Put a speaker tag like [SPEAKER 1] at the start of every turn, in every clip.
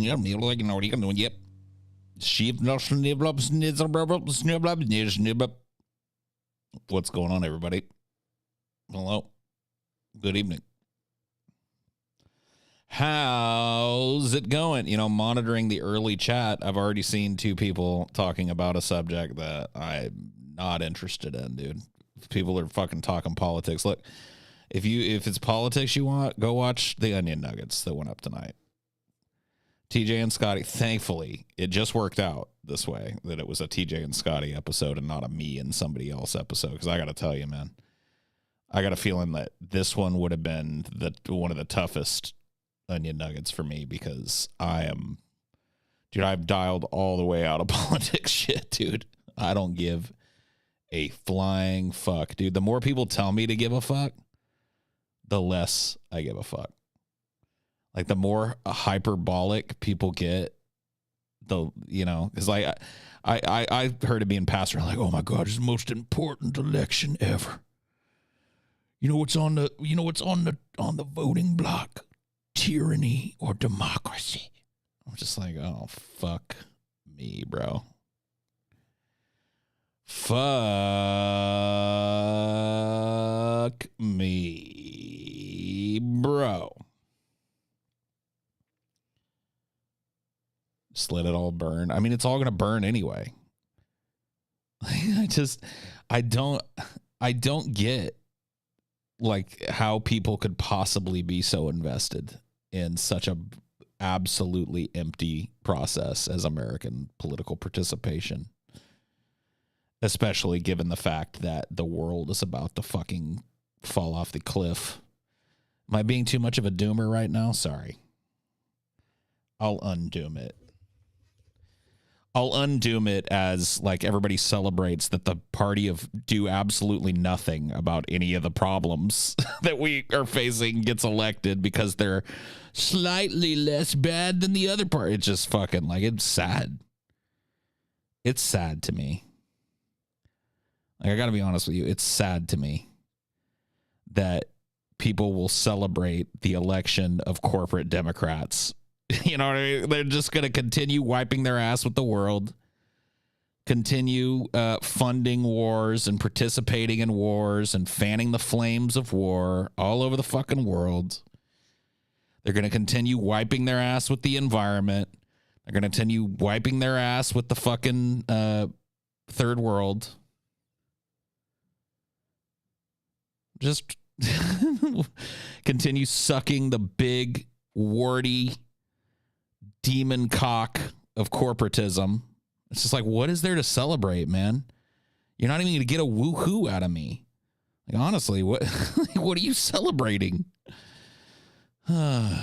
[SPEAKER 1] Yep. What's going on, everybody? Hello. Good evening. How's it going? Monitoring the early chat, I've already seen two people talking about a subject that I'm not interested in, dude. People are fucking talking politics. Look, if it's politics you want, go watch the Onion Nuggets that went up tonight. TJ and Scotty, thankfully, it just worked out this way, that it was a TJ and Scotty episode and not a me and somebody else episode. Because I got to tell you, man, I got a feeling that this one would have been one of the toughest Onion Nuggets for me, because I've dialed all the way out of politics shit, dude. I don't give a flying fuck, dude. The more people tell me to give a fuck, the less I give a fuck. Like, the more hyperbolic people get, because I heard it being pastor, like, oh my God, it's the most important election ever. What's on the voting block? Tyranny or democracy? I'm just like, oh, fuck me, bro. Fuck me, bro. Just let it all burn. I mean, it's all going to burn anyway. I don't get, like, how people could possibly be so invested in such a absolutely empty process as American political participation, especially given the fact that the world is about to fucking fall off the cliff. Am I being too much of a doomer right now? Sorry. I'll undoom it. I'll undoom it as, like, everybody celebrates that the party of do absolutely nothing about any of the problems that we are facing gets elected because they're slightly less bad than the other party. It's just fucking, like, it's sad. It's sad to me. Like, I gotta be honest with you. It's sad to me that people will celebrate the election of corporate Democrats. You know what I mean? They're just going to continue wiping their ass with the world, continue funding wars and participating in wars and fanning the flames of war all over the fucking world. They're going to continue wiping their ass with the environment. They're going to continue wiping their ass with the fucking third world. Just continue sucking the big, warty demon cock of corporatism. It's just like, what is there to celebrate, man? You're not even going to get a woohoo out of me. Like, honestly, what are you celebrating? Not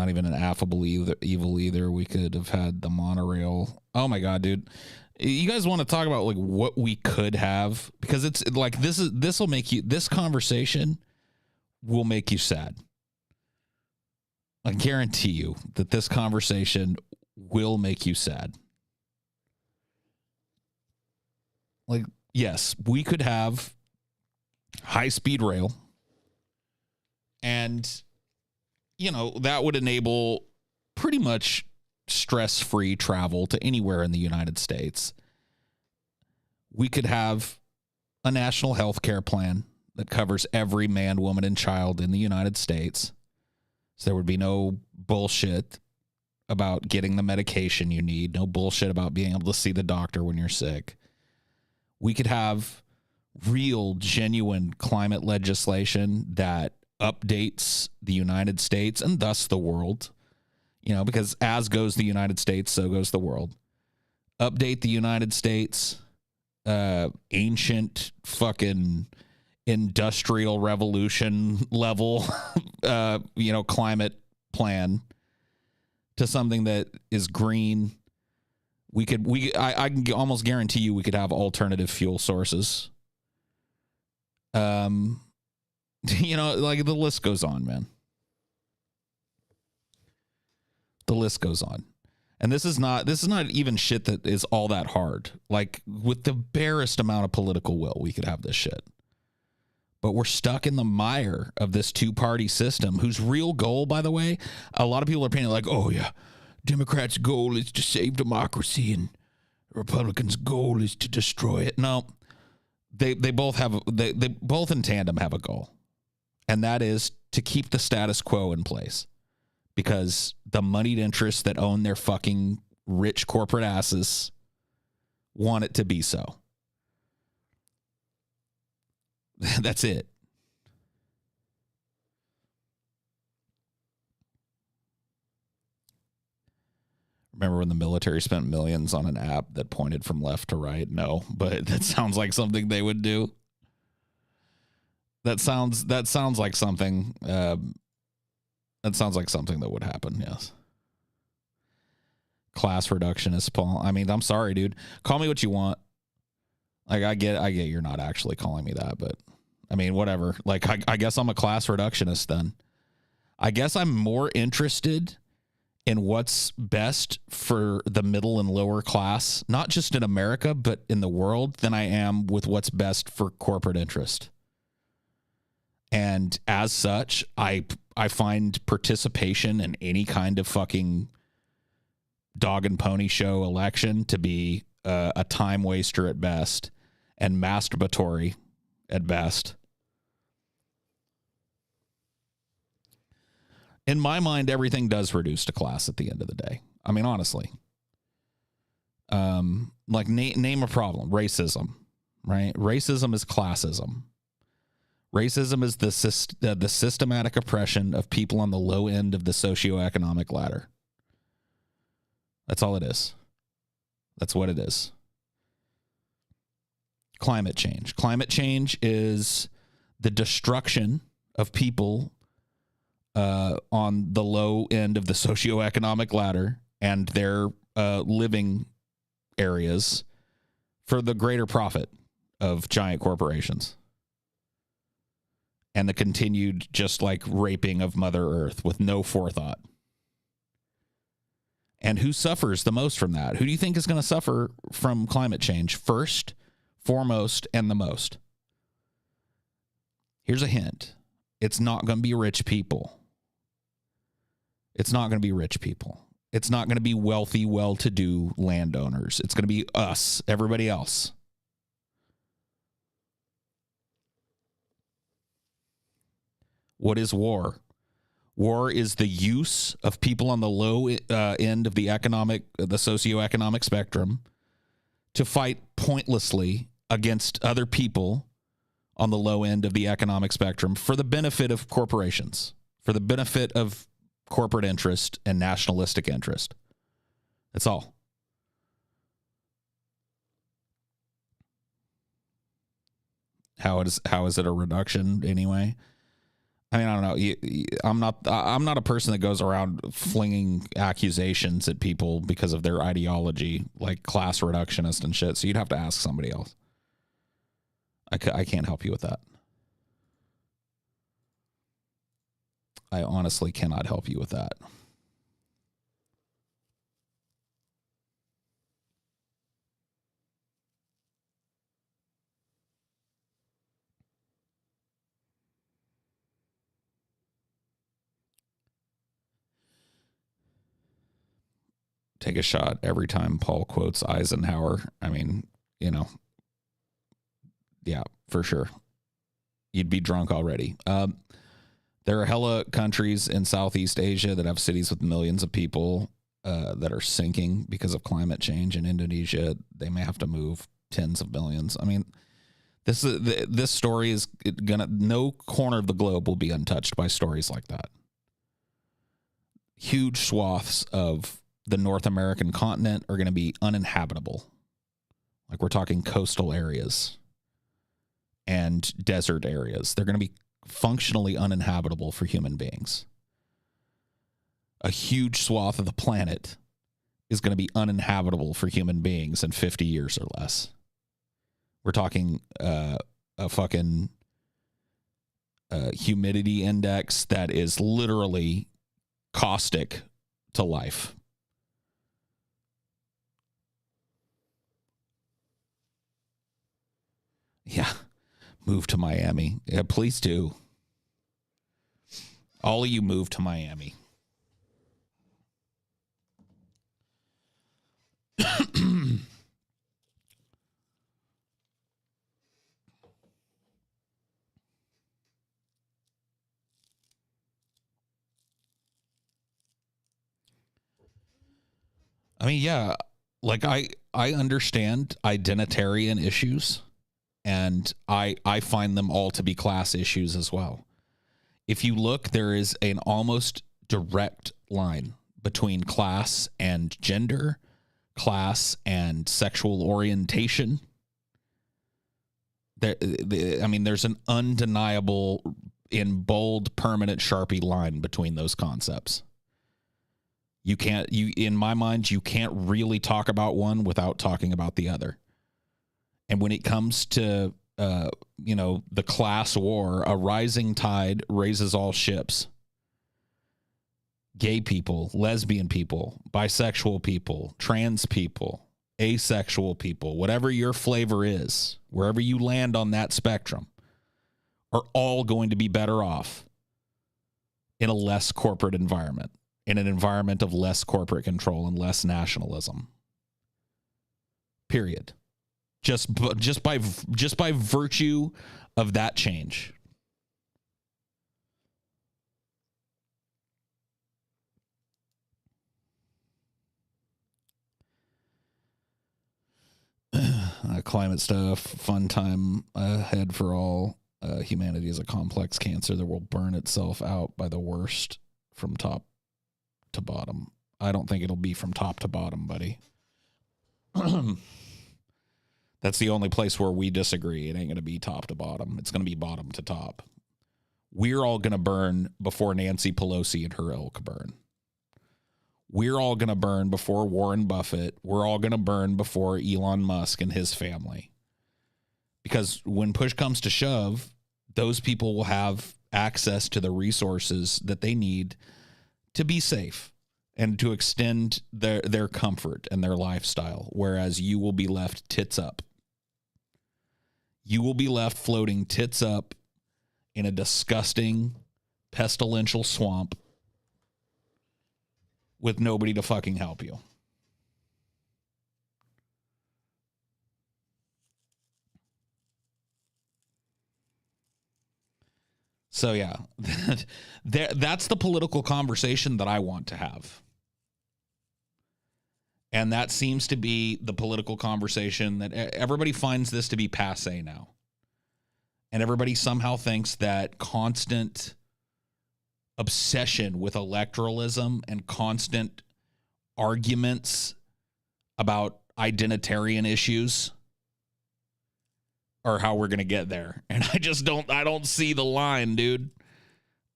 [SPEAKER 1] even an affable evil either. We could have had the monorail. Oh my God, dude. You guys want to talk about, like, what we could have? Because it's like, this conversation will make you sad. I guarantee you that this conversation will make you sad. Like, yes, we could have high-speed rail, and, that would enable pretty much stress-free travel to anywhere in the United States. We could have a national health care plan that covers every man, woman, and child in the United States. So there would be no bullshit about getting the medication you need, no bullshit about being able to see the doctor when you're sick. We could have real, genuine climate legislation that updates the United States and thus the world, because as goes the United States, so goes the world. Update the United States, ancient fucking industrial revolution level, climate plan to something that is green. I can almost guarantee you we could have alternative fuel sources. Like, the list goes on, man. The list goes on. And this is not even shit that is all that hard. Like, with the barest amount of political will, we could have this shit. But we're stuck in the mire of this two-party system whose real goal, by the way, a lot of people are painting like, oh, yeah, Democrats' goal is to save democracy and Republicans' goal is to destroy it. No, they both in tandem have a goal, and that is to keep the status quo in place because the moneyed interests that own their fucking rich corporate asses want it to be so. That's it. Remember when the military spent millions on an app that pointed from left to right? No, but that sounds like something they would do. That sounds like something. That sounds like something that would happen. Yes. Class reductionist, Paul. I mean, I'm sorry, dude. Call me what you want. Like, I get you're not actually calling me that, but I mean, whatever. Like, I guess I'm a class reductionist then. I guess I'm more interested in what's best for the middle and lower class, not just in America, but in the world, than I am with what's best for corporate interest. And as such, I find participation in any kind of fucking dog and pony show election to be a time waster at best and masturbatory at best. In my mind, everything does reduce to class at the end of the day. I mean, honestly. Like, name a problem. Racism, right? Racism is classism. Racism is the systematic oppression of people on the low end of the socioeconomic ladder. That's all it is. That's what it is. Climate change. Climate change is the destruction of people on the low end of the socioeconomic ladder and their living areas for the greater profit of giant corporations. And the continued just like raping of Mother Earth with no forethought. And who suffers the most from that? Who do you think is going to suffer from climate change first, foremost, and the most? Here's a hint. It's not going to be rich people. It's not going to be rich people. It's not going to be wealthy, well-to-do landowners. It's going to be us, everybody else. What is war? War is the use of people on the low end of the socioeconomic spectrum to fight pointlessly against other people on the low end of the economic spectrum for the benefit of corporations, for the benefit of corporate interest and nationalistic interest. That's all. How is it a reduction anyway? I mean, I don't know. I'm not a person that goes around flinging accusations at people because of their ideology, like class reductionist and shit. So you'd have to ask somebody else. I can't help you with that. I honestly cannot help you with that. Take a shot every time Paul quotes Eisenhower. I mean, yeah, for sure. You'd be drunk already. There are hella countries in Southeast Asia that have cities with millions of people that are sinking because of climate change. In Indonesia, they may have to move tens of millions. I mean, this story is no corner of the globe will be untouched by stories like that. Huge swaths of the North American continent are going to be uninhabitable. Like, we're talking coastal areas and desert areas. They're going to be functionally uninhabitable for human beings. A huge swath of the planet is going to be uninhabitable for human beings in 50 years or less. We're talking a fucking humidity index that is literally caustic to life. Yeah. Move to Miami. Yeah, please do. All of you move to Miami. I mean, yeah, like I understand identitarian issues, and I find them all to be class issues as well. If you look, there is an almost direct line between class and gender, class and sexual orientation. I mean, there's an undeniable, in bold, permanent Sharpie line between those concepts. In my mind, you can't really talk about one without talking about the other. And when it comes to, the class war, a rising tide raises all ships. Gay people, lesbian people, bisexual people, trans people, asexual people, whatever your flavor is, wherever you land on that spectrum, are all going to be better off in a less corporate environment, in an environment of less corporate control and less nationalism. Period. Just by virtue of that change. Climate stuff, fun time ahead for all. Humanity is a complex cancer that will burn itself out by the worst from top to bottom. I don't think it'll be from top to bottom, buddy. That's the only place where we disagree. It ain't going to be top to bottom. It's going to be bottom to top. We're all going to burn before Nancy Pelosi and her ilk burn. We're all going to burn before Warren Buffett. We're all going to burn before Elon Musk and his family. Because when push comes to shove, those people will have access to the resources that they need to be safe and to extend their comfort and their lifestyle, whereas you will be left tits up. You will be left floating tits up in a disgusting, pestilential swamp with nobody to fucking help you. So, yeah, that's the political conversation that I want to have. And that seems to be the political conversation that everybody finds this to be passé now. And everybody somehow thinks that constant obsession with electoralism and constant arguments about identitarian issues are how we're going to get there. And I don't see the line, dude.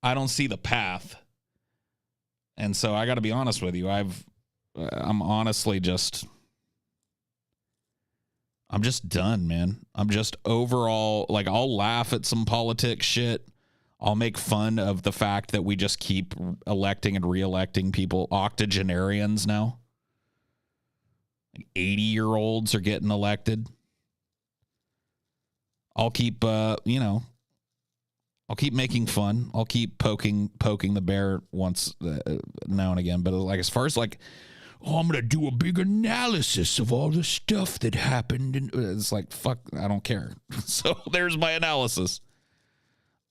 [SPEAKER 1] I don't see the path. And so I got to be honest with you. I'm honestly I'm just done, man. I'm just overall, like, I'll laugh at some politics shit. I'll make fun of the fact that we just keep electing and re-electing people, octogenarians now. Like 80-year-olds are getting elected. I'll keep, I'll keep making fun. I'll keep poking the bear once now and again. But like, as far as like, I'm going to do a big analysis of all the stuff that happened. And it's like, fuck, I don't care. So there's my analysis.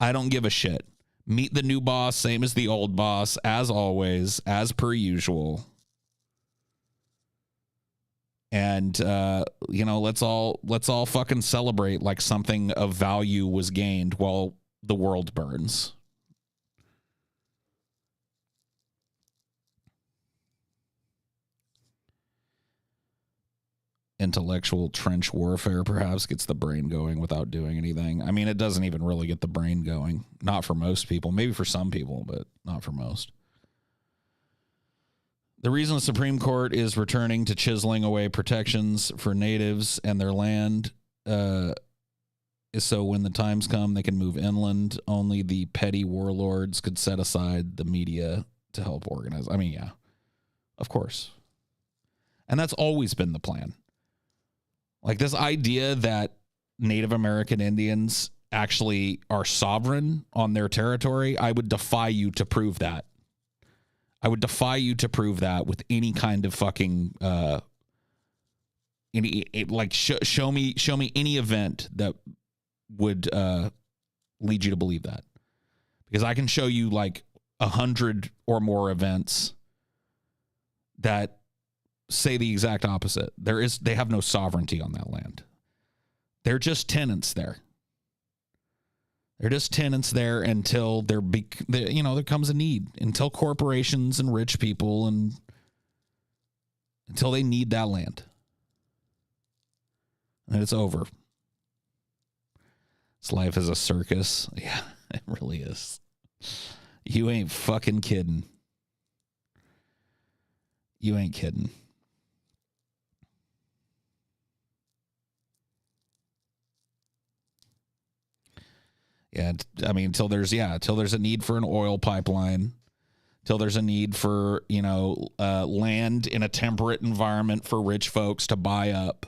[SPEAKER 1] I don't give a shit. Meet the new boss, same as the old boss, as always, as per usual. And, let's all fucking celebrate like something of value was gained while the world burns. Intellectual trench warfare perhaps gets the brain going without doing anything. I mean, it doesn't even really get the brain going. Not for most people. Maybe for some people, but not for most. The reason the Supreme Court is returning to chiseling away protections for natives and their land is so when the times come, they can move inland. Only the petty warlords could set aside the media to help organize. I mean, yeah, of course. And that's always been the plan. Like this idea that Native American Indians actually are sovereign on their territory, I would defy you to prove that. I would defy you to prove that with any kind of fucking show me any event that would lead you to believe that, because I can show you like 100 or more events that say the exact opposite. They have no sovereignty on that land. They're just tenants there. They're just tenants there until there comes a need, until corporations and rich people and until they need that land. And it's over. This life is a circus. Yeah, it really is. You ain't fucking kidding. You ain't kidding. Yeah, I mean, until there's a need for an oil pipeline, till there's a need for, land in a temperate environment for rich folks to buy up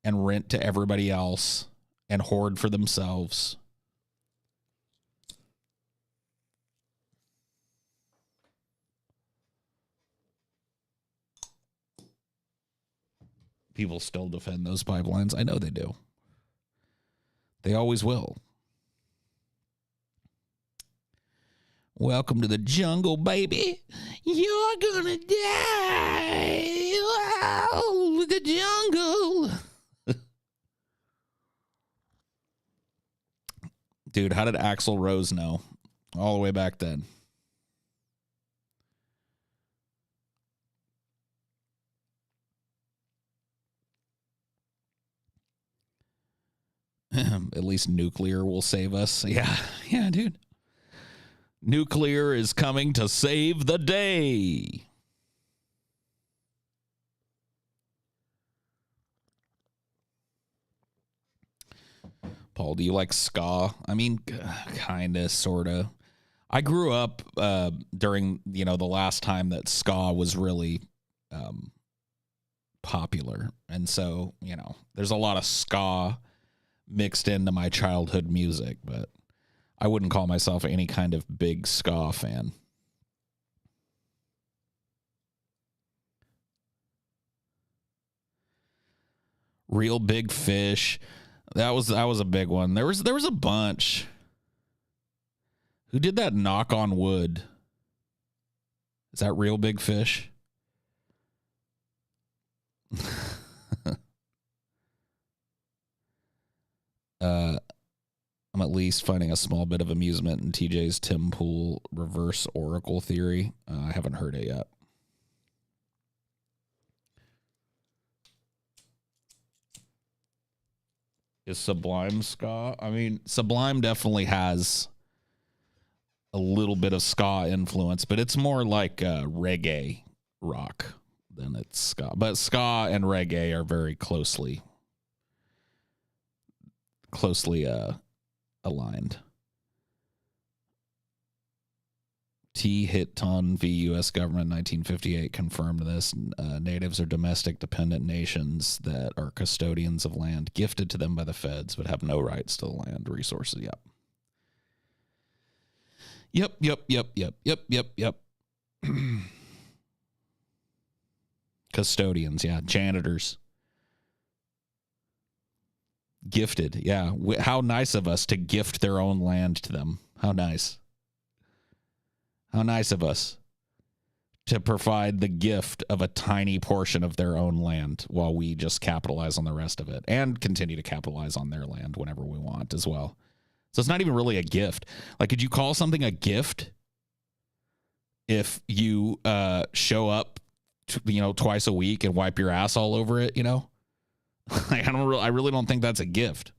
[SPEAKER 1] and rent to everybody else and hoard for themselves. People still defend those pipelines. I know they do. They always will. Welcome to the jungle, baby. You're gonna die. Wow, the jungle. Dude, how did Axl Rose know? All the way back then. At least nuclear will save us. Yeah, dude. Nuclear is coming to save the day. Paul, do you like ska? I mean, kind of, sort of. I grew up during, the last time that ska was really popular. And so, there's a lot of ska mixed into my childhood music, but I wouldn't call myself any kind of big ska fan. Real Big Fish. That was a big one. There was a bunch. Who did that Knock on Wood? Is that Real Big Fish? I'm at least finding a small bit of amusement in TJ's Tim Pool reverse oracle theory. I haven't heard it yet. Is Sublime ska? I mean, Sublime definitely has a little bit of ska influence, but it's more like reggae rock than it's ska. But ska and reggae are very closely aligned. T. Hitton v. U.S. government 1958 confirmed this. Natives are domestic dependent nations that are custodians of land gifted to them by the feds but have no rights to the land resources. Yep. Custodians, yeah. Janitors. Gifted, yeah. How nice of us to gift their own land to them. How nice. How nice of us to provide the gift of a tiny portion of their own land while we just capitalize on the rest of it and continue to capitalize on their land whenever we want as well. So it's not even really a gift. Like, could you call something a gift if you show up, twice a week and wipe your ass all over it, I really don't think that's a gift.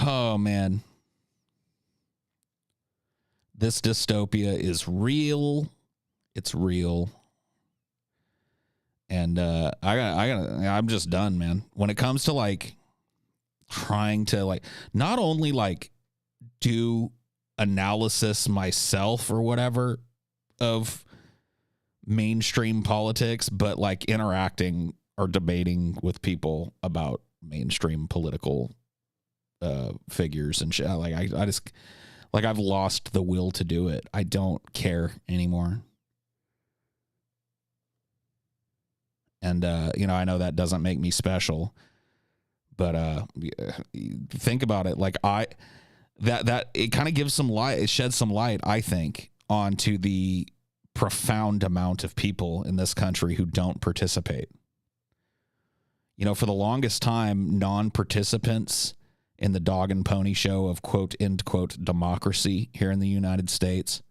[SPEAKER 1] Oh, man. This dystopia is real. It's real. And I'm just done, man. When it comes to trying to not only do analysis myself or whatever of mainstream politics, but like interacting or debating with people about mainstream political figures and shit. Like I just like I've lost the will to do it. I don't care anymore. And I know that doesn't make me special, but think about it. Like that it kind of gives some light. It sheds some light, I think, onto the profound amount of people in this country who don't participate. For the longest time, non-participants in the dog and pony show of quote, end quote, democracy here in the United States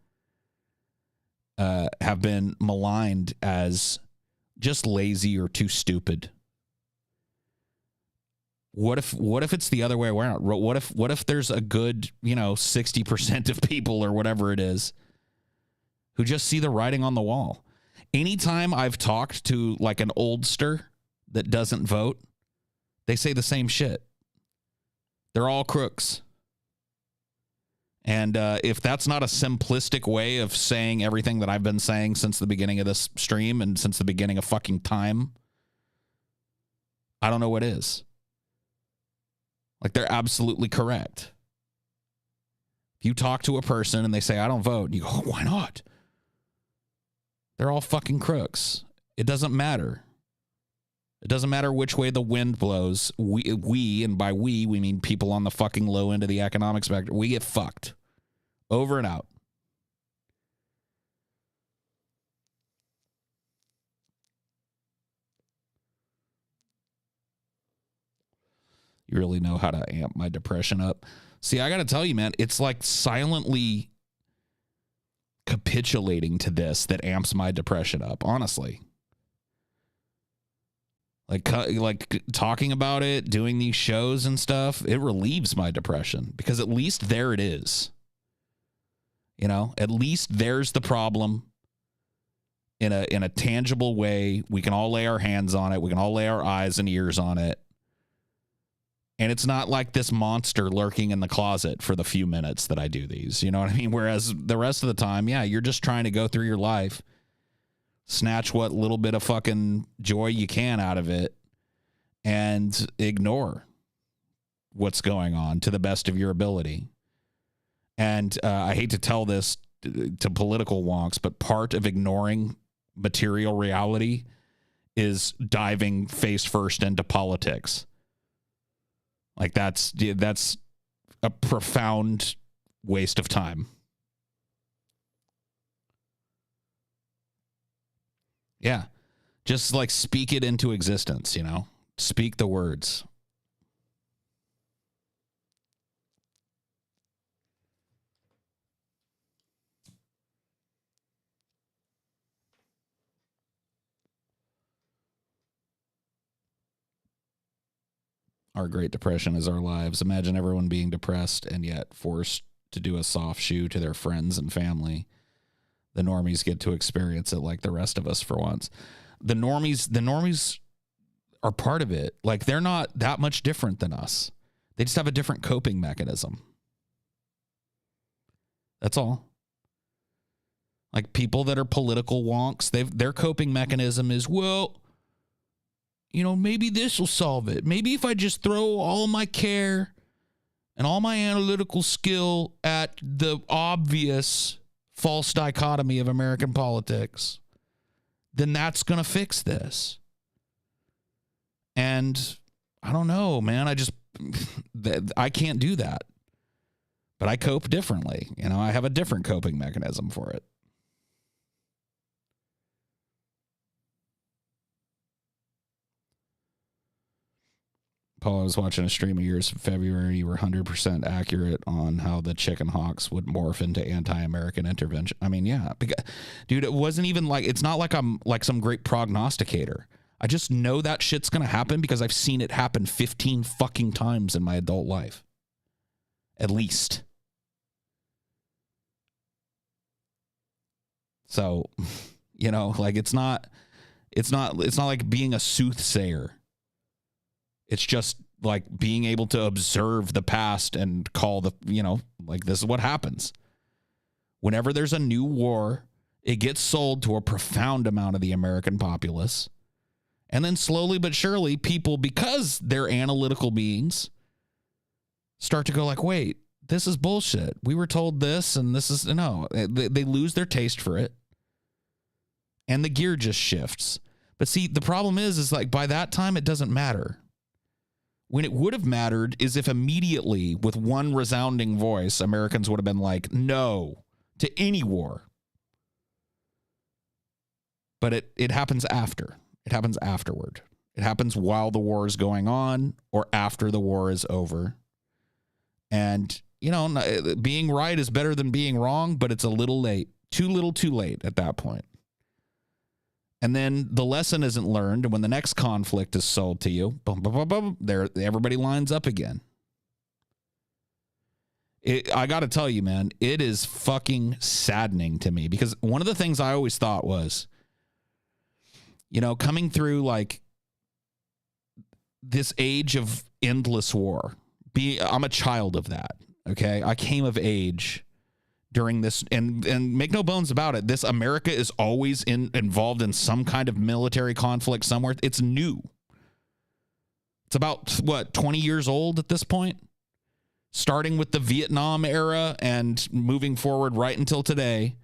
[SPEAKER 1] have been maligned as just lazy or too stupid. What if it's the other way around? What if there's a good, 60% of people or whatever it is who just see the writing on the wall? Anytime I've talked to like an oldster that doesn't vote, they say the same shit. They're all crooks. And if that's not a simplistic way of saying everything that I've been saying since the beginning of this stream and since the beginning of fucking time, I don't know what is. Like, they're absolutely correct. If you talk to a person and they say, I don't vote, and you go, why not? They're all fucking crooks. It doesn't matter. It doesn't matter which way the wind blows. We, and by we mean people on the fucking low end of the economic spectrum, we get fucked. Over and out. You really know how to amp my depression up. See, I got to tell you, man, it's like silently capitulating to this that amps my depression up, honestly. Like talking about it, doing these shows and stuff, it relieves my depression because at least there it is. At least there's the problem in a tangible way. We can all lay our hands on it. We can all lay our eyes and ears on it. And it's not like this monster lurking in the closet for the few minutes that I do these. You know what I mean? Whereas the rest of the time, yeah, you're just trying to go through your life, snatch what little bit of fucking joy you can out of it, and ignore what's going on to the best of your ability. And I hate to tell this to political wonks, but part of ignoring material reality is diving face first into politics. Like that's a profound waste of time. Yeah. Just like speak it into existence, Speak the words. Our Great Depression is our lives. Imagine everyone being depressed and yet forced to do a soft shoe to their friends and family. The normies get to experience it like the rest of us for once. The normies are part of it. Like, they're not that much different than us. They just have a different coping mechanism. That's all. Like, people that are political wonks, their coping mechanism is, well, maybe this will solve it. Maybe if I just throw all my care and all my analytical skill at the obvious false dichotomy of American politics, then that's going to fix this. And I don't know, man. I can't do that. But I cope differently. I have a different coping mechanism for it. Paul, I was watching a stream of yours in February. You were 100% accurate on how the chicken hawks would morph into anti-American intervention. I mean, yeah. Because, dude, it wasn't even like, it's not like I'm like some great prognosticator. I just know that shit's going to happen because I've seen it happen 15 fucking times in my adult life. At least. So, like it's not like being a soothsayer. It's just like being able to observe the past and call like this is what happens. Whenever there's a new war, it gets sold to a profound amount of the American populace. And then slowly but surely, people, because they're analytical beings, start to go like, wait, this is bullshit. We were told this, and this is, no. They lose their taste for it. And the gear just shifts. But see, the problem is like by that time, it doesn't matter. When it would have mattered is if immediately, with one resounding voice, Americans would have been like, no to any war. But it happens after. It happens afterward. It happens while the war is going on or after the war is over. And, you know, being right is better than being wrong, but it's a little late. Too little, too late at that point. And then the lesson isn't learned. And when the next conflict is sold to you, boom, boom, boom, boom, there, everybody lines up again. I got to tell you, man, it is fucking saddening to me because one of the things I always thought was, you know, coming through like this age of endless war, I'm a child of that. Okay. I came of age during this, and make no bones about it, this America is always involved in some kind of military conflict somewhere. It's new. It's about, what, 20 years old at this point? Starting with the Vietnam era and moving forward right until today,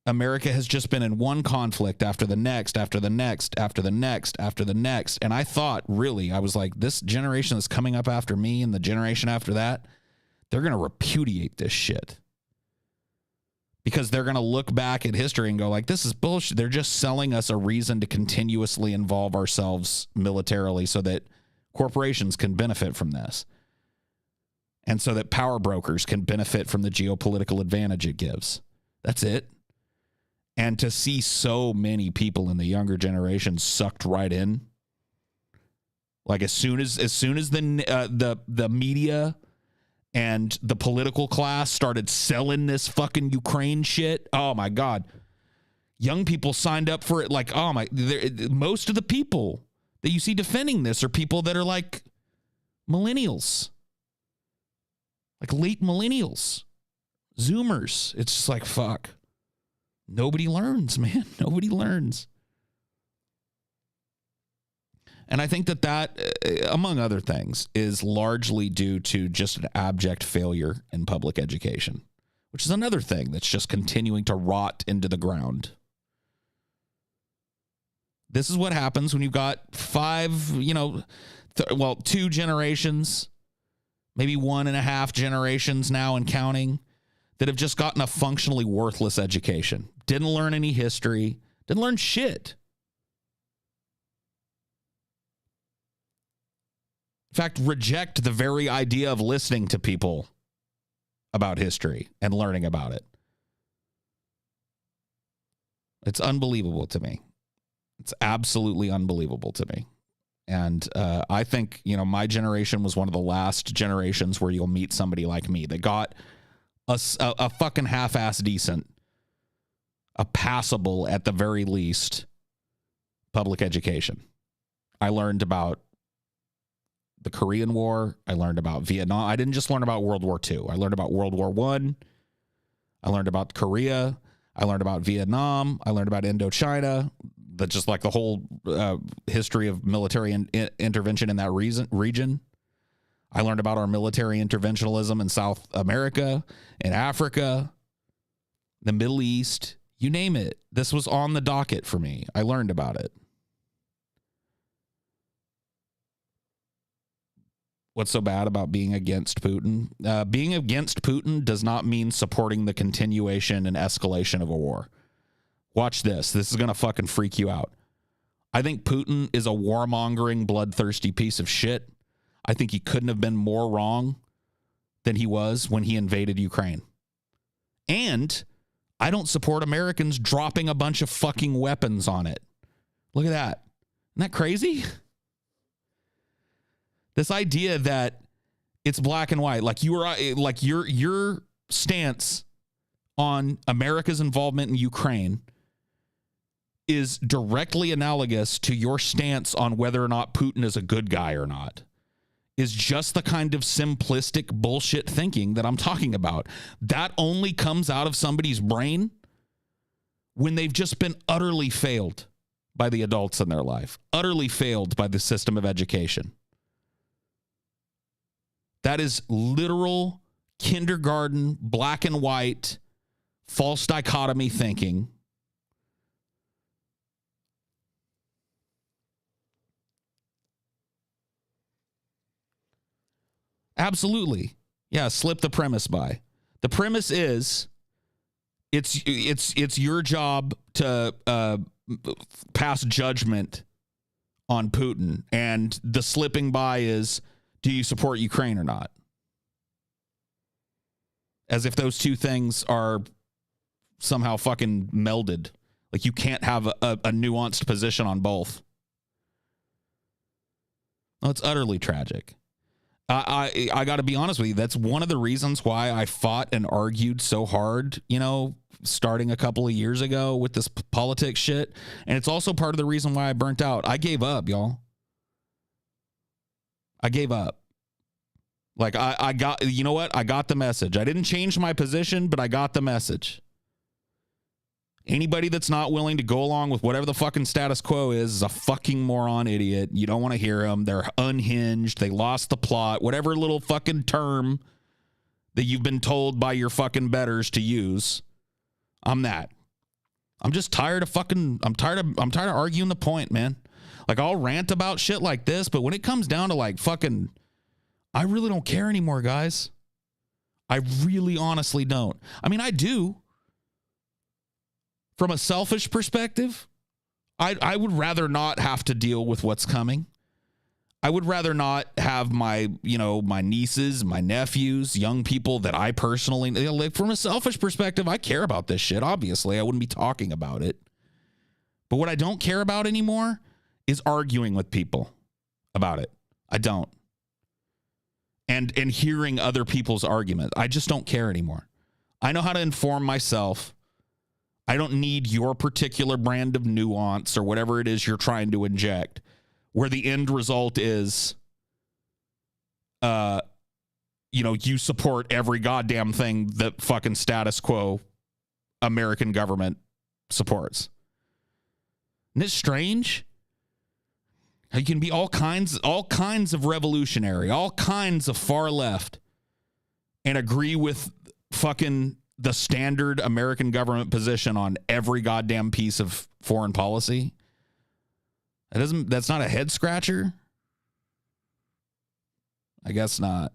[SPEAKER 1] America has just been in one conflict after the next, after the next, after the next, after the next. And I thought, really, I was like, this generation that's coming up after me and the generation after that, they're going to repudiate this shit. Because they're going to look back at history and go like, this is bullshit. They're just selling us a reason to continuously involve ourselves militarily so that corporations can benefit from this. And so that power brokers can benefit from the geopolitical advantage it gives. That's it. And to see so many people in the younger generation sucked right in, like as soon as the media and the political class started selling this fucking Ukraine shit, oh my God, young people signed up for it. Like, oh my, most of the people that you see defending this are people that are like millennials, like late millennials, Zoomers. It's just like, fuck. Nobody learns, man. Nobody learns. And I think that, among other things, is largely due to just an abject failure in public education, which is another thing that's just continuing to rot into the ground. This is what happens when you've got 2 generations, maybe 1.5 generations now and counting, that have just gotten a functionally worthless education. Didn't learn any history. Didn't learn shit. In fact, reject the very idea of listening to people about history and learning about it. It's unbelievable to me. It's absolutely unbelievable to me. And I think, my generation was one of the last generations where you'll meet somebody like me that got a fucking half-ass decent, a passable at the very least, public education. I learned about the Korean War. I learned about Vietnam. I didn't just learn about World War II. I learned about World War I. I learned about Korea. I learned about Vietnam. I learned about Indochina. Just like the whole history of military intervention in that region. I learned about our military interventionism in South America, in Africa, the Middle East, you name it. This was on the docket for me. I learned about it. What's so bad about being against Putin? Being against Putin does not mean supporting the continuation and escalation of a war. Watch this. This is going to fucking freak you out. I think Putin is a warmongering, bloodthirsty piece of shit. I think he couldn't have been more wrong than he was when he invaded Ukraine. And I don't support Americans dropping a bunch of fucking weapons on it. Look at that. Isn't that crazy? This idea that it's black and white, like your stance on America's involvement in Ukraine is directly analogous to your stance on whether or not Putin is a good guy or not. is just the kind of simplistic bullshit thinking that I'm talking about. That only comes out of somebody's brain when they've just been utterly failed by the adults in their life, utterly failed by the system of education. That is literal kindergarten, black and white, false dichotomy thinking. Absolutely. Yeah, slip the premise by. The premise is it's your job to pass judgment on Putin, and the slipping by is, do you support Ukraine or not? As if those two things are somehow fucking melded. Like you can't have a nuanced position on both. No, it's utterly tragic. I got to be honest with you. That's one of the reasons why I fought and argued so hard, starting a couple of years ago with this politics shit. And it's also part of the reason why I burnt out. I gave up, y'all. I gave up. Like I got, you know what? I got the message. I didn't change my position, but I got the message. Anybody that's not willing to go along with whatever the fucking status quo is a fucking moron idiot. You don't want to hear them. They're unhinged. They lost the plot. Whatever little fucking term that you've been told by your fucking betters to use. I'm that. I'm just tired of I'm tired of arguing the point, man. Like I'll rant about shit like this, but when it comes down to like fucking, I really don't care anymore, guys. I really honestly don't. I mean, I do. From a selfish perspective, I would rather not have to deal with what's coming. I would rather not have my nieces, my nephews, young people that I personally, like from a selfish perspective, I care about this shit. Obviously, I wouldn't be talking about it. But what I don't care about anymore is arguing with people about it. I don't. And hearing other people's arguments. I just don't care anymore. I know how to inform myself. I don't need your particular brand of nuance or whatever it is you're trying to inject, where the end result is, you support every goddamn thing that fucking status quo American government supports. Isn't it strange? You can be all kinds of revolutionary, all kinds of far left, and agree with fucking the standard American government position on every goddamn piece of foreign policy. That's not a head scratcher? I guess not.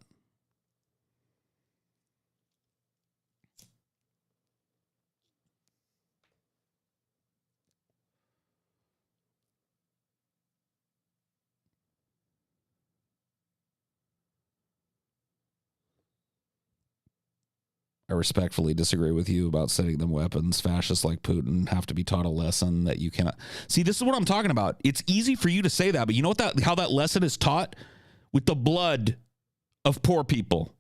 [SPEAKER 1] I respectfully disagree with you about sending them weapons. Fascists like Putin have to be taught a lesson that you cannot. See, this is what I'm talking about. It's easy for you to say that, but you know how that lesson is taught? With the blood of poor people.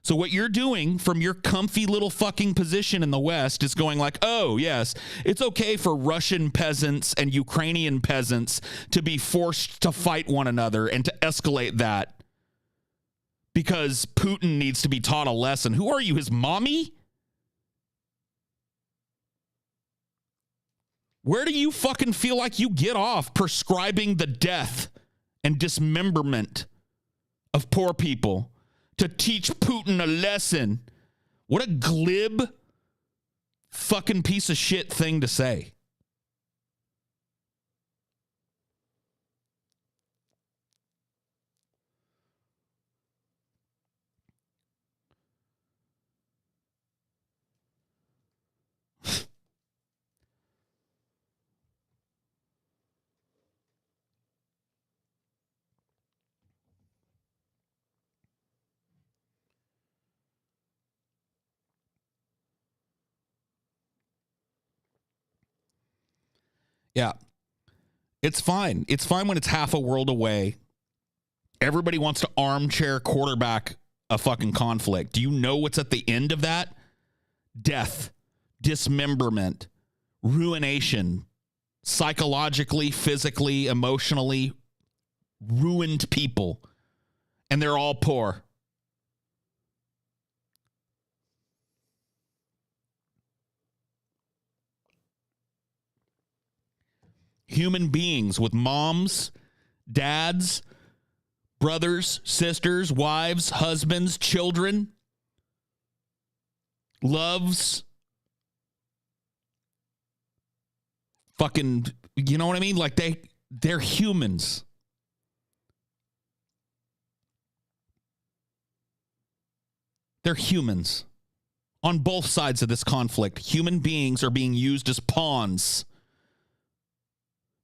[SPEAKER 1] So what you're doing from your comfy little fucking position in the West is going like, oh, yes, it's okay for Russian peasants and Ukrainian peasants to be forced to fight one another and to escalate that. Because Putin needs to be taught a lesson. Who are you, his mommy? Where do you fucking feel like you get off prescribing the death and dismemberment of poor people to teach Putin a lesson? What a glib fucking piece of shit thing to say. Yeah. It's fine. It's fine when it's half a world away. Everybody wants to armchair quarterback a fucking conflict. Do you know what's at the end of that? Death, dismemberment, ruination, psychologically, physically, emotionally ruined people. and they're all poor. Human beings with moms, dads, brothers, sisters, wives, husbands, children, loves, fucking, you know what I mean? Like they're humans. They're humans. On both sides of this conflict, human beings are being used as pawns.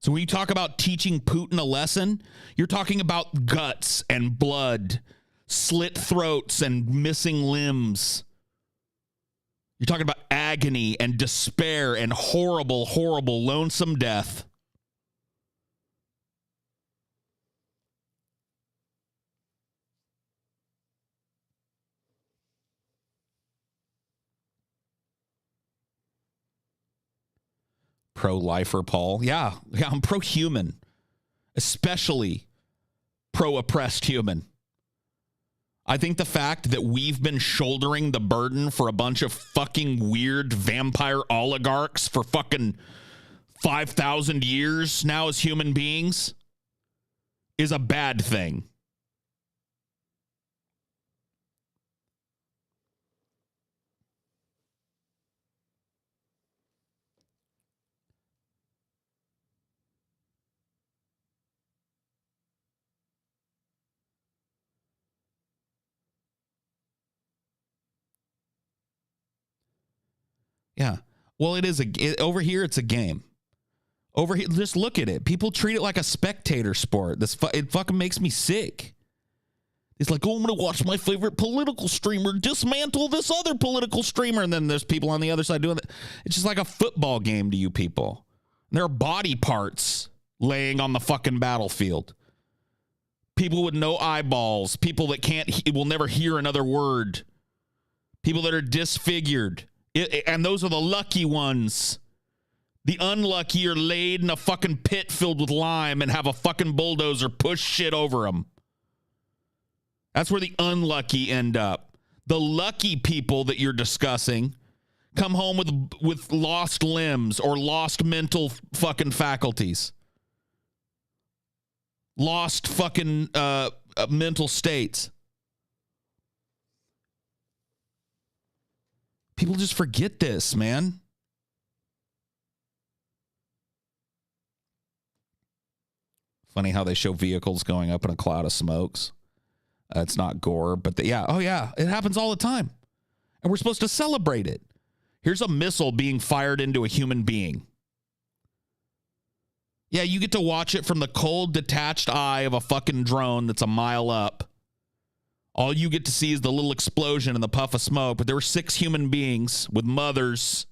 [SPEAKER 1] So when you talk about teaching Putin a lesson, you're talking about guts and blood, slit throats and missing limbs. You're talking about agony and despair and horrible, horrible, lonesome death. Pro-lifer, Paul. Yeah, I'm pro-human, especially pro-oppressed human. I think the fact that we've been shouldering the burden for a bunch of fucking weird vampire oligarchs for fucking 5,000 years now as human beings is a bad thing. Yeah. Well, it is over here. It's a game. Over here, just look at it. People treat it like a spectator sport. It fucking makes me sick. It's like, oh, I'm going to watch my favorite political streamer dismantle this other political streamer. And then there's people on the other side doing that. It's just like a football game to you people. There are body parts laying on the fucking battlefield. People with no eyeballs. People that will never hear another word. People that are disfigured. And those are the lucky ones. The unlucky are laid in a fucking pit filled with lime and have a fucking bulldozer push shit over them. That's where the unlucky end up. The lucky people that you're discussing come home with lost limbs or lost mental fucking faculties. Lost fucking mental states. People just forget this, man. Funny how they show vehicles going up in a cloud of smokes. It's not gore, but it happens all the time. And we're supposed to celebrate it. Here's a missile being fired into a human being. Yeah, you get to watch it from the cold, detached eye of a fucking drone that's a mile up. All you get to see is the little explosion and the puff of smoke. But there were 6 human beings with mothers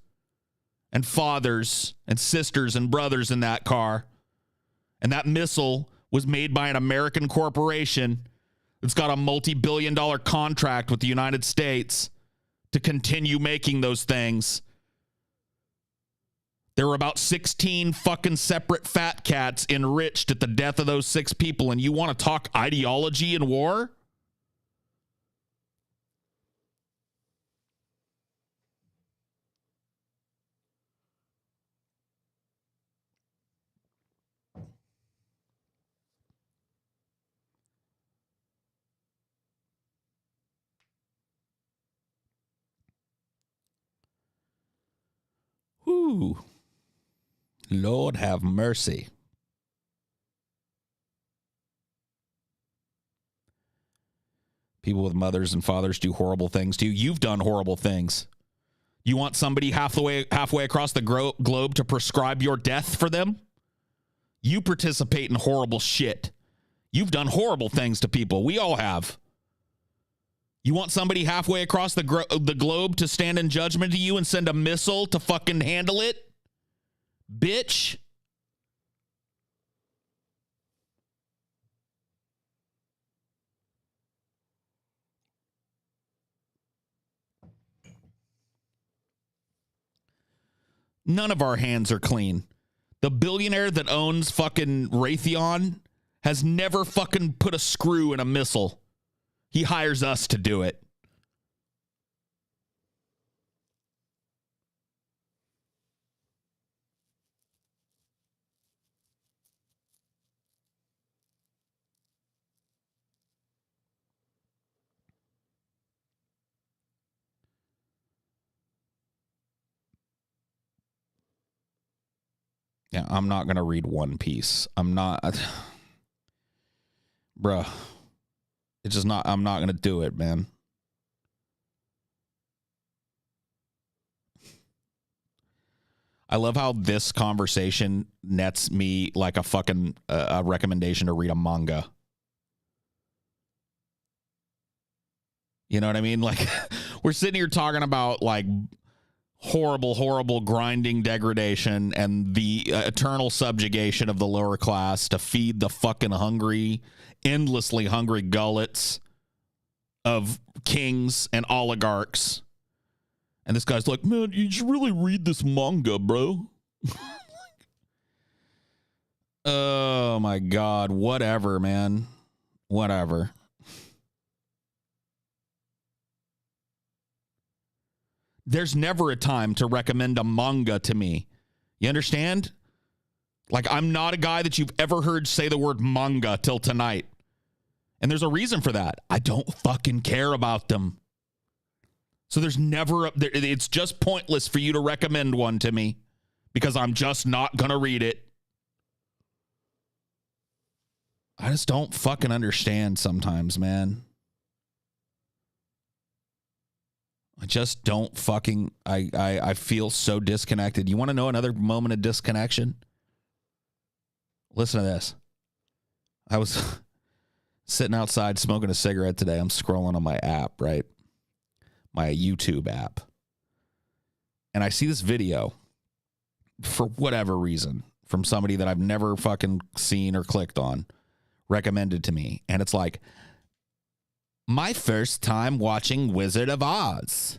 [SPEAKER 1] and fathers and sisters and brothers in that car. And that missile was made by an American corporation that's got a multi-billion-dollar contract with the United States to continue making those things. There were about 16 fucking separate fat cats enriched at the death of those 6 people. And you want to talk ideology and war? Whew. Lord have mercy. People with mothers and fathers do horrible things to you. You've done horrible things. You want somebody halfway across the globe to prescribe your death for them? You participate in horrible shit. You've done horrible things to people. We all have. You want somebody halfway across the globe to stand in judgment to you and send a missile to fucking handle it? Bitch. None of our hands are clean. The billionaire that owns fucking Raytheon has never fucking put a screw in a missile. He hires us to do it. Yeah, I'm not going to read One Piece. I'm not. Bruh. It's just not. I'm not going to do it, man. I love how this conversation nets me like a fucking a recommendation to read a manga. You know what I mean? Like, we're sitting here talking about like horrible grinding degradation and the eternal subjugation of the lower class to feed the fucking hungry, endlessly hungry gullets of kings and oligarchs. And this guy's like, man, you should really read this manga, bro. Oh my God. Whatever, man. Whatever. There's never a time to recommend a manga to me. You understand? Like, I'm not a guy that you've ever heard say the word manga till tonight. And there's a reason for that. I don't fucking care about them. So there's never, it's just pointless for you to recommend one to me because I'm just not going to read it. I just don't fucking understand sometimes, man. I just don't fucking, I feel so disconnected. You want to know another moment of disconnection? Listen to this. I was sitting outside smoking a cigarette today. I'm scrolling on my app, right? My YouTube app. And I see this video for whatever reason from somebody that I've never fucking seen or clicked on, recommended to me. And it's like, my first time watching Wizard of Oz.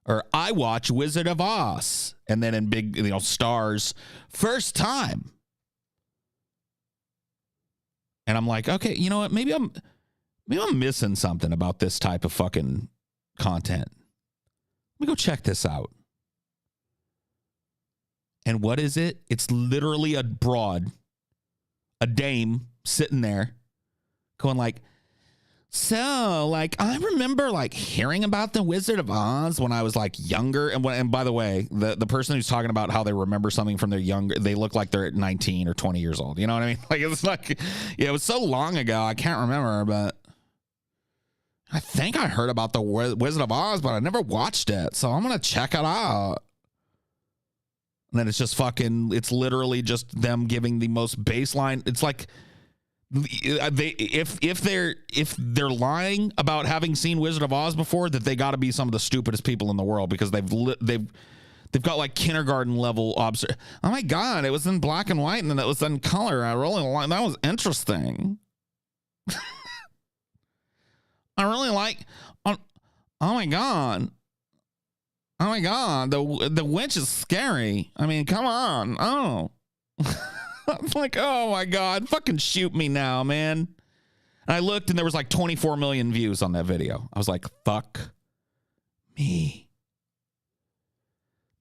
[SPEAKER 1] Or I watch Wizard of Oz. And then in big, stars, first time. And I'm like, okay, you know what? Maybe I'm missing something about this type of fucking content. Let me go check this out. And what is it? It's literally a broad, a dame sitting there going like, so, like, I remember, like, hearing about the Wizard of Oz when I was, like, younger. And by the way, the person who's talking about how they remember something from their younger, they look like they're 19 or 20 years old. You know what I mean? Like, it's like, yeah, it was so long ago, I can't remember, but I think I heard about the Wizard of Oz, but I never watched it. So I'm going to check it out. And then it's just fucking, it's literally just them giving the most baseline. It's like, if they're lying about having seen Wizard of Oz before, that they got to be some of the stupidest people in the world because they've got like kindergarten level Oh my God, it was in black and white and then it was in color. I really like that. Was interesting. I really like. Oh my God. Oh my God, the witch is scary. I mean, come on. Oh. I'm like, oh my God, fucking shoot me now, man. And I looked and there was like 24 million views on that video. I was like, fuck me.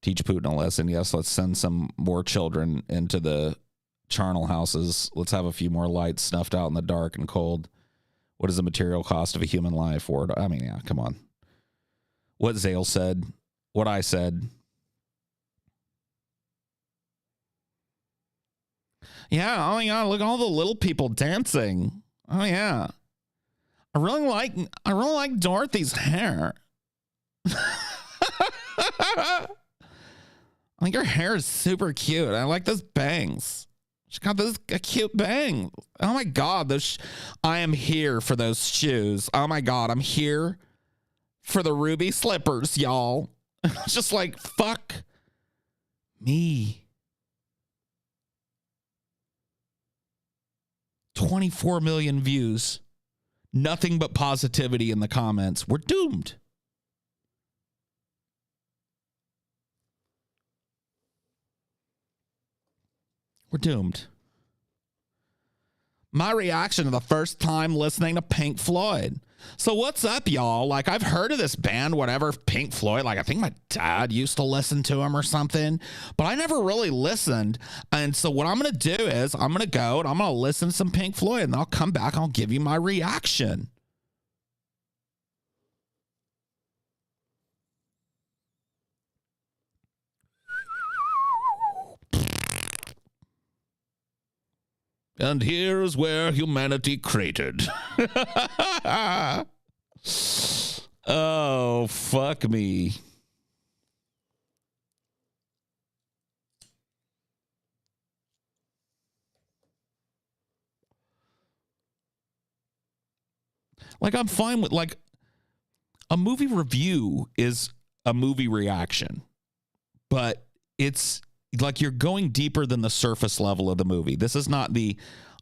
[SPEAKER 1] Teach Putin a lesson. Yes, let's send some more children into the charnel houses. Let's have a few more lights snuffed out in the dark and cold. What is the material cost of a human life? I mean, yeah, come on. What Zale said, what I said. Yeah, oh my God, look at all the little people dancing. Oh yeah. I really like Dorothy's hair. I think her hair is super cute. I like those bangs. She's got those cute bangs. Oh my God, I am here for those shoes. Oh my God, I'm here for the ruby slippers, y'all. It's just like, fuck me. 24 million views. Nothing but positivity in the comments. We're doomed. We're doomed. My reaction to the first time listening to Pink Floyd. So what's up, y'all? Like, I've heard of this band, whatever, Pink Floyd. Like, I think my dad used to listen to them or something, but I never really listened. And so what I'm going to do is I'm going to go and I'm going to listen to some Pink Floyd, and I'll come back and I'll give you my reaction. And here's where humanity cratered. Oh, fuck me. Like, I'm fine with, like, a movie review is a movie reaction, but it's like you're going deeper than the surface level of the movie. This is not the,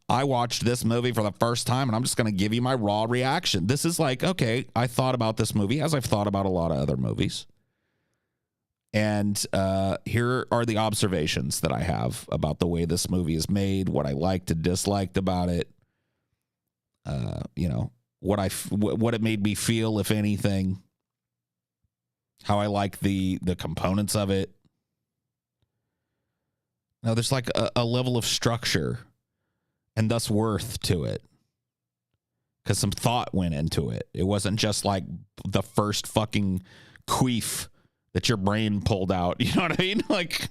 [SPEAKER 1] I watched this movie for the first time and I'm just going to give you my raw reaction. This is like, okay, I thought about this movie as I've thought about a lot of other movies. And here are the observations that I have about the way this movie is made, what I liked and disliked about it. You know, what it made me feel, if anything, how I like the components of it. Now, there's like a level of structure and thus worth to it, because some thought went into it. It wasn't just like the first fucking queef that your brain pulled out. You know what I mean? Like,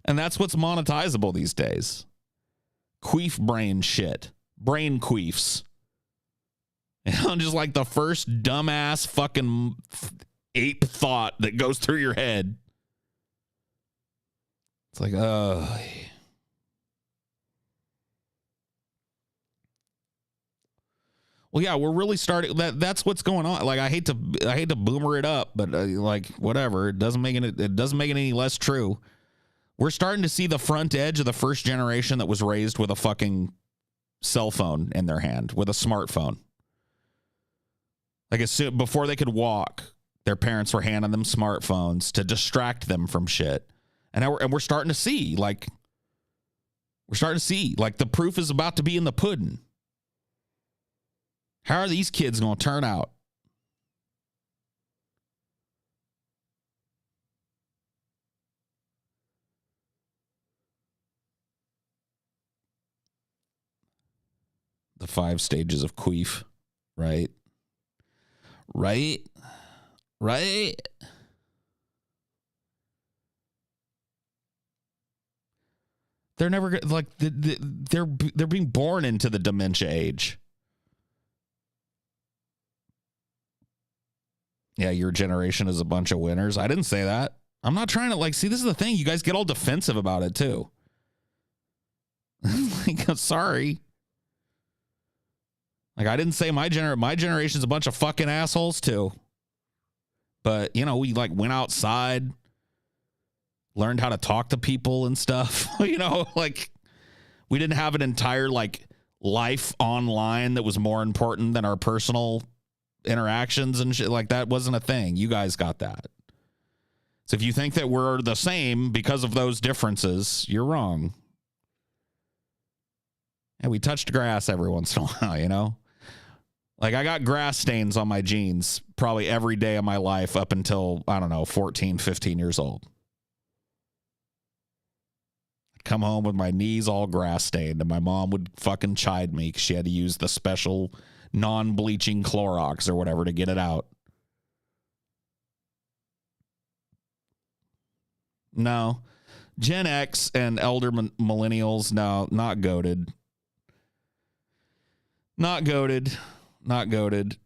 [SPEAKER 1] and that's what's monetizable these days. Queef brain shit. Brain queefs. You know, just like the first dumbass fucking ape thought that goes through your head. It's like, well, yeah, we're really starting. That's what's going on. Like, I hate to boomer it up, but like, whatever. It doesn't make it any less true. We're starting to see the front edge of the first generation that was raised with a fucking cell phone in their hand, with a smartphone. Like, as soon before they could walk, their parents were handing them smartphones to distract them from shit. And now we're starting to see, like, the proof is about to be in the pudding. How are these kids going to turn out? The 5 stages of queef, right? Right? They're never like they're being born into the dementia age. Yeah, your generation is a bunch of winners. I didn't say that. I'm not trying to, like, see, this is the thing. You guys get all defensive about it too. Like, I'm sorry. Like, I didn't say my generation's a bunch of fucking assholes too. But, you know, we like went outside, learned how to talk to people and stuff. You know, like, we didn't have an entire like life online that was more important than our personal interactions and shit. Like, that wasn't a thing. You guys got that. So if you think that we're the same because of those differences, you're wrong. And we touched grass every once in a while, you know? Like, I got grass stains on my jeans probably every day of my life up until, I don't know, 14, 15 years old. I'd come home with my knees all grass stained, and my mom would fucking chide me because she had to use the special non-bleaching Clorox or whatever to get it out. No. Gen X and elder millennials, no, not goated. Not goated. Not goated.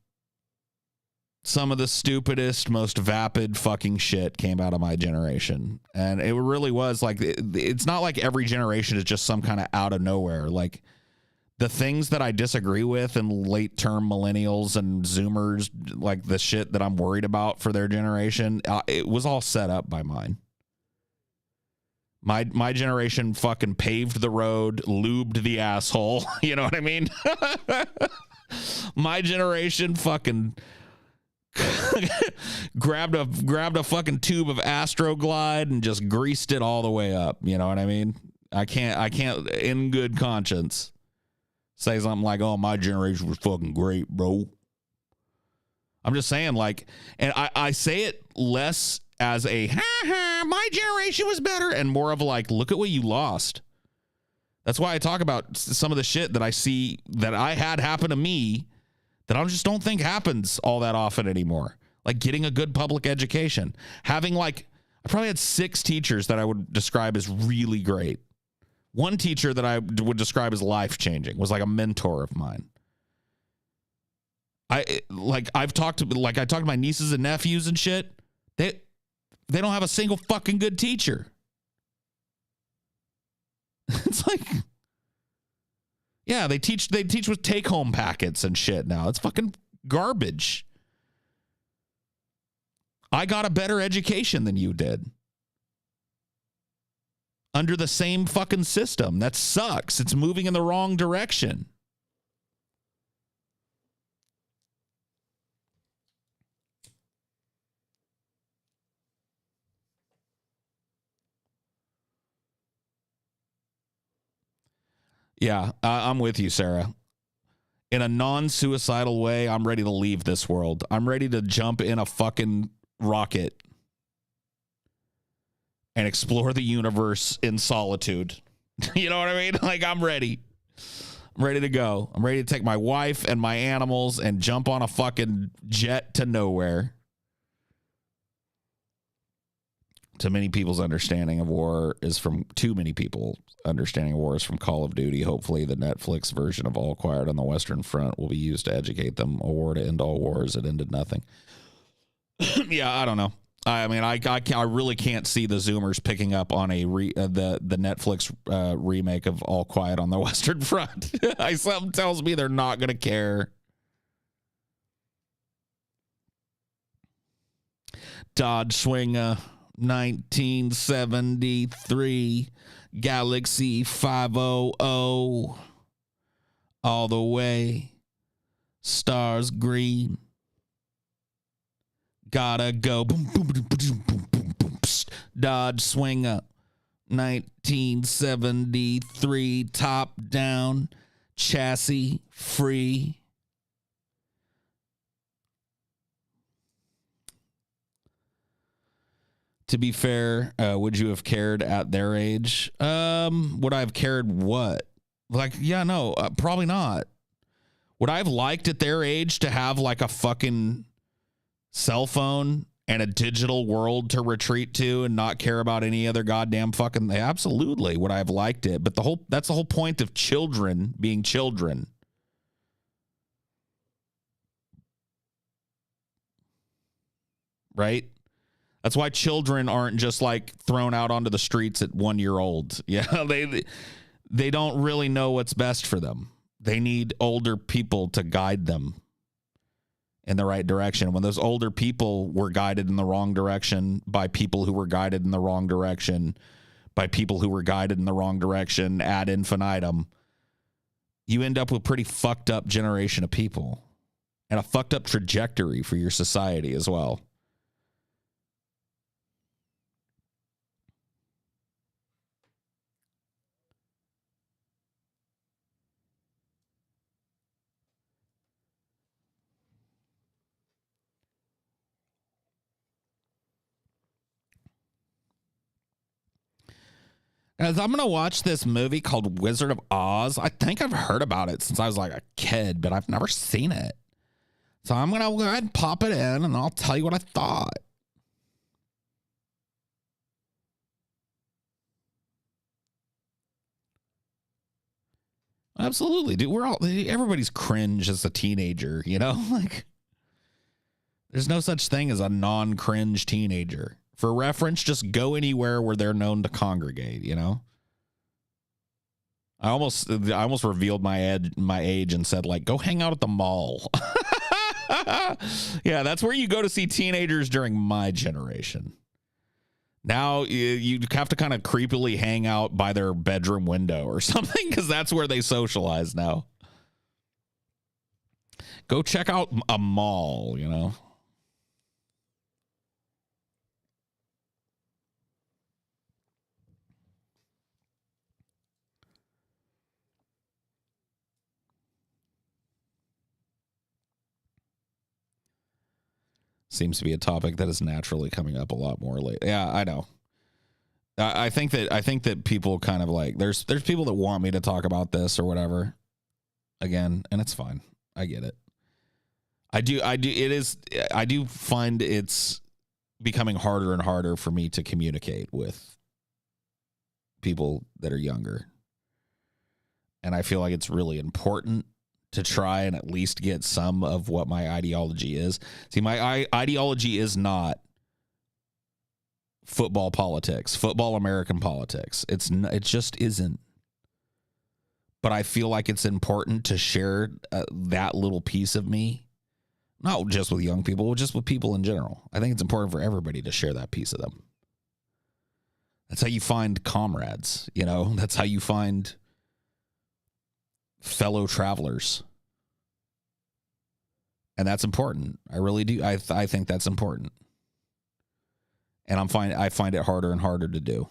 [SPEAKER 1] Some of the stupidest, most vapid fucking shit came out of my generation. And it really was like, it's not like every generation is just some kind of out of nowhere. Like, the things that I disagree with in late term millennials and Zoomers, like the shit that I'm worried about for their generation, it was all set up by mine. My generation fucking paved the road, lubed the asshole. You know what I mean? My generation fucking grabbed a fucking tube of Astroglide and just greased it all the way up. You know what I mean? I can't in good conscience. say something like, oh, my generation was fucking great, bro. I'm just saying, like, and I say it less as a, ha ha, my generation was better, and more of a, like, look at what you lost. That's why I talk about some of the shit that I see that I had happen to me that I just don't think happens all that often anymore. Like getting a good public education. Having, like, I probably had 6 teachers that I would describe as really great. One teacher that I would describe as life-changing was like a mentor of mine. I talked to my nieces and nephews and shit. They don't have a single fucking good teacher. It's like, yeah, they teach with take-home packets and shit now. It's fucking garbage. I got a better education than you did. Under the same fucking system. That sucks. It's moving in the wrong direction. Yeah, I'm with you, Sarah. In a non-suicidal way, I'm ready to leave this world. I'm ready to jump in a fucking rocket and explore the universe in solitude. You know what I mean? Like, I'm ready. I'm ready to go. I'm ready to take my wife and my animals and jump on a fucking jet to nowhere. Too many people's understanding of war is from Call of Duty. Hopefully the Netflix version of All Quiet on the Western Front will be used to educate them. A war to end all wars. It ended nothing. Yeah, I don't know. I mean, I really can't see the Zoomers picking up on the Netflix remake of All Quiet on the Western Front. Something tells me they're not going to care. Dodge Swinger 1973 Galaxy 500 all the way. Stars green. Gotta go. Boom, boom, boom, boom, boom, boom, boom. Psst. Dodge Swinger 1973 top down chassis free. To be fair, would you have cared at their age? Would I have cared what? Like, yeah, no, probably not. Would I have liked at their age to have like a fucking cell phone and a digital world to retreat to and not care about any other goddamn fucking? Absolutely. Would I have liked it? But that's the whole point of children being children. Right? That's why children aren't just like thrown out onto the streets at 1 year old. Yeah, they don't really know what's best for them. They need older people to guide them in the right direction. When those older people were guided in the wrong direction by people who were guided in the wrong direction by people who were guided in the wrong direction ad infinitum, you end up with a pretty fucked up generation of people and a fucked up trajectory for your society as well. As I'm going to watch this movie called Wizard of Oz. I think I've heard about it since I was like a kid, but I've never seen it. So I'm going to go ahead and pop it in and I'll tell you what I thought. Absolutely, dude. Everybody's cringe as a teenager, you know? Like, there's no such thing as a non-cringe teenager. For reference, just go anywhere where they're known to congregate, you know? I almost revealed my age and said, like, go hang out at the mall. Yeah, that's where you go to see teenagers during my generation. Now you have to kind of creepily hang out by their bedroom window or something because that's where they socialize now. Go check out a mall, you know? Seems to be a topic that is naturally coming up a lot more lately. Yeah, I know. I think that people kind of like there's people that want me to talk about this or whatever again, and it's fine. I get it. I do find it's becoming harder and harder for me to communicate with people that are younger. And I feel like it's really important to try and at least get some of what my ideology is. See, my ideology is not football politics, football American politics. It just isn't. But I feel like it's important to share that little piece of me, not just with young people, just with people in general. I think it's important for everybody to share that piece of them. That's how you find comrades, you know? That's how you find fellow travelers. And that's important. I really do. I think that's important. And I find it harder and harder to do.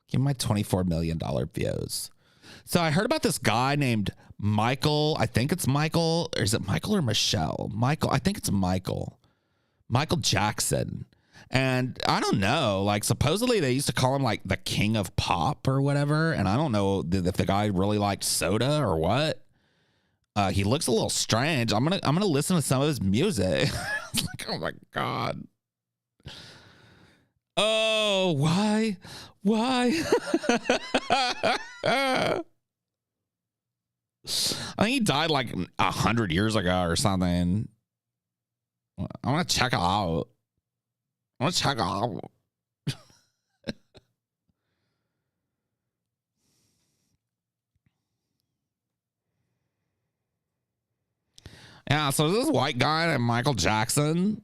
[SPEAKER 1] Give me my $24 million views. So I heard about this guy named Michael. I think it's Michael. Or is it Michael or Michelle? Michael. I think it's Michael. Michael Jackson. And I don't know, like supposedly they used to call him like the king of pop or whatever. And I don't know if the guy really liked soda or what. He looks a little strange. I'm gonna listen to some of his music. Like, oh my God. Oh, why? I think he died like 100 years ago or something. I want to check it out. Yeah, so this white guy named Michael Jackson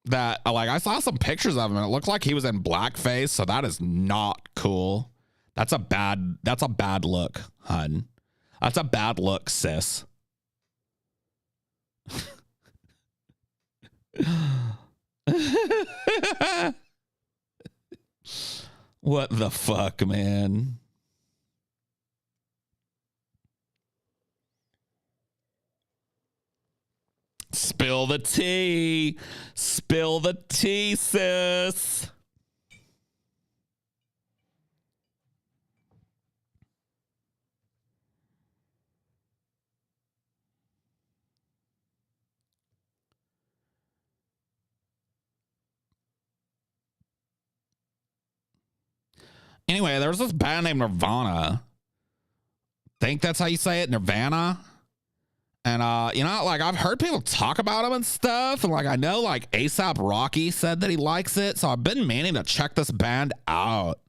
[SPEAKER 1] that, like, I saw some pictures of him and it looked like he was in blackface, so that is not cool. That's a bad look, hun. That's a bad look, sis. What the fuck, man? Spill the tea. Spill the tea, sis. Anyway, there was this band named Nirvana. Think that's how you say it, Nirvana? And, you know, like, I've heard people talk about him and stuff. And, like, I know, like, A$AP Rocky said that he likes it. So I've been meaning to check this band out.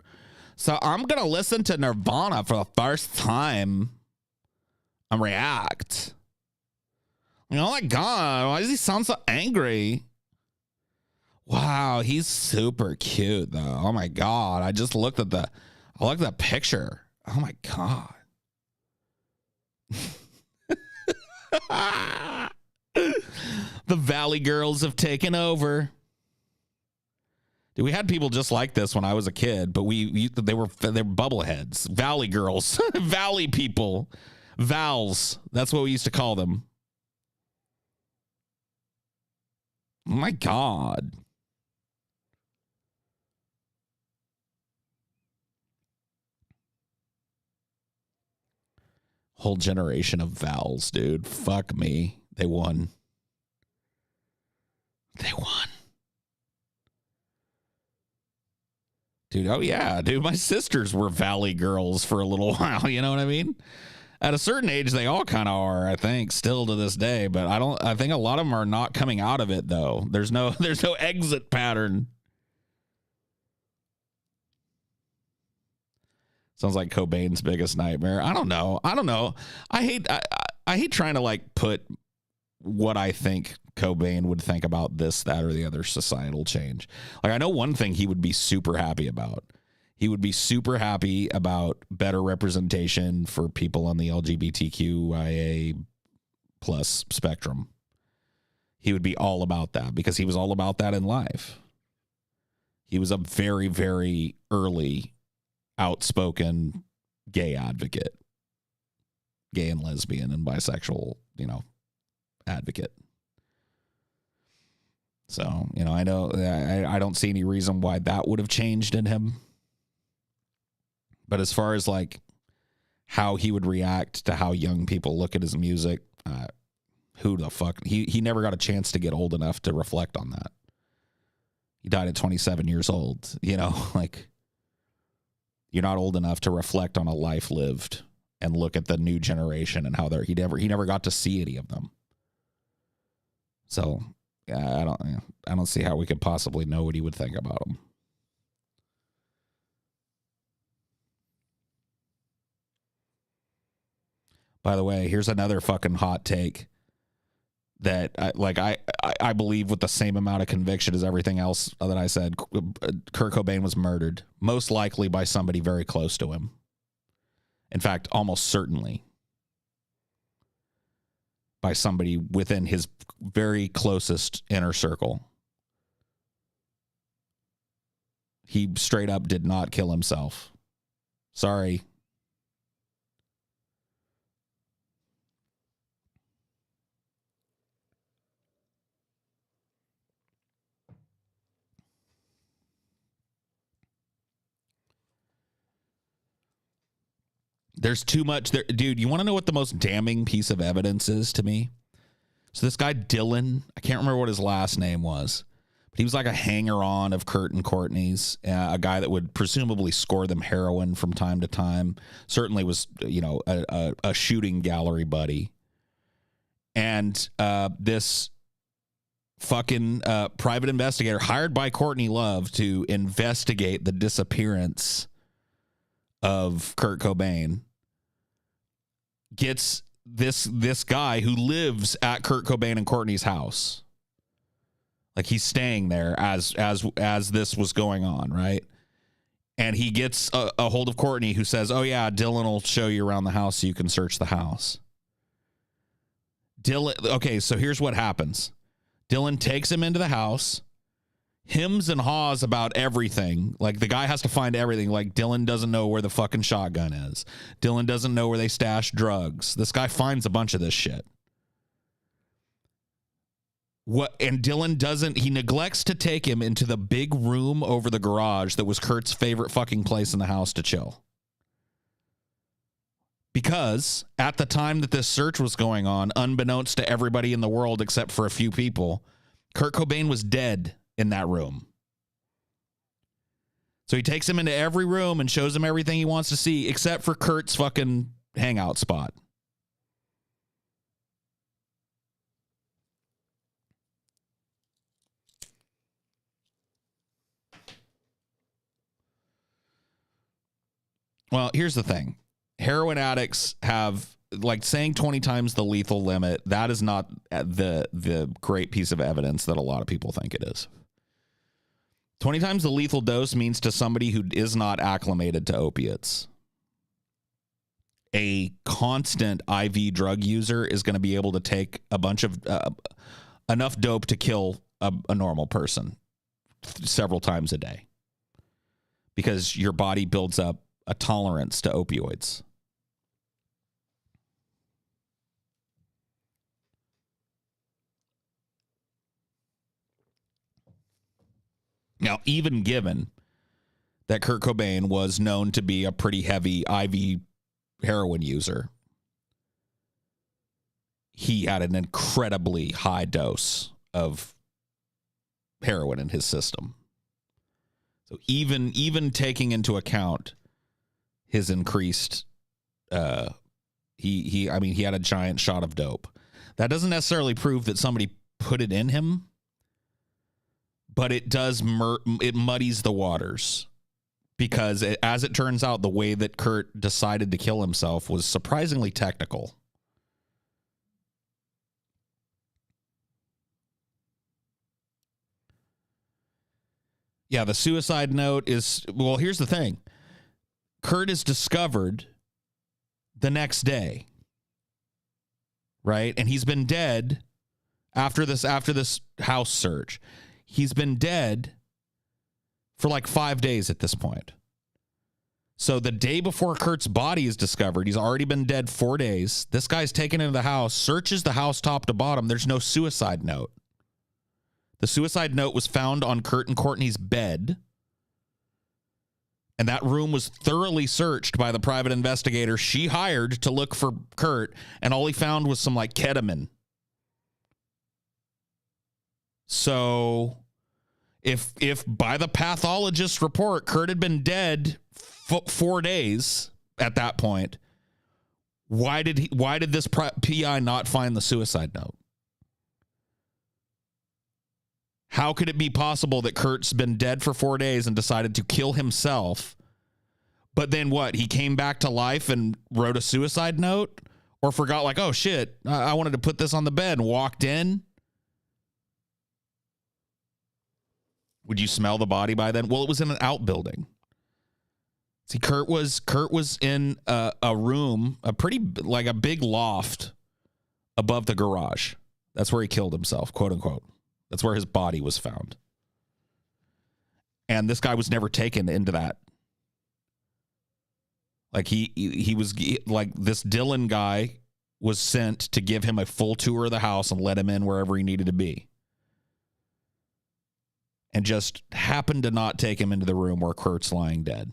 [SPEAKER 1] So I'm going to listen to Nirvana for the first time and react. You know, like, God, why does he sound so angry? Wow, he's super cute, though. Oh, my God. I just looked at the picture. Oh, my God. The Valley Girls have taken over. Dude, we had people just like this when I was a kid, but they were bubbleheads. Valley Girls. Valley people. Vals. That's what we used to call them. Oh my God. Whole generation of Vals, dude. Fuck me. They won. They won. Dude, oh yeah. Dude, my sisters were Valley Girls for a little while. You know what I mean? At a certain age, they all kind of are, I think, still to this day. But I think a lot of them are not coming out of it, though. There's no exit pattern. Sounds like Cobain's biggest nightmare. I don't know. I hate trying to like put what I think Cobain would think about this, that, or the other societal change. Like, I know one thing he would be super happy about. He would be super happy about better representation for people on the LGBTQIA plus spectrum. He would be all about that because he was all about that in life. He was a very, very early outspoken gay advocate, gay and lesbian and bisexual, advocate. So, I know I don't see any reason why that would have changed in him. But as far as like how he would react to how young people look at his music, who the fuck? He never got a chance to get old enough to reflect on that. He died at 27 years old. Like, you're not old enough to reflect on a life lived and look at the new generation and how he never got to see any of them. So I don't see how we could possibly know what he would think about them. By the way, here's another fucking hot take that I believe with the same amount of conviction as everything else that I said. Kurt Cobain was murdered, most likely by somebody very close to him. In fact, almost certainly by somebody within his very closest inner circle. He straight up did not kill himself. Sorry. There's too much there. Dude, you want to know what the most damning piece of evidence is to me? So this guy, Dylan, I can't remember what his last name was, but he was like a hanger-on of Kurt and Courtney's, a guy that would presumably score them heroin from time to time. Certainly was, a shooting gallery buddy. And this fucking private investigator hired by Courtney Love to investigate the disappearance of Kurt Cobain gets this guy who lives at Kurt Cobain and Courtney's house. Like, he's staying there as this was going on, right? And he gets a hold of Courtney, who says, "Oh yeah, Dylan will show you around the house so you can search the house." Okay, so here's what happens. Dylan takes him into the house, hems and haws about everything. Like, the guy has to find everything. Like, Dylan doesn't know where the fucking shotgun is. Dylan doesn't know where they stash drugs. This guy finds a bunch of this shit. And Dylan he neglects to take him into the big room over the garage that was Kurt's favorite fucking place in the house to chill. Because at the time that this search was going on, unbeknownst to everybody in the world except for a few people, Kurt Cobain was dead in that room. So he takes him into every room and shows him everything he wants to see except for Kurt's fucking hangout spot. Well, here's the thing. Heroin addicts have, like, saying 20 times the lethal limit. That is not the great piece of evidence that a lot of people think it is. 20 times the lethal dose means to somebody who is not acclimated to opiates. A constant IV drug user is going to be able to take a bunch of enough dope to kill a normal person several times a day, because your body builds up a tolerance to opioids. Now, even given that Kurt Cobain was known to be a pretty heavy IV heroin user, he had an incredibly high dose of heroin in his system. So even taking into account his increased, he had a giant shot of dope. That doesn't necessarily prove that somebody put it in him, but it does it muddies the waters, because as it turns out, the way that Kurt decided to kill himself was surprisingly technical. Yeah, the suicide note is, well, here's the thing. Kurt is discovered the next day, right? And he's been dead after this house search. He's been dead for like 5 days at this point. So the day before Kurt's body is discovered, he's already been dead 4 days. This guy's taken into the house, searches the house top to bottom. There's no suicide note. The suicide note was found on Kurt and Courtney's bed. And that room was thoroughly searched by the private investigator she hired to look for Kurt. And all he found was some like ketamine. So if by the pathologist's report, Kurt had been dead 4 days at that point, why did this PI not find the suicide note? How could it be possible that Kurt's been dead for 4 days and decided to kill himself, but then what? He came back to life and wrote a suicide note, or forgot like, oh shit, I wanted to put this on the bed and walked in? Would you smell the body by then? Well, it was in an outbuilding. See, Kurt was in a room, a big loft above the garage. That's where he killed himself, quote unquote. That's where his body was found. And this guy was never taken into that. Like he was like, this Dylan guy was sent to give him a full tour of the house and let him in wherever he needed to be. And just happened to not take him into the room where Kurt's lying dead.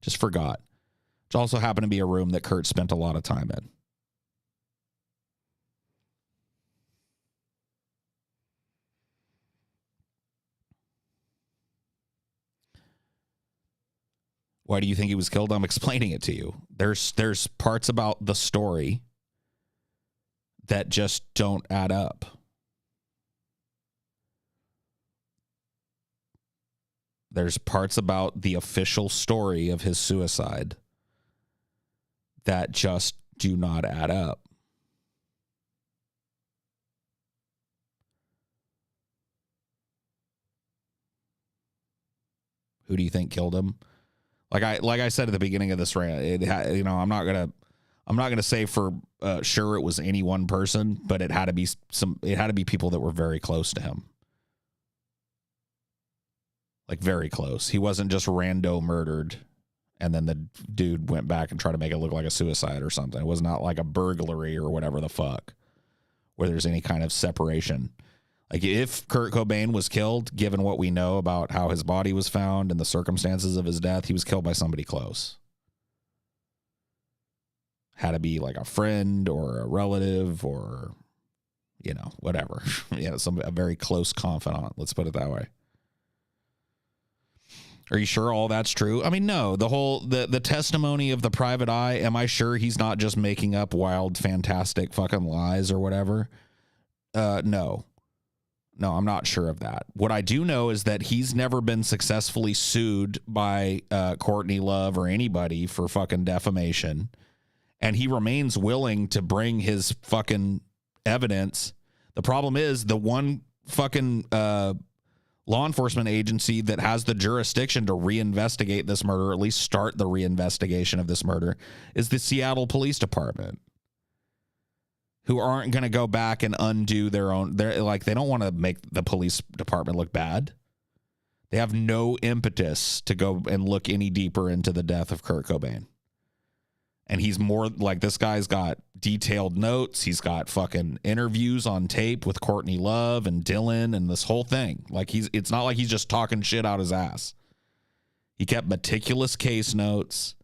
[SPEAKER 1] Just forgot. It also happened to be a room that Kurt spent a lot of time in. Why do you think he was killed? I'm explaining it to you. There's parts about the story that just don't add up. There's parts about the official story of his suicide that just do not add up. Who do you think killed him? Like I said at the beginning of this rant, I'm not gonna say for sure it was any one person, but it had to be people that were very close to him. Like very close. He wasn't just rando murdered and then the dude went back and tried to make it look like a suicide or something. It was not like a burglary or whatever the fuck where there's any kind of separation. Like if Kurt Cobain was killed, given what we know about how his body was found and the circumstances of his death, he was killed by somebody close. Had to be like a friend or a relative or, whatever. A very close confidant. Let's put it that way. Are you sure all that's true? I mean, no. The testimony of the private eye, am I sure he's not just making up wild, fantastic fucking lies or whatever? No. No, I'm not sure of that. What I do know is that he's never been successfully sued by Courtney Love or anybody for fucking defamation. And he remains willing to bring his fucking evidence. The problem is the one fucking law enforcement agency that has the jurisdiction to reinvestigate this murder, or at least start the reinvestigation of this murder, is the Seattle Police Department, who aren't going to go back and undo their own. They don't want to make the police department look bad. They have no impetus to go and look any deeper into the death of Kurt Cobain. And he's more like, this guy's got detailed notes. He's got fucking interviews on tape with Courtney Love and Dylan and this whole thing. Like it's not like he's just talking shit out his ass. He kept meticulous case notes.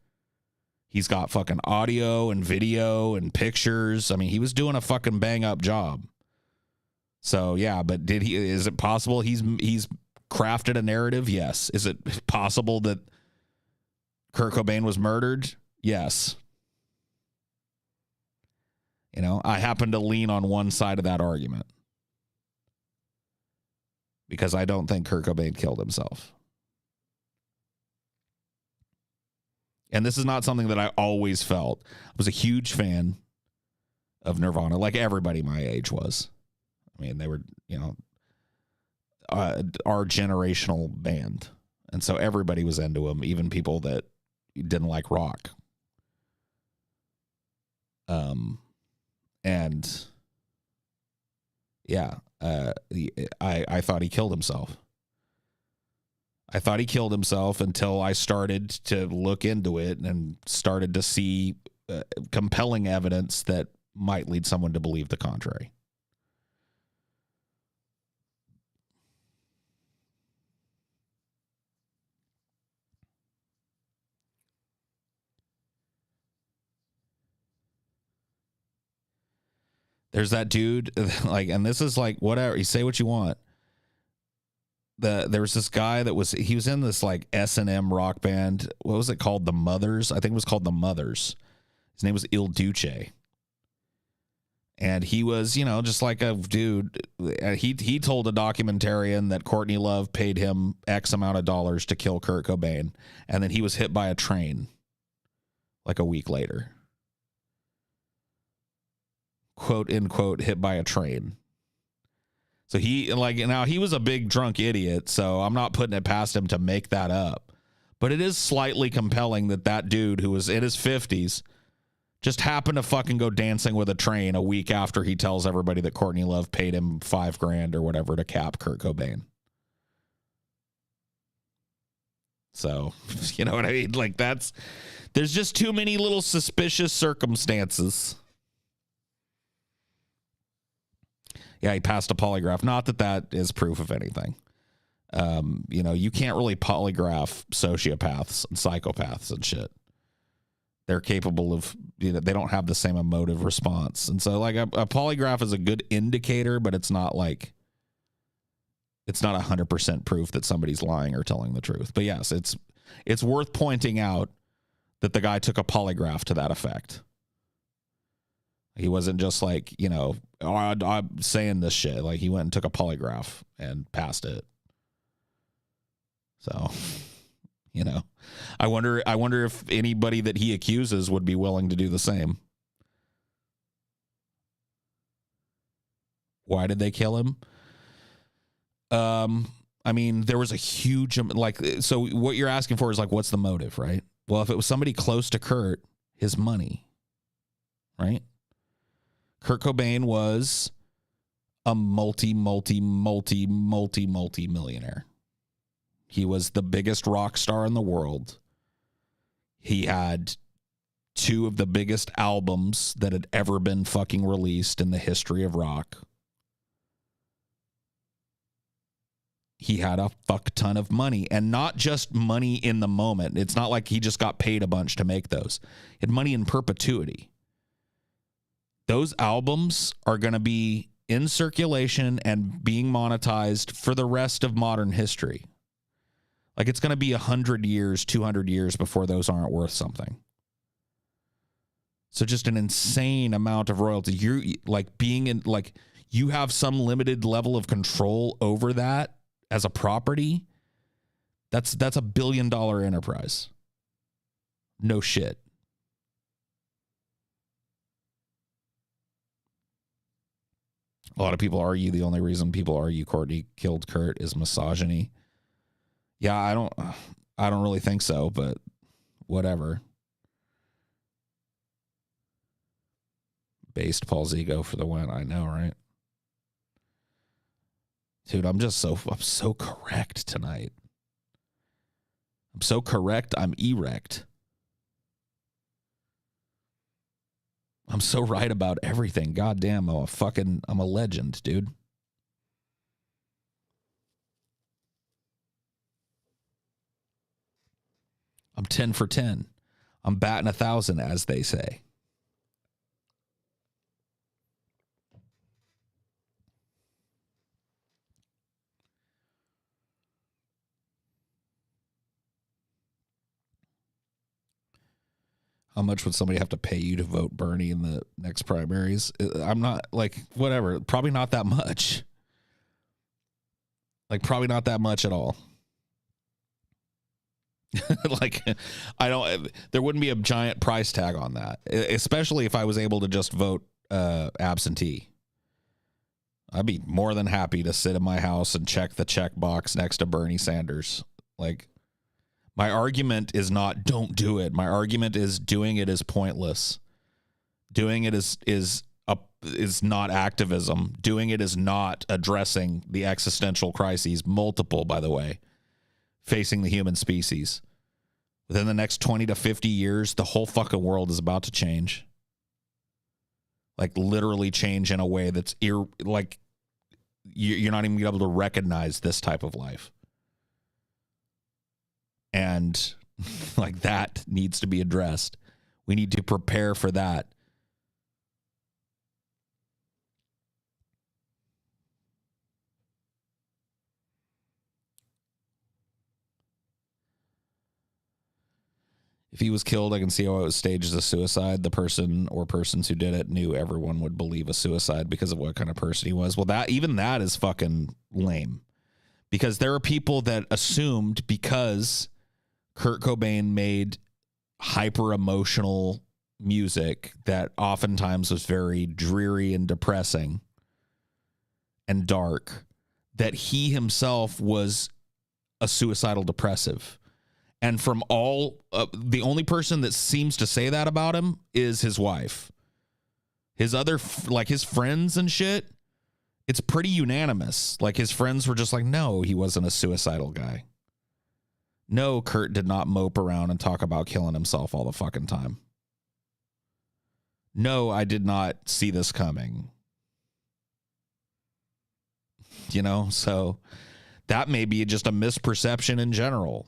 [SPEAKER 1] He's got fucking audio and video and pictures. I mean, he was doing a fucking bang up job. So yeah, but is it possible he's crafted a narrative? Yes. Is it possible that Kurt Cobain was murdered? Yes. I happen to lean on one side of that argument because I don't think Kurt Cobain killed himself. And this is not something that I always felt. I was a huge fan of Nirvana, like everybody my age was. I mean, they were, our generational band. And so everybody was into them, even people that didn't like rock. And yeah, I thought he killed himself. I thought he killed himself until I started to look into it and started to see compelling evidence that might lead someone to believe the contrary. There's that dude, like, and this is like, whatever, you say what you want. There was this guy he was in this like S&M rock band. What was it called? The Mothers? I think it was called The Mothers. His name was Il Duce. And he was, just like a dude. He told a documentarian that Courtney Love paid him X amount of dollars to kill Kurt Cobain. And then he was hit by a train like a week later. Quote, unquote, hit by a train. So now he was a big drunk idiot, so I'm not putting it past him to make that up. But it is slightly compelling that dude who was in his 50s just happened to fucking go dancing with a train a week after he tells everybody that Courtney Love paid him $5,000 or whatever to cap Kurt Cobain. So, you know what I mean? Like, there's just too many little suspicious circumstances. Yeah, he passed a polygraph. Not that is proof of anything. You can't really polygraph sociopaths and psychopaths and shit. They're capable of, they don't have the same emotive response. And so, like, a polygraph is a good indicator, but it's not 100% proof that somebody's lying or telling the truth. But yes, it's worth pointing out that the guy took a polygraph to that effect. He wasn't just like, I'm saying this shit. Like, he went and took a polygraph and passed it. So, I wonder if anybody that he accuses would be willing to do the same. Why did they kill him? I mean, there was a huge, so what you're asking for is like, what's the motive, right? Well, if it was somebody close to Kurt, his money, right? Kurt Cobain was a multi-millionaire. He was the biggest rock star in the world. He had 2 of the biggest albums that had ever been fucking released in the history of rock. He had a fuck ton of money, and not just money in the moment. It's not like he just got paid a bunch to make those. He had money in perpetuity. Those albums are going to be in circulation and being monetized for the rest of modern history. Like, it's going to be 100 years, 200 years before those aren't worth something. So just an insane amount of royalty. You're like you have some limited level of control over that as a property. That's $1 billion enterprise. No shit. A lot of people argue the only reason people argue Courtney killed Kurt is misogyny. Yeah, I don't really think so, but whatever. Based Paul's ego for the win. I know, right? Dude, I'm so correct tonight. I'm so correct, I'm erect. I'm so right about everything. Goddamn, I'm a legend, dude. I'm 10 for 10. I'm batting 1,000, as they say. How much would somebody have to pay you to vote Bernie in the next primaries? I'm not, whatever. Probably not that much. Probably not that much at all. There wouldn't be a giant price tag on that, especially if I was able to just vote absentee. I'd be more than happy to sit in my house and check the check box next to Bernie Sanders. My argument is not don't do it. My argument is doing it is pointless. Doing it is is not activism. Doing it is not addressing the existential crises, multiple, by the way, facing the human species. Within the next 20 to 50 years, the whole fucking world is about to change. Like literally change in a way that's you're not even gonna be able to recognize this type of life. And like that needs to be addressed. We need to prepare for that. If he was killed, I can see how it was staged as a suicide. The person or persons who did it knew everyone would believe a suicide because of what kind of person he was. Well, that is fucking lame. Because there are people that assumed because Kurt Cobain made hyper emotional music that oftentimes was very dreary and depressing and dark, that he himself was a suicidal depressive. And from all, the only person that seems to say that about him is his wife. His other, like his friends and shit, it's pretty unanimous. Like his friends were just like, no, he wasn't a suicidal guy. No, Kurt did not mope around and talk about killing himself all the fucking time. No, I did not see this coming. You know, so that may be just a misperception in general.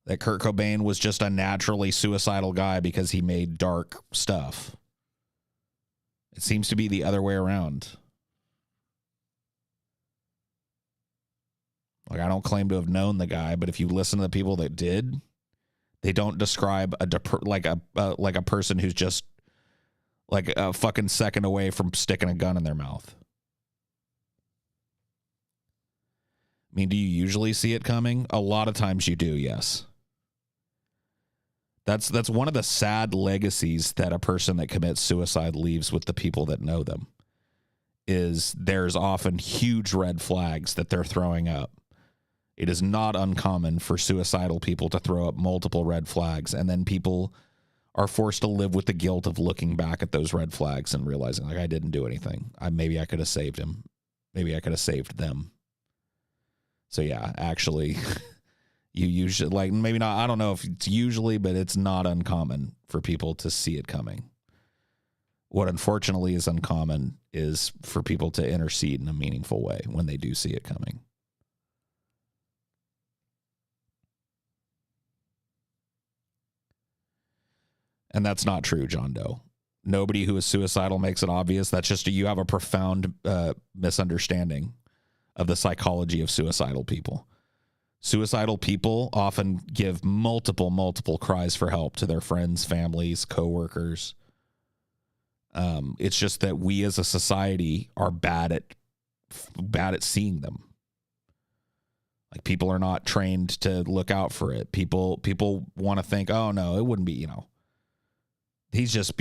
[SPEAKER 1] That Kurt Cobain was just a naturally suicidal guy because he made dark stuff. It seems to be the other way around. Like, I don't claim to have known the guy, but if you listen to the people that did, they don't describe like a person who's just like a fucking second away from sticking a gun in their mouth. I mean, do you usually see it coming? A lot of times you do, yes. That's one of the sad legacies that a person that commits suicide leaves with the people that know them, is there's often huge red flags that they're throwing up. It is not uncommon for suicidal people to throw up multiple red flags, and then people are forced to live with the guilt of looking back at those red flags and realizing, like, I didn't do anything. Maybe I could have saved him. Maybe I could have saved them. So yeah, actually, you usually, like, maybe not, I don't know if it's usually, but it's not uncommon for people to see it coming. What unfortunately is uncommon is for people to intercede in a meaningful way when they do see it coming. And that's not true, John Doe. Nobody who is suicidal makes it obvious. That's just you have a profound misunderstanding of the psychology of suicidal people. Suicidal people often give multiple cries for help to their friends, families, coworkers. It's just that we as a society are bad at seeing them. Like, people are not trained to look out for it. People want to think, oh no, it wouldn't be, you know. He's just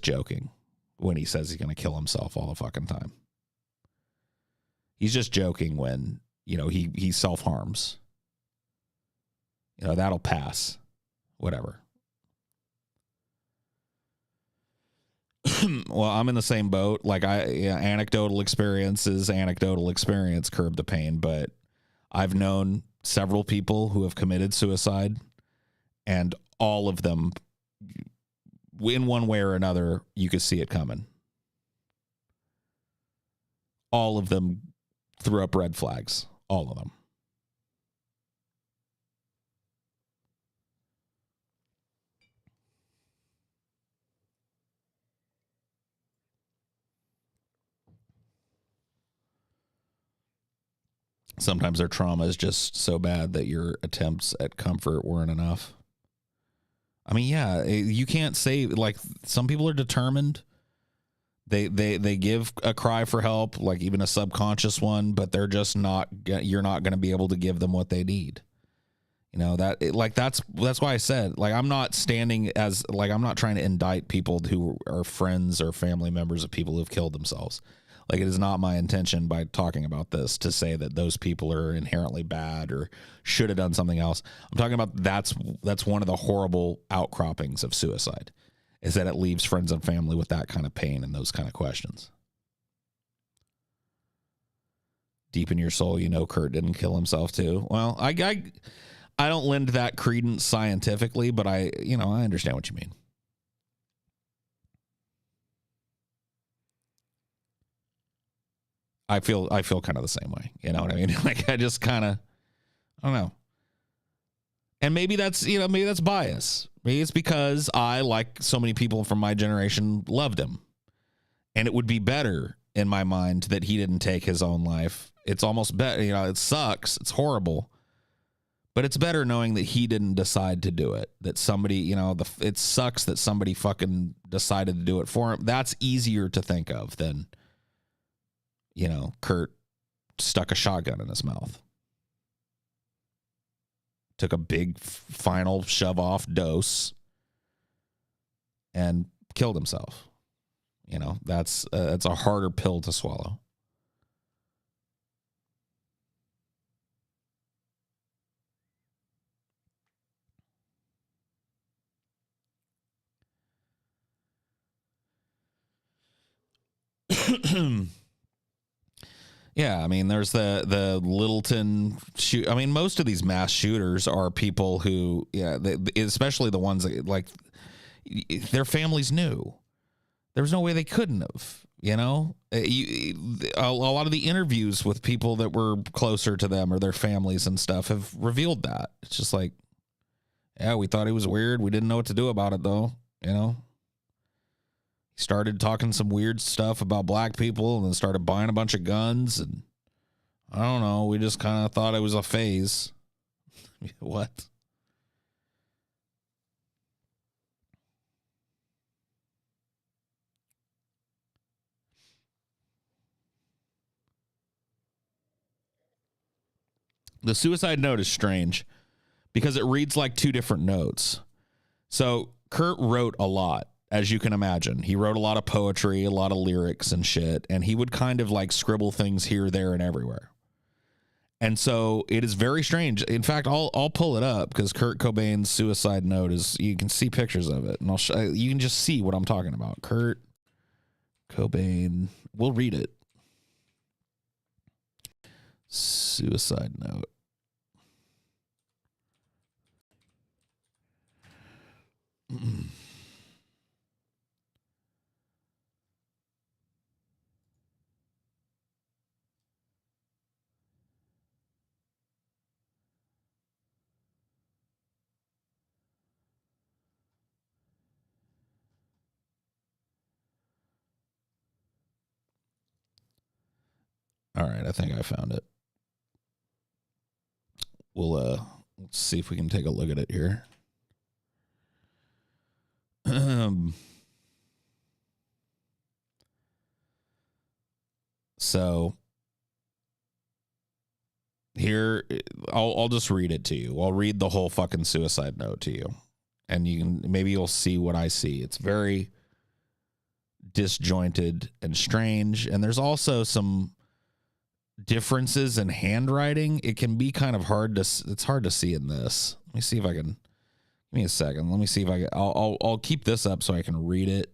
[SPEAKER 1] joking when he says he's going to kill himself all the fucking time. He's just joking when, you know, he self-harms. You know, that'll pass. Whatever. Well, I'm in the same boat. Like, anecdotal experience curb the pain, but I've known several people who have committed suicide, and all of them, in one way or another, you could see it coming. All of them threw up red flags. All of them. Sometimes their trauma is just so bad that your attempts at comfort weren't enough. I mean, yeah, you can't say, like, some people are determined. They give a cry for help, like even a subconscious one, but they're just not, you're not going to be able to give them what they need. You know, that's why I said, like, I'm not standing as, like, I'm not trying to indict people who are friends or family members of people who've killed themselves. Like, it is not my intention by talking about this to say that those people are inherently bad or should have done something else. I'm talking about that's one of the horrible outcroppings of suicide. is that it leaves friends and family with that kind of pain and those kind of questions. Deep in your soul, you know Kurt didn't kill himself too. Well, I don't lend that credence scientifically, but I understand what you mean. I feel kind of the same way. You know what I mean? Like, I just kind of, I don't know. And maybe that's bias. Maybe it's because I, like so many people from my generation, loved him. And it would be better in my mind that he didn't take his own life. It's almost better, it sucks. It's horrible. But it's better knowing that he didn't decide to do it. That somebody, it sucks that somebody fucking decided to do it for him. That's easier to think of than, Kurt stuck a shotgun in his mouth. Took a big final shove-off dose and killed himself. That's a harder pill to swallow. Yeah, I mean, there's the Littleton shoot. I mean, most of these mass shooters are people who, especially the ones that, like, their families knew. There was no way they couldn't have. A lot of the interviews with people that were closer to them or their families and stuff have revealed that. It's just like, yeah, we thought he was weird. We didn't know what to do about it, though. He started talking some weird stuff about black people and then started buying a bunch of guns. And I don't know. We just kind of thought it was a phase. What? The suicide note is strange because it reads like two different notes. So Kurt wrote a lot. As you can imagine, he wrote a lot of poetry, a lot of lyrics and shit, and he would kind of like scribble things here, there, and everywhere. And so it is very strange. In fact, I'll pull it up because Kurt Cobain's suicide note is, you can see pictures of it, and you can just see what I'm talking about. Kurt Cobain, we'll read it. Suicide note. All right, I think I found it. We'll let's see if we can take a look at it here. So here, I'll just read it to you. I'll read the whole fucking suicide note to you, and you'll see what I see. It's very disjointed and strange, and there's also some differences in handwriting. It can be kind of it's hard to see in this. Let me see if I can, give me a second. Let me see if I can, I'll keep this up so I can read it,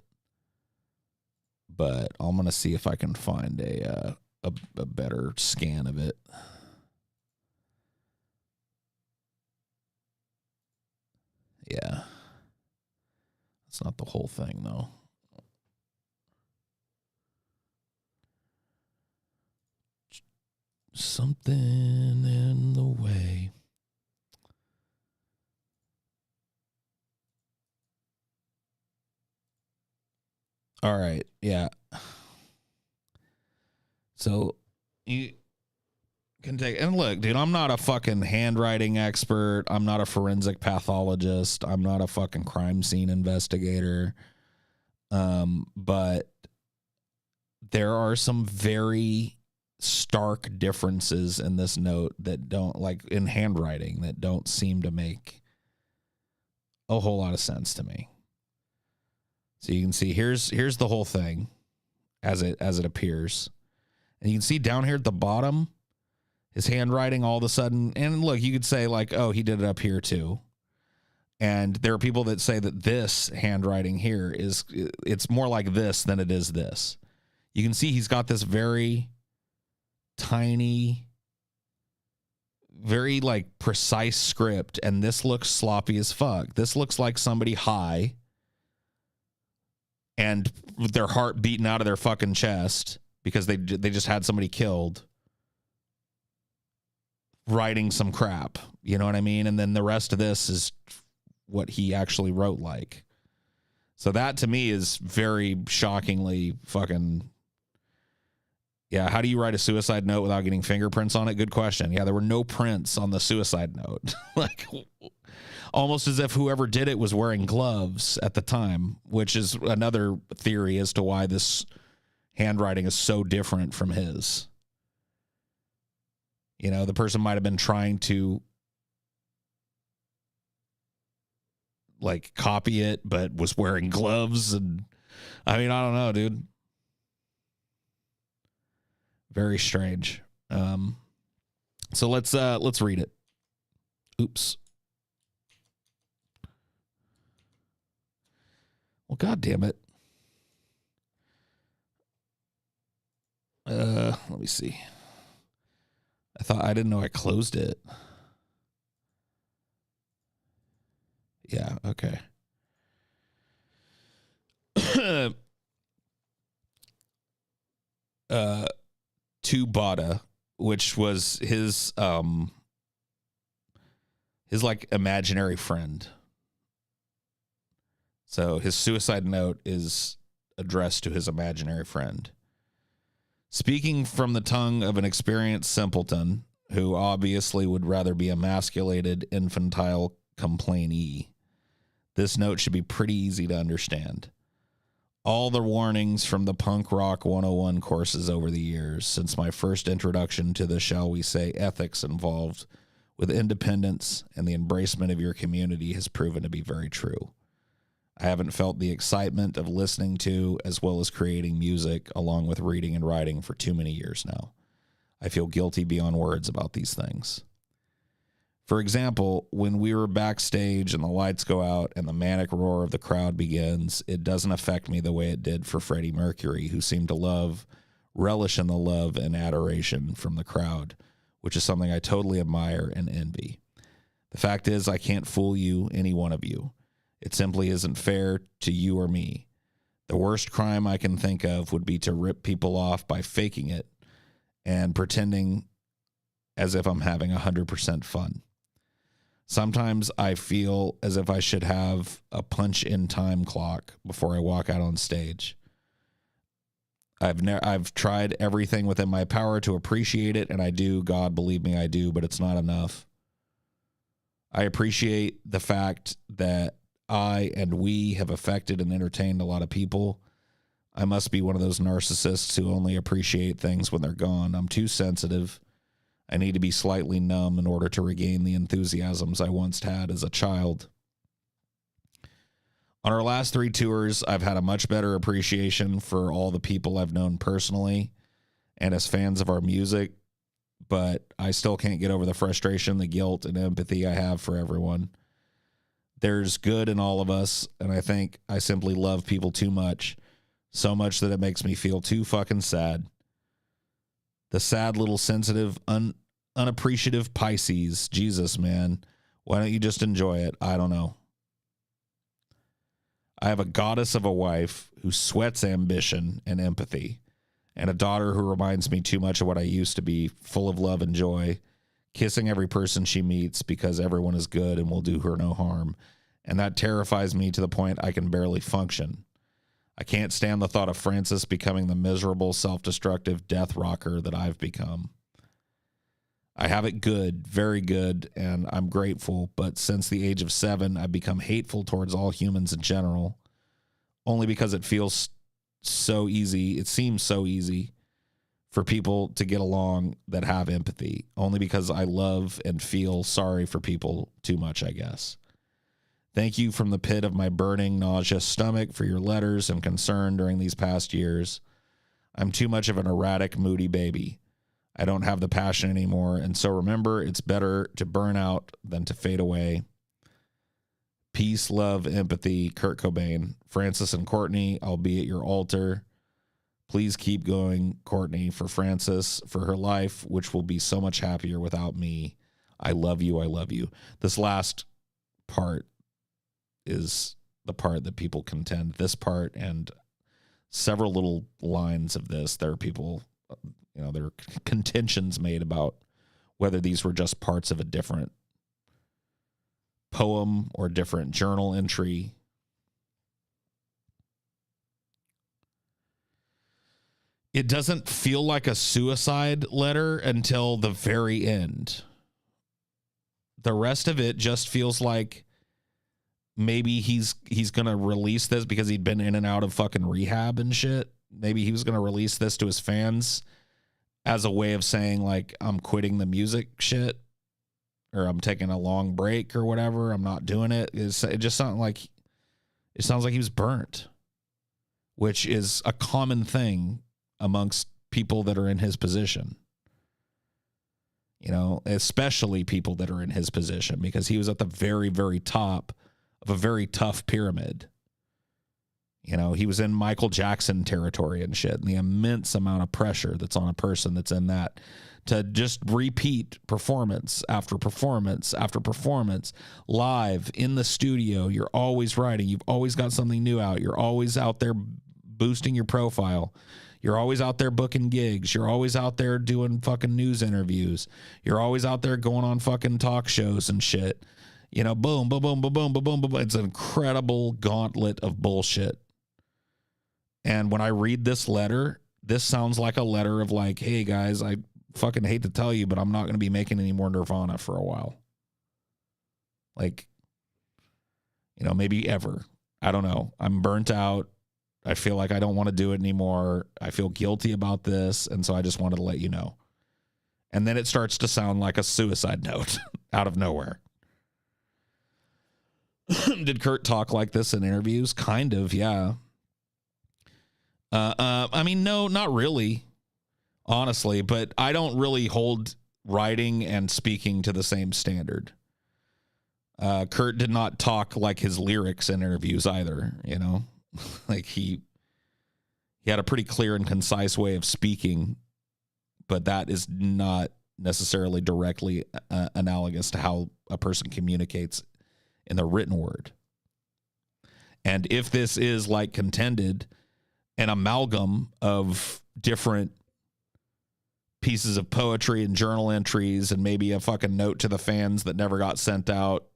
[SPEAKER 1] but I'm going to see if I can find a better scan of it. Yeah. That's not the whole thing though. Something in the way. All right. Yeah. So you can take, and look, dude, I'm not a fucking handwriting expert. I'm not a forensic pathologist. I'm not a fucking crime scene investigator. But there are some very stark differences in this note that don't, like in handwriting, that don't seem to make a whole lot of sense to me. So you can see here's the whole thing as it appears. And you can see down here at the bottom, his handwriting all of a sudden, and look, you could say like, oh, he did it up here too. And there are people that say that this handwriting here it's more like this than it is this. You can see he's got this very tiny, very like precise script, and this looks sloppy as fuck. This looks like somebody high and with their heart beating out of their fucking chest because they just had somebody killed, writing some crap. You know what I mean? And then the rest of this is what he actually wrote like. So that to me is very shockingly fucking... Yeah, how do you write a suicide note without getting fingerprints on it? Good question. Yeah, there were no prints on the suicide note. Like, almost as if whoever did it was wearing gloves at the time, which is another theory as to why this handwriting is so different from his. You know, the person might have been trying to, like, copy it, but was wearing gloves. And I mean, I don't know, dude. Very strange. So let's read it. Oops. Well, God damn it. Let me see. I didn't know I closed it. Yeah, okay. To Bada, which was his like imaginary friend. So his suicide note is addressed to his imaginary friend. Speaking from the tongue of an experienced simpleton who obviously would rather be emasculated infantile complainee, this note should be pretty easy to understand. All the warnings from the Punk Rock 101 courses over the years, since my first introduction to the, shall we say, ethics involved with independence and the embracement of your community, has proven to be very true. I haven't felt the excitement of listening to as well as creating music along with reading and writing for too many years now. I feel guilty beyond words about these things. For example, when we were backstage and the lights go out and the manic roar of the crowd begins, it doesn't affect me the way it did for Freddie Mercury, who seemed to relish in the love and adoration from the crowd, which is something I totally admire and envy. The fact is, I can't fool you, any one of you. It simply isn't fair to you or me. The worst crime I can think of would be to rip people off by faking it and pretending as if I'm having 100% fun. Sometimes I feel as if I should have a punch-in time clock before I walk out on stage. I've tried everything within my power to appreciate it, and I do. God, believe me, I do, but it's not enough. I appreciate the fact that I and we have affected and entertained a lot of people. I must be one of those narcissists who only appreciate things when they're gone. I'm too sensitive. I need to be slightly numb in order to regain the enthusiasms I once had as a child. On our last 3 tours, I've had a much better appreciation for all the people I've known personally and as fans of our music, but I still can't get over the frustration, the guilt, and empathy I have for everyone. There's good in all of us, and I think I simply love people too much, so much that it makes me feel too fucking sad. The sad little sensitive, unappreciative Pisces. Jesus, man. Why don't you just enjoy it? I don't know. I have a goddess of a wife who sweats ambition and empathy, and a daughter who reminds me too much of what I used to be, full of love and joy, kissing every person she meets because everyone is good and will do her no harm. And that terrifies me to the point I can barely function. I can't stand the thought of Francis becoming the miserable, self-destructive death rocker that I've become. I have it good, very good, and I'm grateful, but since the age of 7, I've become hateful towards all humans in general, only because it feels so easy, it seems so easy for people to get along that have empathy, only because I love and feel sorry for people too much, I guess. Thank you from the pit of my burning, nauseous stomach for your letters and concern during these past years. I'm too much of an erratic, moody baby. I don't have the passion anymore, and so remember, it's better to burn out than to fade away. Peace, love, empathy, Kurt Cobain. Francis and Courtney, I'll be at your altar. Please keep going, Courtney, for Francis, for her life, which will be so much happier without me. I love you. I love you. This last part is the part that people contend. This part and several little lines of this, there are people, there are contentions made about whether these were just parts of a different poem or different journal entry. It doesn't feel like a suicide letter until the very end. The rest of it just feels like maybe he's going to release this because he'd been in and out of fucking rehab and shit. Maybe he was going to release this to his fans as a way of saying, like, I'm quitting the music shit, or I'm taking a long break or whatever. I'm not doing it. It just sounds like he was burnt, which is a common thing amongst people that are in his position. Especially people that are in his position, because he was at the very, very top of a very tough pyramid. He was in Michael Jackson territory and shit, and the immense amount of pressure that's on a person that's in that to just repeat performance after performance after performance live in the studio. You're always writing. You've always got something new out. You're always out there boosting your profile. You're always out there booking gigs. You're always out there doing fucking news interviews. You're always out there going on fucking talk shows and shit. Boom, boom, boom, boom, boom, boom, boom, boom. It's an incredible gauntlet of bullshit. And when I read this letter, this sounds like a letter of like, hey guys, I fucking hate to tell you, but I'm not going to be making any more Nirvana for a while. Like, maybe ever. I don't know. I'm burnt out. I feel like I don't want to do it anymore. I feel guilty about this. And so I just wanted to let you know. And then it starts to sound like a suicide note out of nowhere. Did Kurt talk like this in interviews? Kind of, yeah. I mean, no, not really, honestly, but I don't really hold writing and speaking to the same standard. Kurt did not talk like his lyrics in interviews either, like he had a pretty clear and concise way of speaking, but that is not necessarily directly analogous to how a person communicates in the written word. And if this is like contended, an amalgam of different pieces of poetry and journal entries and maybe a fucking note to the fans that never got sent out,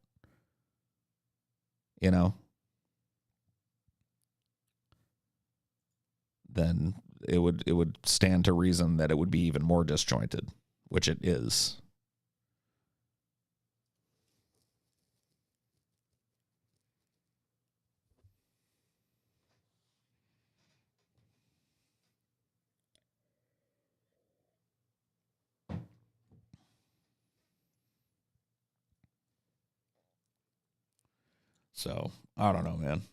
[SPEAKER 1] then it would stand to reason that it would be even more disjointed, which it is. So, I don't know, man.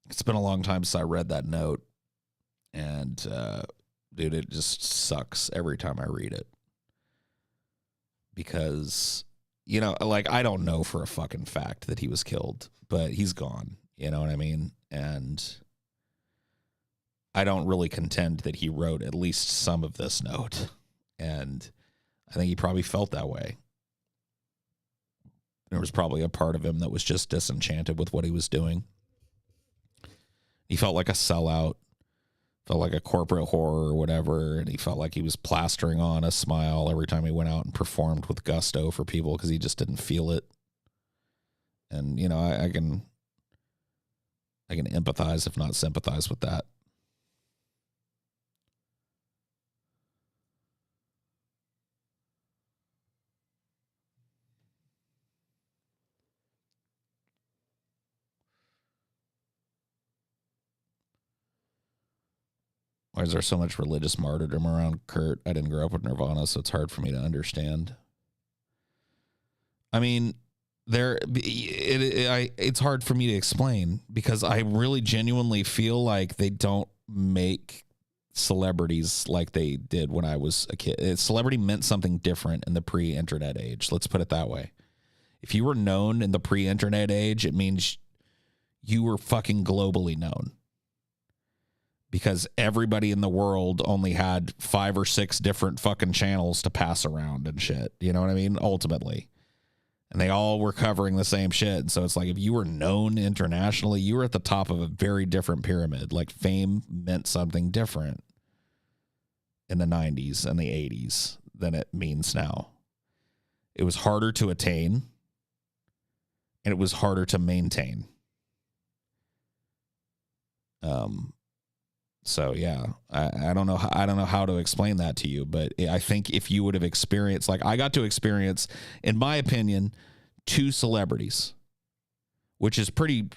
[SPEAKER 1] It's been a long time since I read that note. And, dude, it just sucks every time I read it. Because, I don't know for a fucking fact that he was killed, but he's gone. You know what I mean? And I don't really contend that he wrote at least some of this note. And I think he probably felt that way. There was probably a part of him that was just disenchanted with what he was doing. He felt like a sellout, felt like a corporate whore or whatever, and he felt like he was plastering on a smile every time he went out and performed with gusto for people because he just didn't feel it. And, I can empathize, if not sympathize with that. Why is there so much religious martyrdom around Kurt? I didn't grow up with Nirvana, so it's hard for me to understand. I mean, it's hard for me to explain because I really genuinely feel like they don't make celebrities like they did when I was a kid. Celebrity meant something different in the pre-internet age. Let's put it that way. If you were known in the pre-internet age, it means you were fucking globally known. Because everybody in the world only had 5 or 6 different fucking channels to pass around and shit. You know what I mean? Ultimately. And they all were covering the same shit. So it's like if you were known internationally, you were at the top of a very different pyramid. Like fame meant something different in the 90s and the 80s than it means now. It was harder to attain and it was harder to maintain. So yeah, I don't know how to explain that to you, but I think if you would have experienced, like I got to experience, in my opinion, 2 celebrities, which is pretty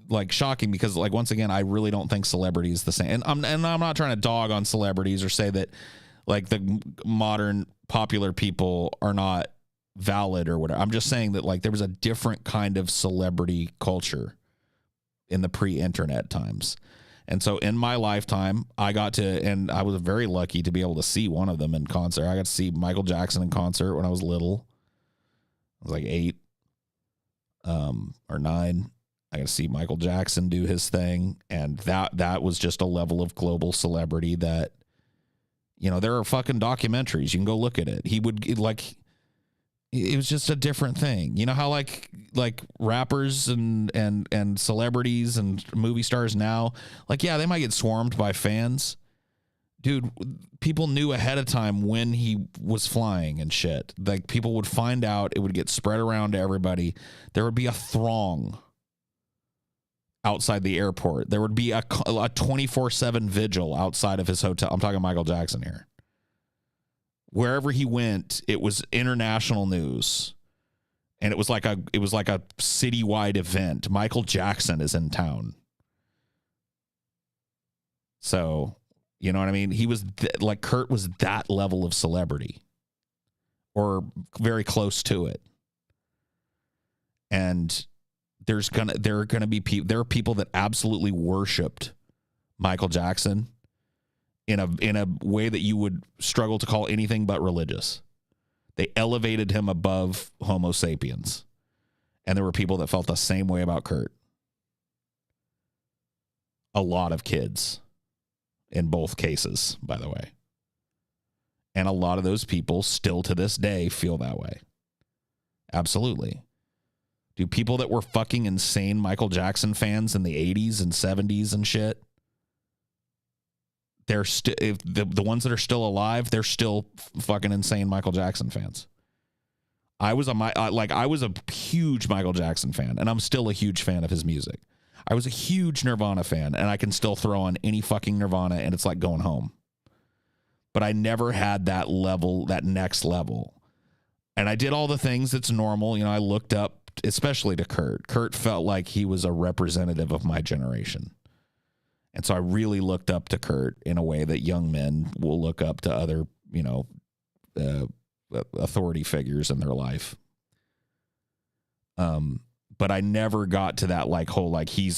[SPEAKER 1] like shocking because like once again, I really don't think celebrity is the same. And I'm not trying to dog on celebrities or say that like the modern popular people are not valid or whatever. I'm just saying that like there was a different kind of celebrity culture in the pre-internet times. And so in my lifetime, I got to, and I was very lucky to be able to see one of them in concert. I got to see Michael Jackson in concert when I was little. I was like 8 or 9. I got to see Michael Jackson do his thing. And that was just a level of global celebrity that, you know, there are fucking documentaries. You can go look at it. He would like, it was just a different thing. You know how like rappers and celebrities and movie stars now, like, yeah, they might get swarmed by fans. Dude, people knew ahead of time when he was flying and shit. Like people would find out, it would get spread around to everybody. There would be a throng outside the airport. There would be a 24/7 vigil outside of his hotel. I'm talking Michael Jackson here. Wherever he went, it was international news, and it was like a citywide event. Michael Jackson is in town, so you know what I mean. He was like Kurt was that level of celebrity, or very close to it. And there are people that absolutely worshipped Michael Jackson in a way that you would struggle to call anything but religious. They elevated him above Homo sapiens. And there were people that felt the same way about Kurt. A lot of kids in both cases, by the way. And a lot of those people still to this day feel that way. Absolutely. Do people that were fucking insane Michael Jackson fans in the 80s and 70s and shit, they're still the ones that are still alive, they're still fucking insane Michael Jackson fans. I was a huge Michael Jackson fan, and I'm still a huge fan of his music. I was a huge Nirvana fan, and I can still throw on any fucking Nirvana, and it's like going home. But I never had that level, that next level. And I did all the things that's normal. You know, I looked up, especially to Kurt. Kurt felt like he was a representative of my generation. And so I really looked up to Kurt in a way that young men will look up to other, you know, authority figures in their life. But I never got to that like whole, like he's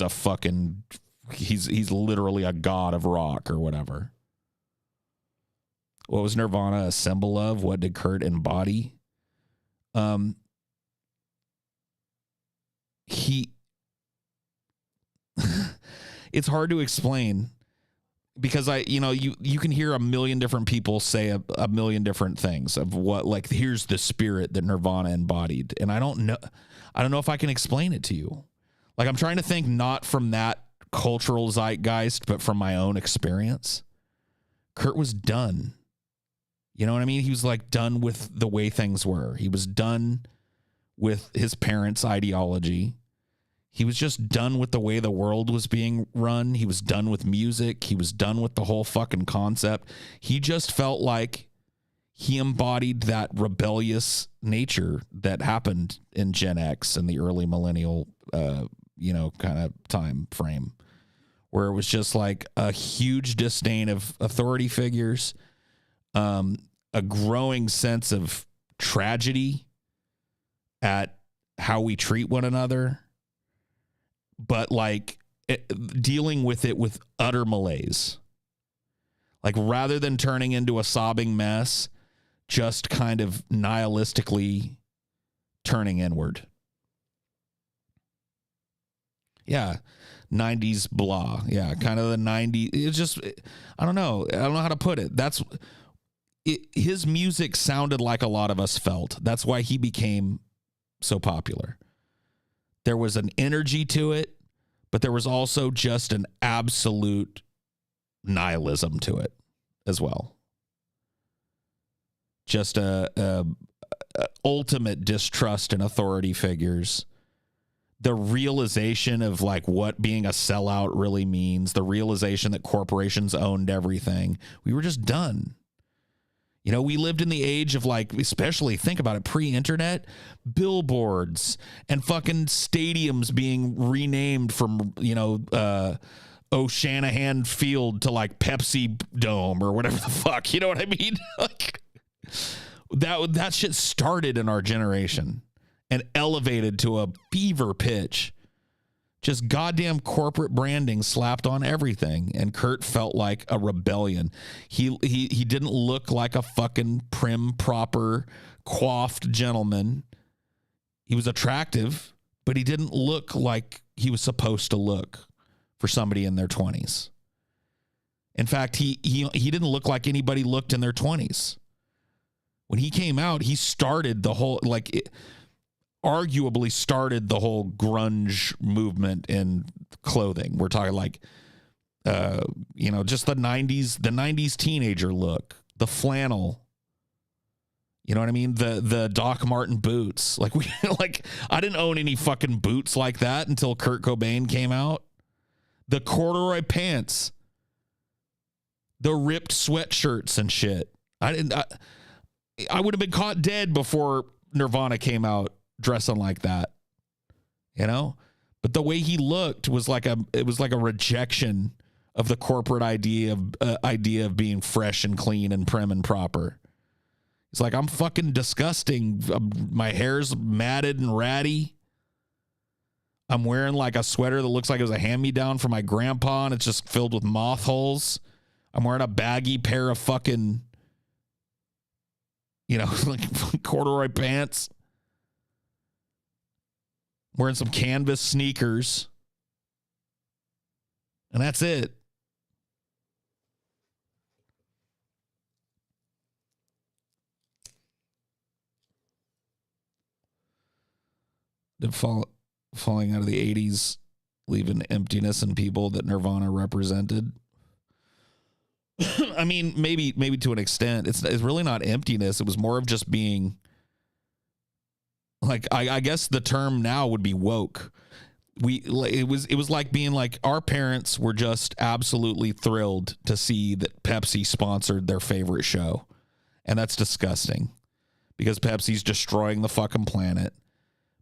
[SPEAKER 1] literally a god of rock or whatever. What was Nirvana a symbol of? What did Kurt embody? It's hard to explain because you can hear a million different people say a million different things of what, like, here's the spirit that Nirvana embodied. And I don't know if I can explain it to you. Like, I'm trying to think not from that cultural zeitgeist, but from my own experience. Kurt was done. You know what I mean? He was like done with the way things were. He was done with his parents' ideology. He was just done with the way the world was being run. He was done with music. He was done with the whole fucking concept. He just felt like he embodied that rebellious nature that happened in Gen X and the early millennial, kind of time frame, where it was just like a huge disdain of authority figures, a growing sense of tragedy at how we treat one another, but like dealing with it with utter malaise. Like, rather than turning into a sobbing mess, just kind of nihilistically turning inward. Yeah. 90s blah. Yeah. Kind of the 90s. It's just, I don't know. I don't know how to put it. His music sounded like a lot of us felt. That's why he became so popular. There was an energy to it, but there was also just an absolute nihilism to it as well. Just a ultimate distrust in authority figures. The realization of like what being a sellout really means. The realization that corporations owned everything. We were just done. You know, we lived in the age of like, especially think about it, pre-internet, billboards and fucking stadiums being renamed from, you know, O'Shanahan Field to like Pepsi Dome or whatever the fuck. You know what I mean? Like, that shit started in our generation and elevated to a fever pitch. Just goddamn corporate branding slapped on everything. And Kurt felt like a rebellion. He didn't look like a fucking prim, proper, coiffed gentleman. He was attractive, but he didn't look like he was supposed to look for somebody in their 20s. In fact, he didn't look like anybody looked in their 20s. When he came out, he started the whole, arguably started the whole grunge movement in clothing. We're talking like, just the 90s teenager look, the flannel. You know what I mean? The Doc Marten boots. I didn't own any fucking boots like that until Kurt Cobain came out. The corduroy pants, the ripped sweatshirts and shit. I would have been caught dead before Nirvana came out dressing like that, you know? But the way he looked was like a rejection of the corporate idea of being fresh and clean and prim and proper. It's like, I'm fucking disgusting. My hair's matted and ratty. I'm wearing like a sweater that looks like it was a hand-me-down from my grandpa and it's just filled with moth holes. I'm wearing a baggy pair of fucking, like corduroy pants. Wearing some canvas sneakers. And that's it. Falling out of the 80s, leaving emptiness in people that Nirvana represented. I mean, maybe to an extent. It's really not emptiness. It was more of just being, like, I guess the term now would be woke. It was like being like, our parents were just absolutely thrilled to see that Pepsi sponsored their favorite show. And that's disgusting because Pepsi's destroying the fucking planet.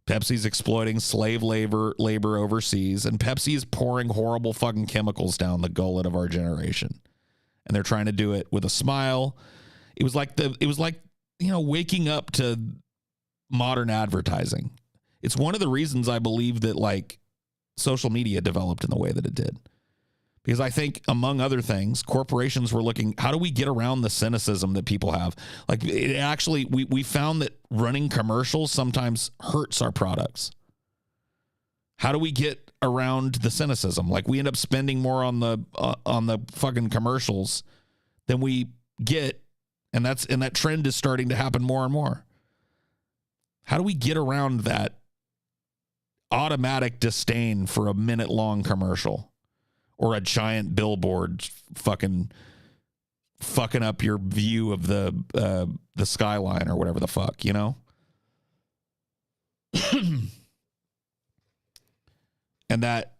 [SPEAKER 1] Pepsi's exploiting slave labor overseas, and Pepsi is pouring horrible fucking chemicals down the gullet of our generation. And they're trying to do it with a smile. It was like waking up to modern advertising. It's one of the reasons I believe that like social media developed in the way that it did. Because I think, among other things, corporations were looking, how do we get around the cynicism that people have? Like, it actually, we found that running commercials sometimes hurts our products. How do we get around the cynicism? Like, we end up spending more on the fucking commercials than we get, and that trend is starting to happen more and more. How do we get around that automatic disdain for a minute-long commercial? Or a giant billboard fucking up your view of the skyline or whatever the fuck, you know? And that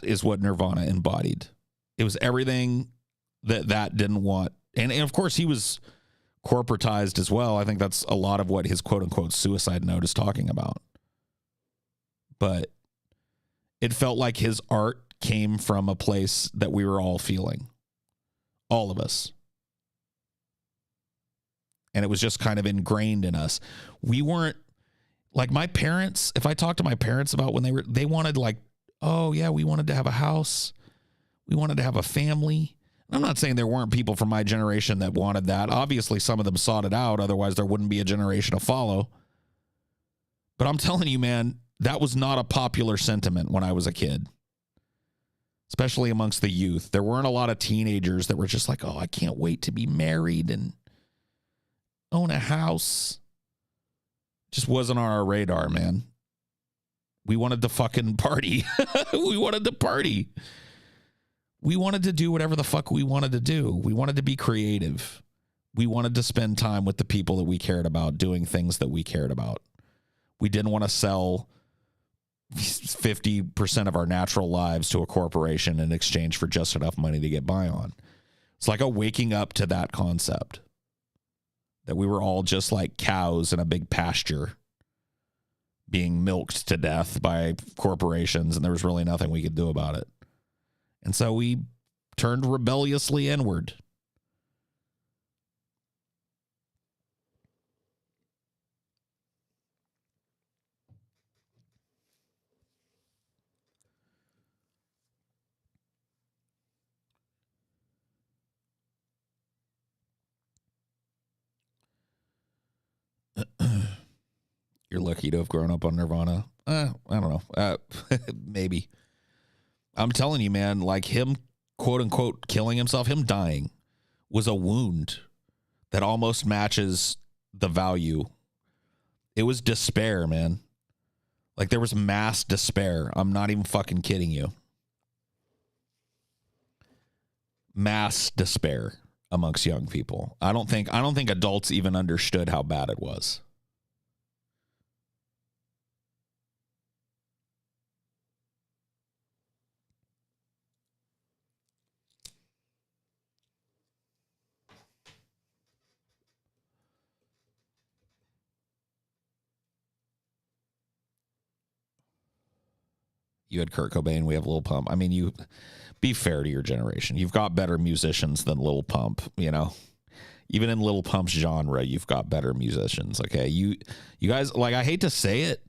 [SPEAKER 1] is what Nirvana embodied. It was everything that didn't want. And of course, he was corporatized as well. I think that's a lot of what his quote-unquote suicide note is talking about. But it felt like his art came from a place that we were all feeling. All of us. And it was just kind of ingrained in us. We weren't, like my parents, if I talked to my parents about when they wanted like, oh yeah, we wanted to have a house. We wanted to have a family. I'm not saying there weren't people from my generation that wanted that. Obviously, some of them sought it out. Otherwise, there wouldn't be a generation to follow. But I'm telling you, man, that was not a popular sentiment when I was a kid, especially amongst the youth. There weren't a lot of teenagers that were just like, oh, I can't wait to be married and own a house. Just wasn't on our radar, man. We wanted to fucking party. We wanted to party. We wanted to do whatever the fuck we wanted to do. We wanted to be creative. We wanted to spend time with the people that we cared about, doing things that we cared about. We didn't want to sell 50% of our natural lives to a corporation in exchange for just enough money to get by on. It's like a waking up to that concept that we were all just like cows in a big pasture being milked to death by corporations, and there was really nothing we could do about it. And so we turned rebelliously inward. You're lucky to have grown up on Nirvana. I don't know. Maybe. I'm telling you, man, like him, quote unquote, killing himself, him dying was a wound that almost matches the value. It was despair, man. Like there was mass despair. I'm not even fucking kidding you. Mass despair amongst young people. I don't think adults even understood how bad it was. You had Kurt Cobain, we have Lil Pump. I mean, you be fair to your generation. You've got better musicians than Lil Pump, you know. Even in Lil Pump's genre, you've got better musicians, okay? You guys, like, I hate to say it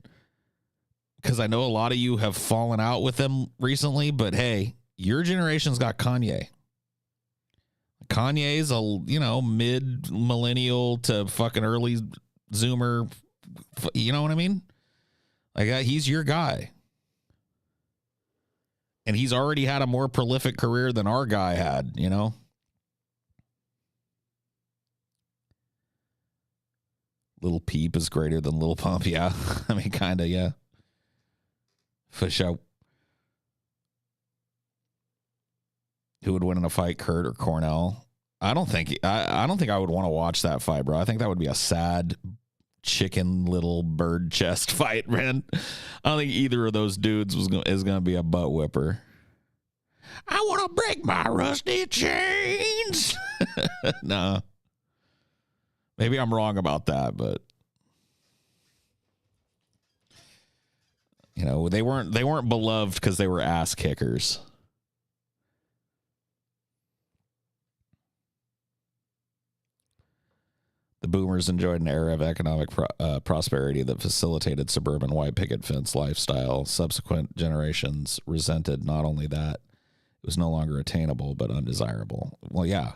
[SPEAKER 1] because I know a lot of you have fallen out with them recently, but hey, your generation's got Kanye. Kanye's a, you know, mid-millennial to fucking early Zoomer, you know what I mean? Like, he's your guy. And he's already had a more prolific career than our guy had, you know? Little Peep is greater than Lil Pump, yeah. I mean, kind of, yeah. For sure. Who would win in a fight, Kurt or Cornell? I don't think I would want to watch that fight, bro. I think that would be a sad chicken little bird chest fight, man. I don't think either of those dudes is going to be a butt whipper. I want to break my rusty chains. No. Maybe I'm wrong about that, but you know, they weren't beloved because they were ass kickers. The boomers enjoyed an era of economic prosperity that facilitated suburban white picket fence lifestyle. Subsequent generations resented not only that, it was no longer attainable, but undesirable. Well, yeah,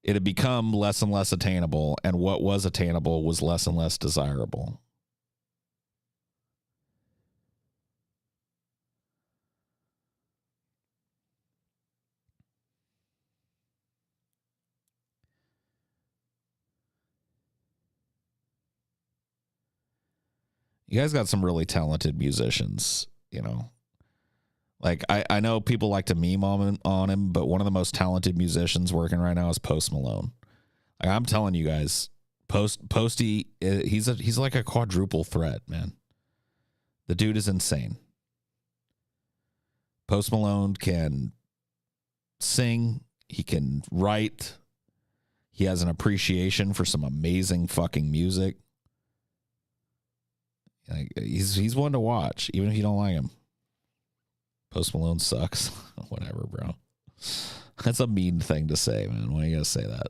[SPEAKER 1] it had become less and less attainable, and what was attainable was less and less desirable. You guys got some really talented musicians, you know. Like, I know people like to meme on him, but one of the most talented musicians working right now is Post Malone. Like, I'm telling you guys, Posty, he's like a quadruple threat, man. The dude is insane. Post Malone can sing, he can write, he has an appreciation for some amazing fucking music. Like, he's one to watch, even if you don't like him. Post Malone sucks. Whatever, bro. That's a mean thing to say, man. Why you gotta say that?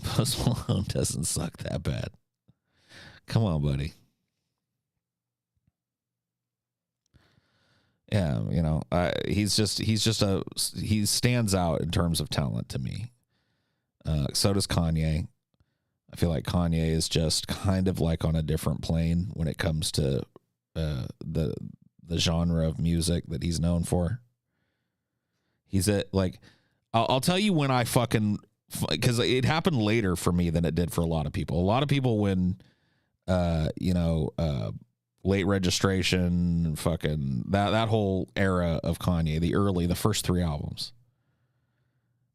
[SPEAKER 1] Post Malone doesn't suck that bad. Come on, buddy. Yeah, he stands out in terms of talent to me. So does Kanye. I feel like Kanye is just kind of like on a different plane when it comes to the genre of music that he's known for. He's I'll tell you when I fucking, because it happened later for me than it did for a lot of people. A lot of people when, late registration, fucking that whole era of Kanye, the first 3 albums.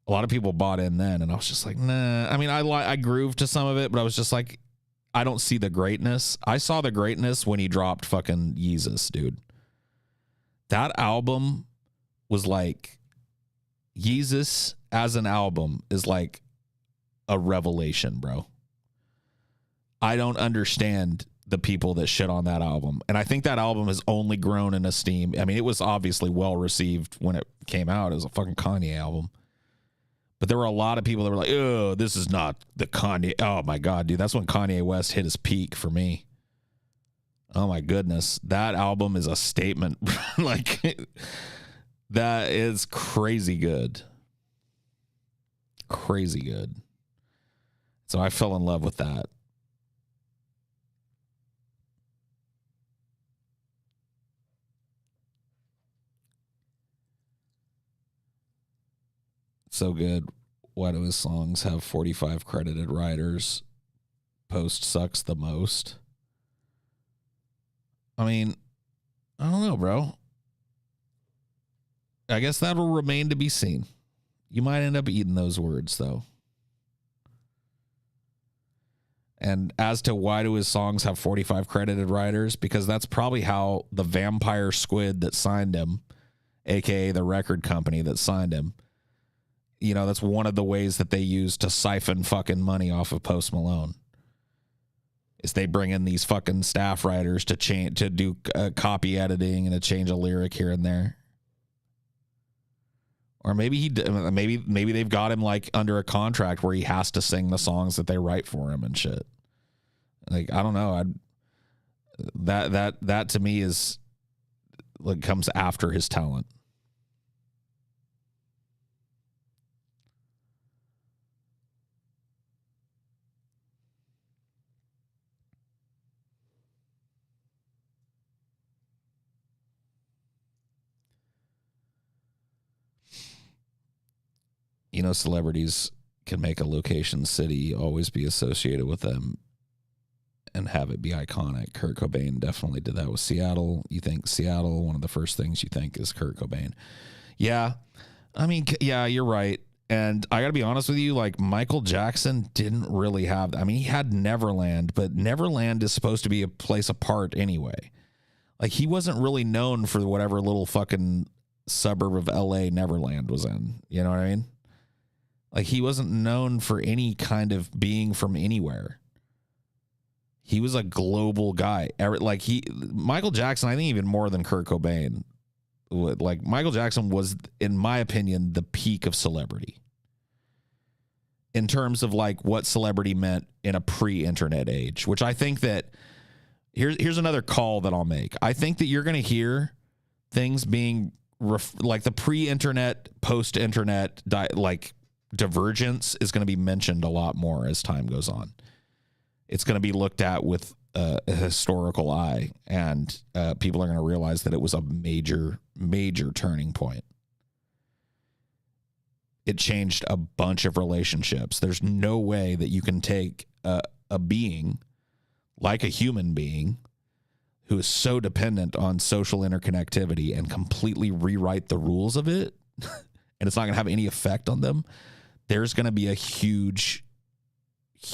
[SPEAKER 1] A lot of people bought in then, and I was just like, nah. I mean, I grooved to some of it, but I was just like, I don't see the greatness. I saw the greatness when he dropped fucking Yeezus, dude. That album was like, Yeezus as an album is like a revelation, bro. I don't understand the people that shit on that album. And I think that album has only grown in esteem. I mean, it was obviously well received when it came out. It was a fucking Kanye album. But there were a lot of people that were like, oh, this is not the Kanye. Oh, my God, dude. That's when Kanye West hit his peak for me. Oh, my goodness. That album is a statement. Like, that is crazy good. Crazy good. So I fell in love with that. So good. Why do his songs have 45 credited writers? Post sucks the most. I mean, I don't know, bro. I guess that'll remain to be seen. You might end up eating those words, though. And as to why do his songs have 45 credited writers? Because that's probably how the vampire squid that signed him, a.k.a. the record company that signed him, that's one of the ways that they use to siphon fucking money off of Post Malone. Is they bring in these fucking staff writers to do copy editing and to change a lyric here and there. Or maybe maybe they've got him like under a contract where he has to sing the songs that they write for him and shit. Like, I don't know. That to me is like comes after his talent. Celebrities can make a location city always be associated with them and have it be iconic. Kurt Cobain definitely did that with Seattle. You think Seattle, one of the first things you think is Kurt Cobain. Yeah. I mean, yeah, you're right. And I got to be honest with you, like Michael Jackson didn't really have, I mean, he had Neverland, but Neverland is supposed to be a place apart anyway. Like he wasn't really known for whatever little fucking suburb of LA Neverland was in. You know what I mean? Like he wasn't known for any kind of being from anywhere. He was a global guy. Like Michael Jackson, I think even more than Kurt Cobain. Like Michael Jackson was, in my opinion, the peak of celebrity. In terms of like what celebrity meant in a pre-internet age, which I think that here's another call that I'll make. I think that you're going to hear things being like the pre-internet, post-internet, like divergence is going to be mentioned a lot more as time goes on. It's going to be looked at with a historical eye, and people are going to realize that it was a major, major turning point. It changed a bunch of relationships. There's no way that you can take a being like a human being who is so dependent on social interconnectivity and completely rewrite the rules of it, and it's not going to have any effect on them. There's going to be a huge,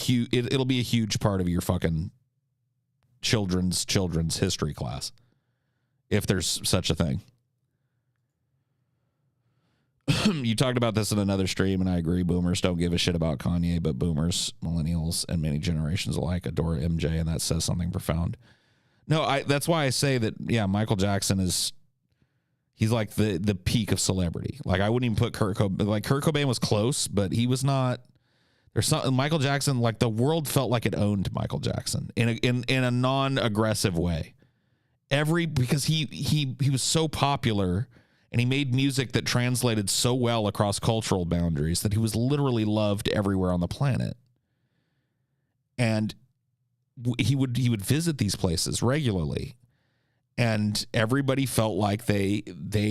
[SPEAKER 1] it'll be a huge part of your fucking children's history class, if there's such a thing. You talked about this in another stream, and I agree. Boomers don't give a shit about Kanye, but boomers, millennials, and many generations alike adore MJ, and that says something profound. No, that's why I say that, yeah, Michael Jackson he's like the peak of celebrity. Like I wouldn't even put Kurt Cobain. Like Kurt Cobain was close, but he was not. There's something Michael Jackson. Like the world felt like it owned Michael Jackson in a non-aggressive way, because he was so popular and he made music that translated so well across cultural boundaries that he was literally loved everywhere on the planet. And he would visit these places regularly, and everybody felt like they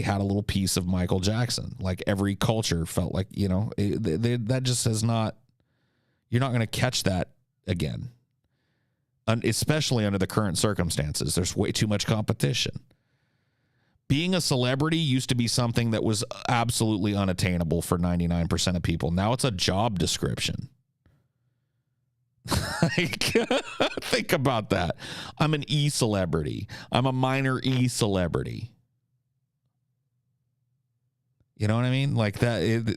[SPEAKER 1] had a little piece of Michael Jackson. Like every culture felt like, that just has not, you're not going to catch that again. Especially under the current circumstances. There's way too much competition. Being a celebrity used to be something that was absolutely unattainable for 99% of people. Now it's a job description. Think about that. I'm an E-celebrity. I'm a minor E-celebrity. You know what I mean? Like that.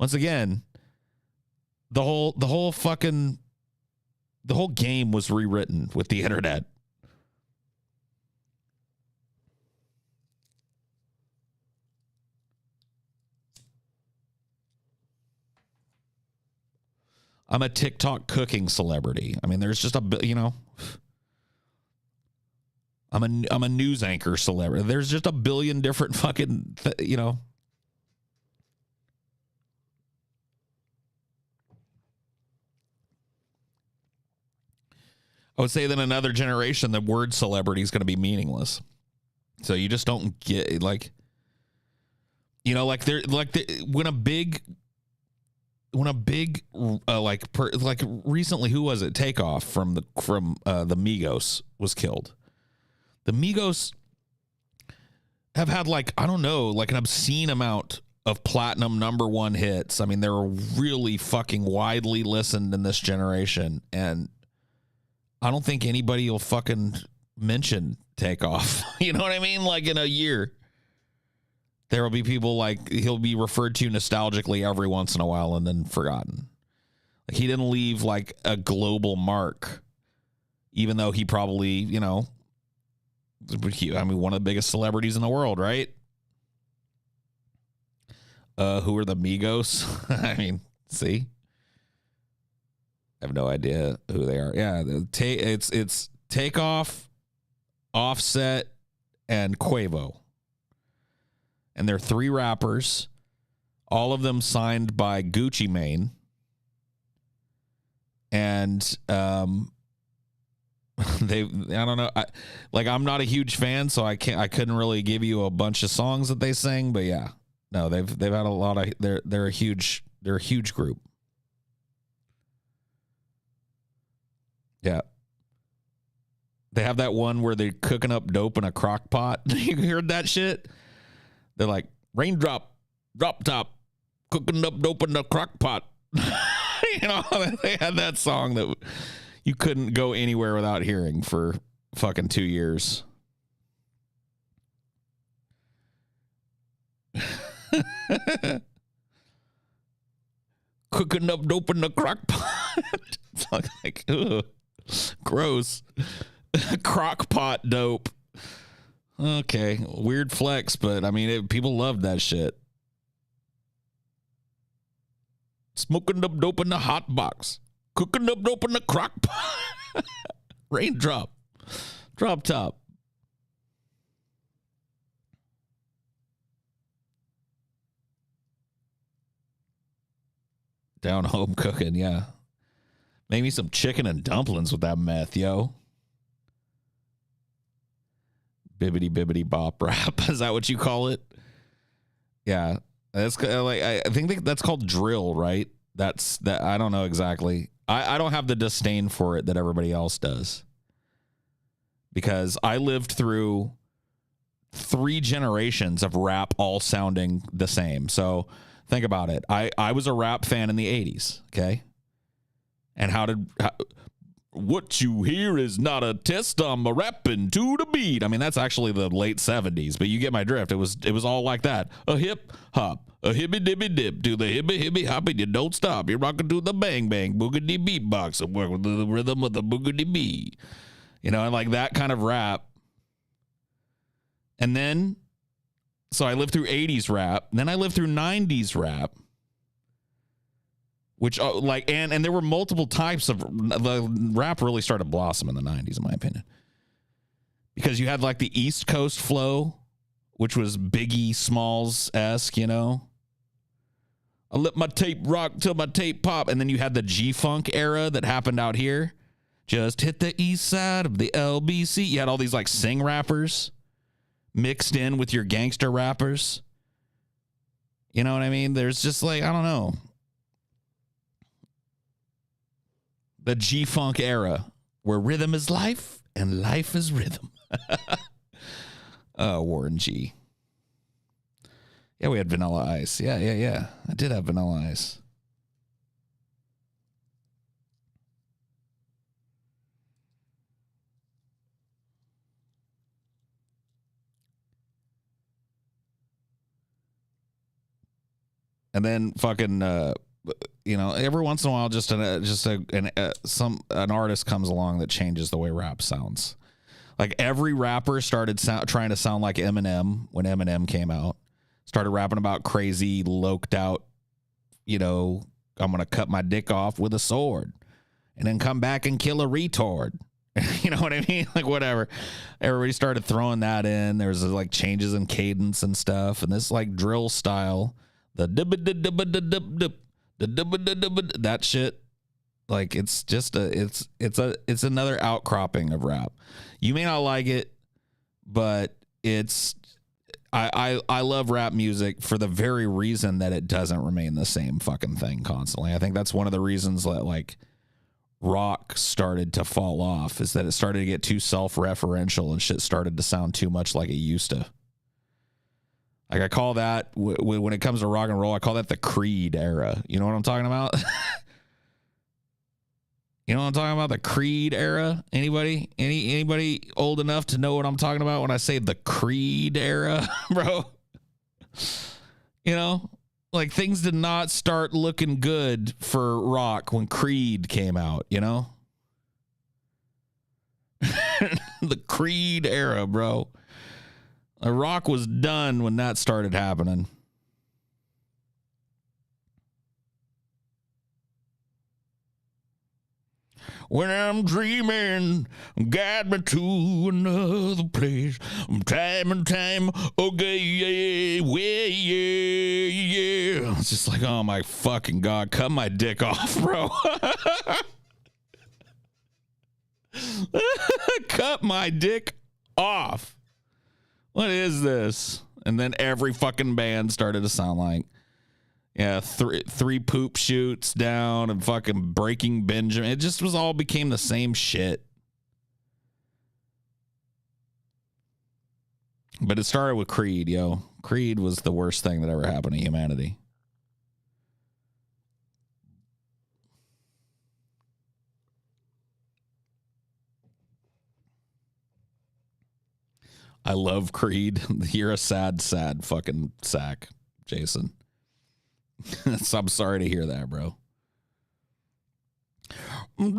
[SPEAKER 1] Once again, the whole game was rewritten with the internet. I'm a TikTok cooking celebrity. I mean, there's just I'm a news anchor celebrity. There's just a billion different fucking, I would say that in another generation, the word celebrity is going to be meaningless. So you just don't get when a big recently, who was it? Takeoff from the Migos was killed. The Migos have had an obscene amount of platinum #1 hits. I mean, they were really fucking widely listened in this generation, and I don't think anybody will fucking mention Takeoff. You know what I mean? Like in a year, there will be people like he'll be referred to nostalgically every once in a while and then forgotten. Like he didn't leave like a global mark, even though he probably, one of the biggest celebrities in the world, right? Who are the Migos? I mean, see? I have no idea who they are. Yeah, it's Takeoff, Offset, and Quavo. And they're 3 rappers, all of them signed by Gucci Mane. And I don't know. I'm not a huge fan, so I couldn't really give you a bunch of songs that they sang, but yeah. No, they've had a lot of they're a huge group. Yeah. They have that one where they're cooking up dope in a crock pot. You heard that shit? They're like, raindrop, drop top, cooking up dope in the crock pot. They had that song that you couldn't go anywhere without hearing for fucking 2 years. Cooking up dope in the crock pot. It's like, ugh, gross. Crock pot dope. Okay, weird flex, but I mean, people loved that shit. Smoking up dope in the hot box. Cooking up dope in the crock pot. Raindrop. Drop top. Down home cooking, yeah. Maybe some chicken and dumplings with that meth, yo. Bibbity bibbity bop rap. Is that what you call it? Yeah. That's like, I think that's called drill, right? That's that. I don't know exactly. I don't have the disdain for it that everybody else does, because I lived through 3 generations of rap all sounding the same. So think about it. I was a rap fan in the 80s. Okay. And what you hear is not a test. I'm a rapping to the beat. I mean, that's actually the late 70s, but you get my drift. It was all like that. A hip hop, a hippie dibby dip, do the hippie hoppy, you don't stop. You're rocking to the bang bang boogity beatbox and work with the rhythm of the boogity bee. And like that kind of rap. And then, so I lived through 80s rap. Then I lived through 90s rap. Which and there were multiple types of the rap really started blossoming in the 90s, in my opinion. Because you had like the East Coast flow, which was Biggie Smalls-esque, you know? I let my tape rock till my tape pop. And then you had the G-Funk era that happened out here. Just hit the east side of the LBC. You had all these like sing rappers mixed in with your gangster rappers. You know what I mean? There's just like, I don't know. The G-Funk era where rhythm is life and life is rhythm. Oh, Warren G. Yeah, we had Vanilla Ice. Yeah. I did have Vanilla Ice. And then fucking, you know, every once in a while, an artist comes along that changes the way rap sounds. Like every rapper started trying to sound like Eminem when Eminem came out. Started rapping about crazy, loked out, you know, I'm going to cut my dick off with a sword and then come back and kill a retard. You know what I mean? Like whatever. Everybody started throwing that in. There's like changes in cadence and stuff. And this like drill style, that shit. Like it's just it's another outcropping of rap. You may not like it, but I love rap music for the very reason that it doesn't remain the same fucking thing constantly. I think that's one of the reasons that like rock started to fall off, is that it started to get too self-referential and shit started to sound too much like it used to. Like I call that, when it comes to rock and roll, I call that the Creed era. You know what I'm talking about? You know what I'm talking about? The Creed era? Anybody old enough to know what I'm talking about when I say the Creed era, bro? You know, like things did not start looking good for rock when Creed came out, you know? The Creed era, bro. Rock was done when that started happening. When I'm dreaming, guide me to another place. Time and time, okay, yeah. It's just like, oh my fucking God, cut my dick off, bro. Cut my dick off. What is this? And then every fucking band started to sound like, yeah, three poop shoots down and fucking Breaking Benjamin. It just all became the same shit. But it started with Creed, yo. Creed was the worst thing that ever happened to humanity. I love Creed. You're a sad fucking sack, Jason. So I'm sorry to hear that, bro. When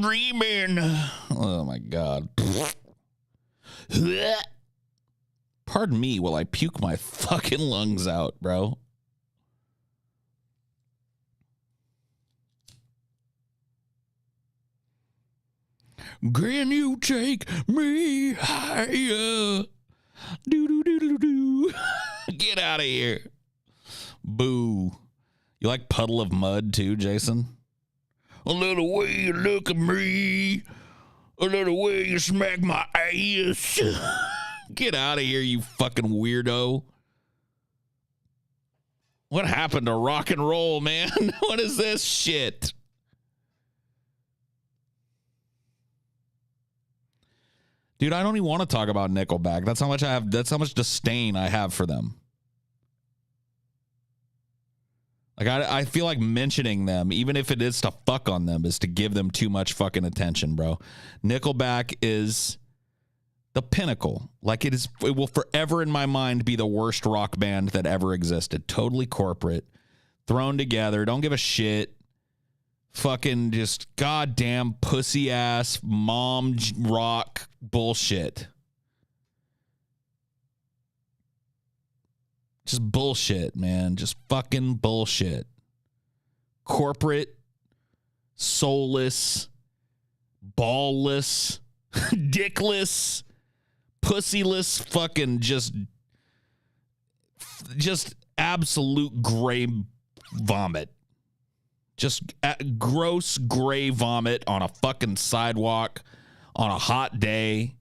[SPEAKER 1] dreaming. Oh my God. Pardon me while I puke my fucking lungs out, bro. Can you take me higher? Do. Get out of here. Boo. You like Puddle of Mud too, Jason? A little way you look at me. A little way you smack my ass. Get out of here, you fucking weirdo. What happened to rock and roll, man? What is this shit? Dude, I don't even want to talk about Nickelback. That's how much disdain I have for them. Like, I feel like mentioning them, even if it is to fuck on them, is to give them too much fucking attention, bro. Nickelback is the pinnacle. Like, it will forever in my mind be the worst rock band that ever existed. Totally corporate, thrown together, don't give a shit. Fucking just goddamn pussy ass mom rock bullshit. Just bullshit, man. Just fucking bullshit. Corporate, soulless, ballless, dickless, pussyless, fucking just absolute gray vomit. Just gross gray vomit on a fucking sidewalk on a hot day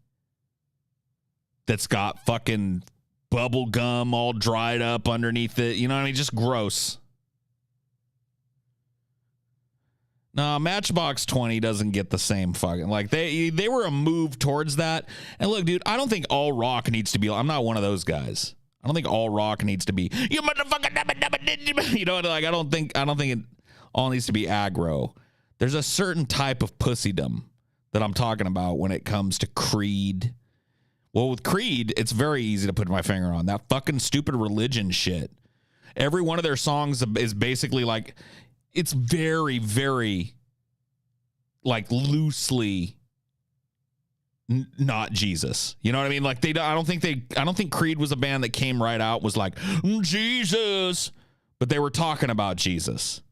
[SPEAKER 1] that's got fucking bubble gum all dried up underneath it. You know what I mean? Just gross. No, Matchbox 20 doesn't get the same fucking, like, they were a move towards that. And look, dude, I don't think all rock needs to be, I'm not one of those guys. I don't think all rock needs to be, you motherfucker, you know, like, I don't think it all needs to be aggro. There's a certain type of pussydom that I'm talking about when it comes to Creed. Well, with Creed, it's very easy to put my finger on that fucking stupid religion shit. Every one of their songs is basically like, it's very, very, like, loosely not Jesus. You know what I mean? Like, I don't think Creed was a band that came right out was like, Jesus, but they were talking about Jesus.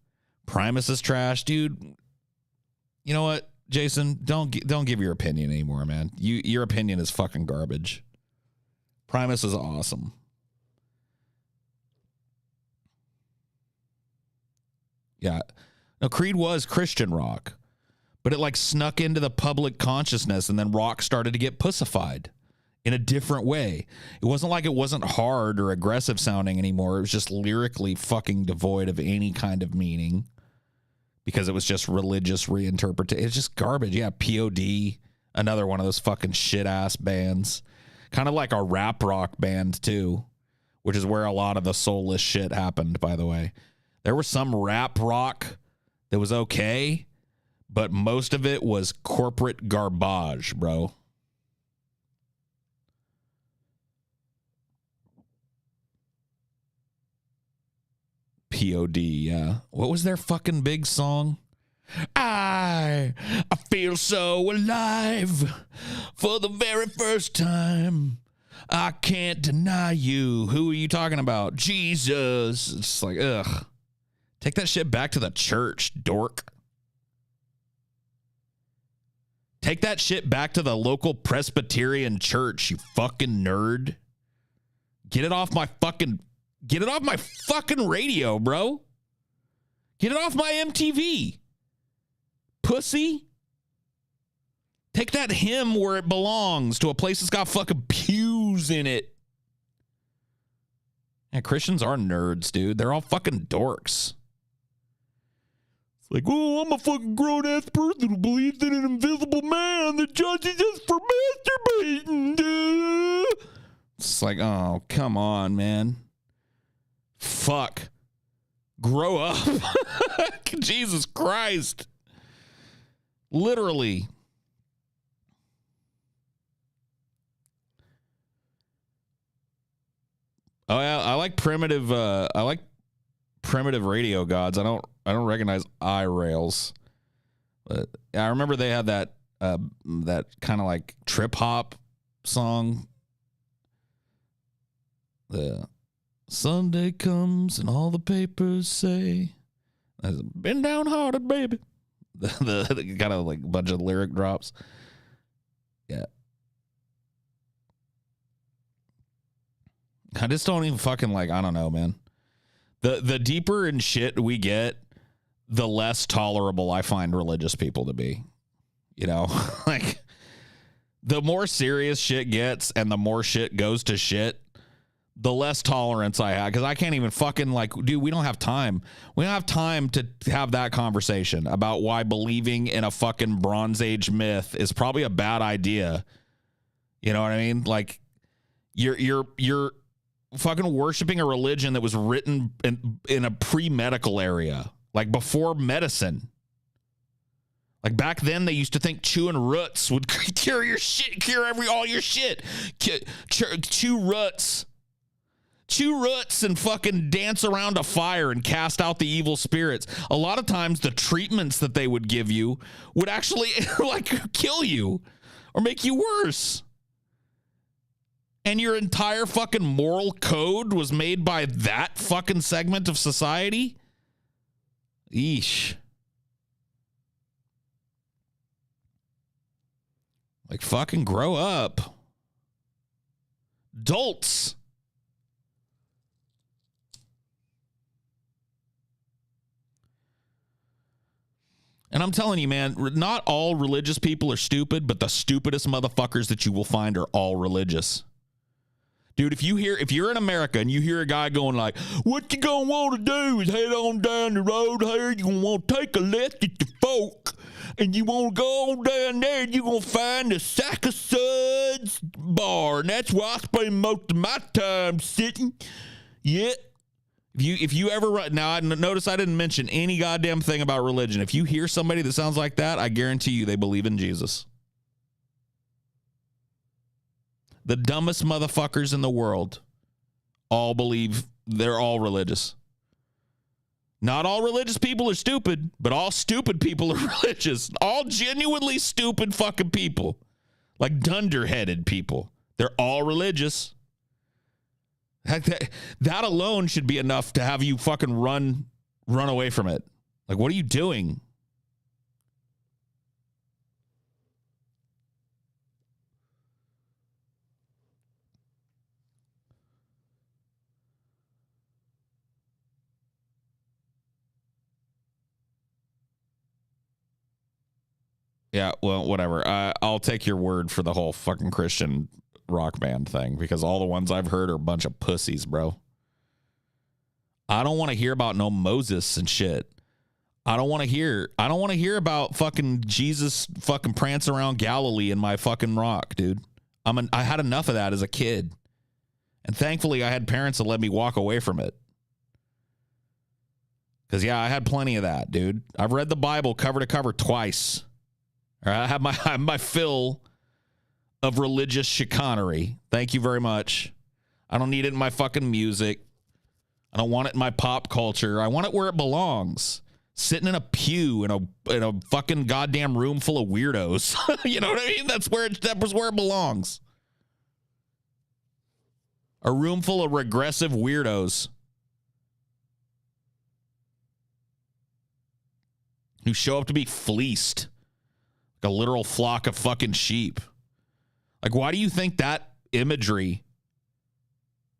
[SPEAKER 1] Primus is trash, dude. You know what, Jason? Don't give your opinion anymore, man. Your opinion is fucking garbage. Primus is awesome. Yeah. No, Creed was Christian rock, but it like snuck into the public consciousness, and then rock started to get pussified in a different way. It wasn't like it wasn't hard or aggressive sounding anymore. It was just lyrically fucking devoid of any kind of meaning because it was just religious reinterpretation. It's just garbage. Yeah, POD, another one of those fucking shit-ass bands. Kind of like a rap rock band, too, which is where a lot of the soulless shit happened, by the way. There was some rap rock that was okay, but most of it was corporate garbage, bro. POD, yeah. What was their fucking big song? I feel so alive for the very first time. I can't deny you. Who are you talking about? Jesus. It's like, ugh. Take that shit back to the church, dork. Take that shit back to the local Presbyterian church, you fucking nerd. Get it off my fucking radio, bro. Get it off my MTV. Pussy. Take that hymn where it belongs, to a place that's got fucking pews in it. Yeah, Christians are nerds, dude. They're all fucking dorks. It's like, oh, I'm a fucking grown-ass person who believes in an invisible man that judges us for masturbating. It's like, oh, come on, man. Fuck. Grow up. Jesus Christ. Literally. Oh yeah, I like primitive radio gods. I don't recognize iRails. But I remember they had that kind of like trip hop song. The Sunday comes and all the papers say, "I've been downhearted, baby." The kind of like bunch of lyric drops. Yeah. I just don't even fucking like, I don't know, man. The deeper in shit we get, the less tolerable I find religious people to be. You know, like the more serious shit gets and the more shit goes to shit, the less tolerance I have. Because I can't even fucking like, dude, we don't have time. We don't have time to have that conversation about why believing in a fucking Bronze Age myth is probably a bad idea. You know what I mean? Like you're fucking worshiping a religion that was written in a pre-medical area, like before medicine. Like back then, they used to think chewing roots would cure your shit, all your shit. Chew roots and fucking dance around a fire and cast out the evil spirits. A lot of times, the treatments that they would give you would actually like kill you or make you worse. And your entire fucking moral code was made by that fucking segment of society? Eesh. Like, fucking grow up. Adults. And I'm telling you, man, not all religious people are stupid, but the stupidest motherfuckers that you will find are all religious. Dude, if you're in America and you hear a guy going like, what you gonna want to do is head on down the road here, you're gonna want to take a left at the fork, and you want to go on down there and you're gonna find the Sack of Suds bar, and that's where I spend most of my time sitting. Yeah. If you ever run, now I notice I didn't mention any goddamn thing about religion. If you hear somebody that sounds like that, I guarantee you they believe in Jesus. The dumbest motherfuckers in the world all believe they're all religious. Not all religious people are stupid, but all stupid people are religious. All genuinely stupid fucking people. Like dunderheaded people. They're all religious. Heck, that alone should be enough to have you fucking run away from it. Like, what are you doing? Yeah, well, whatever. I'll take your word for the whole fucking Christian rock band thing, because all the ones I've heard are a bunch of pussies, bro. I don't want to hear about no Moses and shit. I don't want to hear about fucking Jesus fucking prancing around Galilee in my fucking rock, dude. I had enough of that as a kid. And thankfully I had parents that let me walk away from it. Because, yeah, I had plenty of that, dude. I've read the Bible cover to cover twice. I have my fill of religious chicanery. Thank you very much. I don't need it in my fucking music. I don't want it in my pop culture. I want it where it belongs. Sitting in a pew in a fucking goddamn room full of weirdos. You know what I mean? That was where it belongs. A room full of regressive weirdos who show up to be fleeced. Like a literal flock of fucking sheep. Like, why do you think that imagery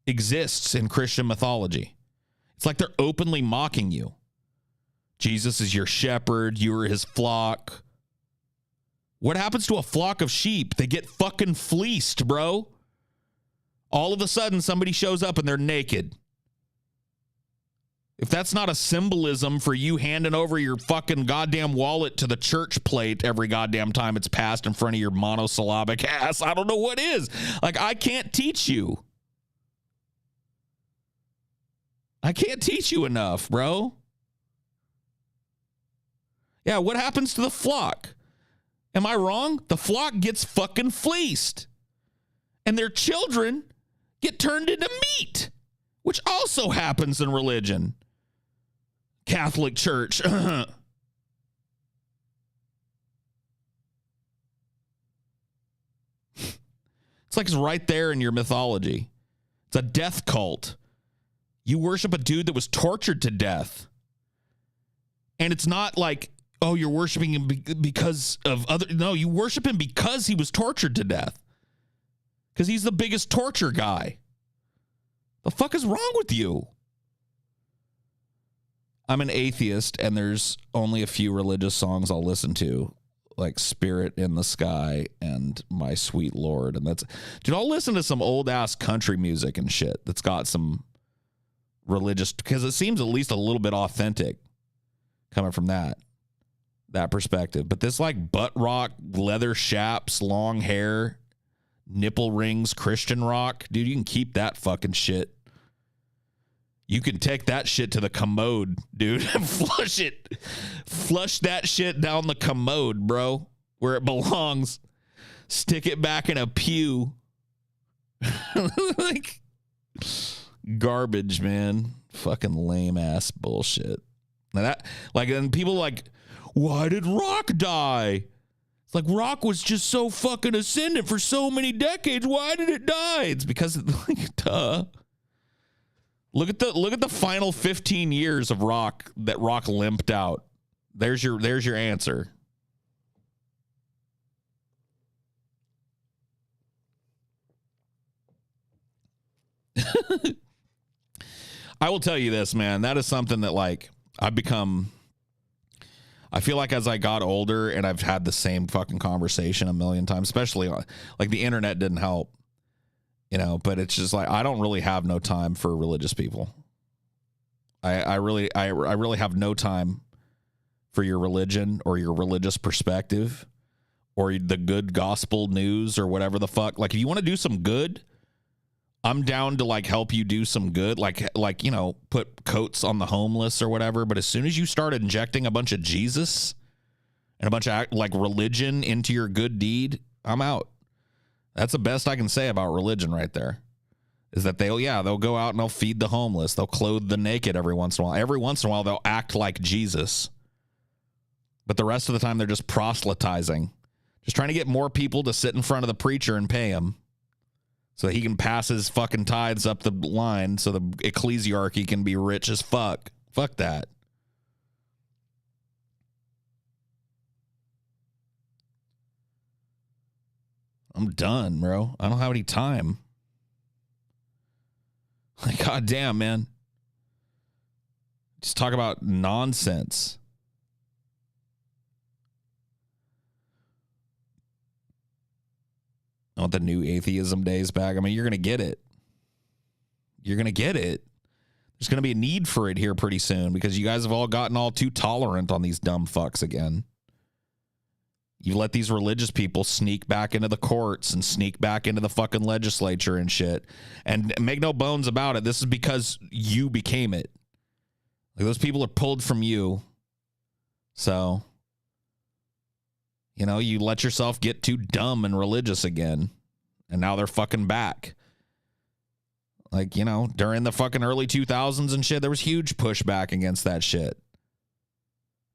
[SPEAKER 1] exists in Christian mythology? It's like they're openly mocking you. Jesus is your shepherd. You are his flock. What happens to a flock of sheep? They get fucking fleeced, bro. All of a sudden, somebody shows up and they're naked. If that's not a symbolism for you handing over your fucking goddamn wallet to the church plate every goddamn time it's passed in front of your monosyllabic ass, I don't know what is. Like, I can't teach you. I can't teach you enough, bro. Yeah, what happens to the flock? Am I wrong? The flock gets fucking fleeced. And their children get turned into meat, which also happens in religion. Catholic Church. It's like it's right there in your mythology. It's a death cult. You worship a dude that was tortured to death. And it's not like, oh, you're worshiping him because of other. No, you worship him because he was tortured to death. Because he's the biggest torture guy. The fuck is wrong with you? I'm an atheist, and there's only a few religious songs I'll listen to, like Spirit in the Sky and My Sweet Lord. And that's, dude, I'll listen to some old ass country music and shit that's got some religious, because it seems at least a little bit authentic coming from that perspective. But this like butt rock, leather chaps, long hair, nipple rings, Christian rock, dude, you can keep that fucking shit. You can take that shit to the commode, dude, and flush it. Flush that shit down the commode, bro, where it belongs. Stick it back in a pew. Like, garbage, man. Fucking lame ass bullshit. Now that, like, and people like, why did rock die? It's like rock was just so fucking ascendant for so many decades. Why did it die? It's because, like, duh. Look at the final 15 years of rock that rock limped out. There's your answer. I will tell you this, man. That is something that, like, I feel like as I got older and I've had the same fucking conversation a million times, especially like the internet didn't help, but it's just like, I don't really have no time for religious people. I really have no time for your religion or your religious perspective or the good gospel news or whatever the fuck. Like, if you want to do some good, I'm down to, like, help you do some good, like, put coats on the homeless or whatever. But as soon as you start injecting a bunch of Jesus and a bunch of, like, religion into your good deed, I'm out. That's the best I can say about religion right there, is that they'll go out and they'll feed the homeless. They'll clothe the naked every once in a while. Every once in a while, they'll act like Jesus. But the rest of the time, they're just proselytizing, just trying to get more people to sit in front of the preacher and pay him, so that he can pass his fucking tithes up the line so the ecclesiarchy can be rich as fuck. Fuck that. I'm done, bro. I don't have any time. Like, goddamn, man. Just talk about nonsense. I want the new atheism days back. I mean, you're going to get it. You're going to get it. There's going to be a need for it here pretty soon because you guys have all gotten all too tolerant on these dumb fucks again. You let these religious people sneak back into the courts and sneak back into the fucking legislature and shit. And make no bones about it, this is because you became it. Like, those people are pulled from you. So, you let yourself get too dumb and religious again. And now they're fucking back. Like, during the fucking early 2000s and shit, there was huge pushback against that shit.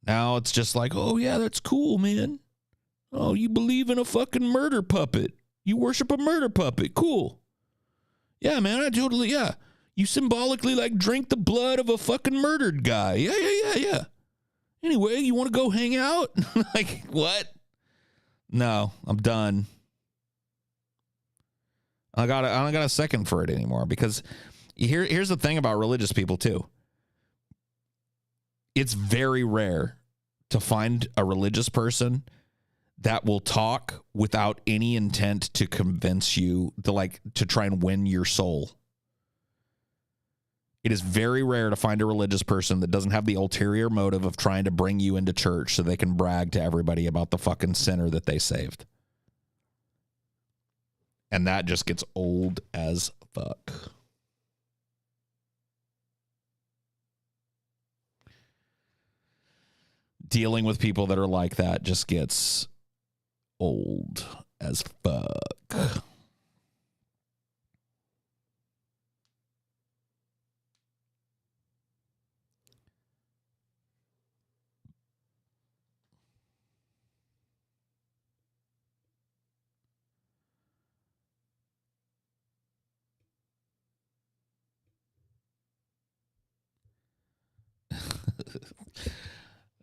[SPEAKER 1] Now it's just like, oh, yeah, that's cool, man. Oh, you believe in a fucking murder puppet. You worship a murder puppet. Cool. Yeah, man, I totally, yeah. You symbolically, like, drink the blood of a fucking murdered guy. Yeah. Anyway, you want to go hang out? Like, what? No, I'm done. I don't got a second for it anymore, because here's the thing about religious people too. It's very rare to find a religious person that will talk without any intent to convince you, to try and win your soul. It is very rare to find a religious person that doesn't have the ulterior motive of trying to bring you into church so they can brag to everybody about the fucking sinner that they saved. And that just gets old as fuck. Dealing with people that are like that just gets old as fuck.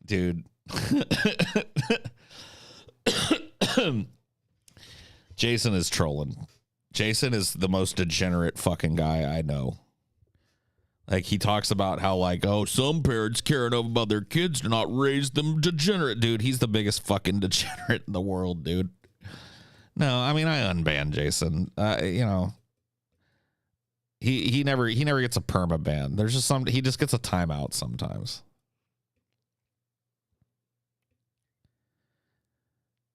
[SPEAKER 1] Dude. Jason is trolling. Jason is the most degenerate fucking guy I know. Like, he talks about how, like, oh, some parents care enough about their kids to not raise them degenerate. Dude, he's the biggest fucking degenerate in the world, dude. No, I mean, I unbanned Jason. He never gets a perma ban. There's just he just gets a timeout sometimes.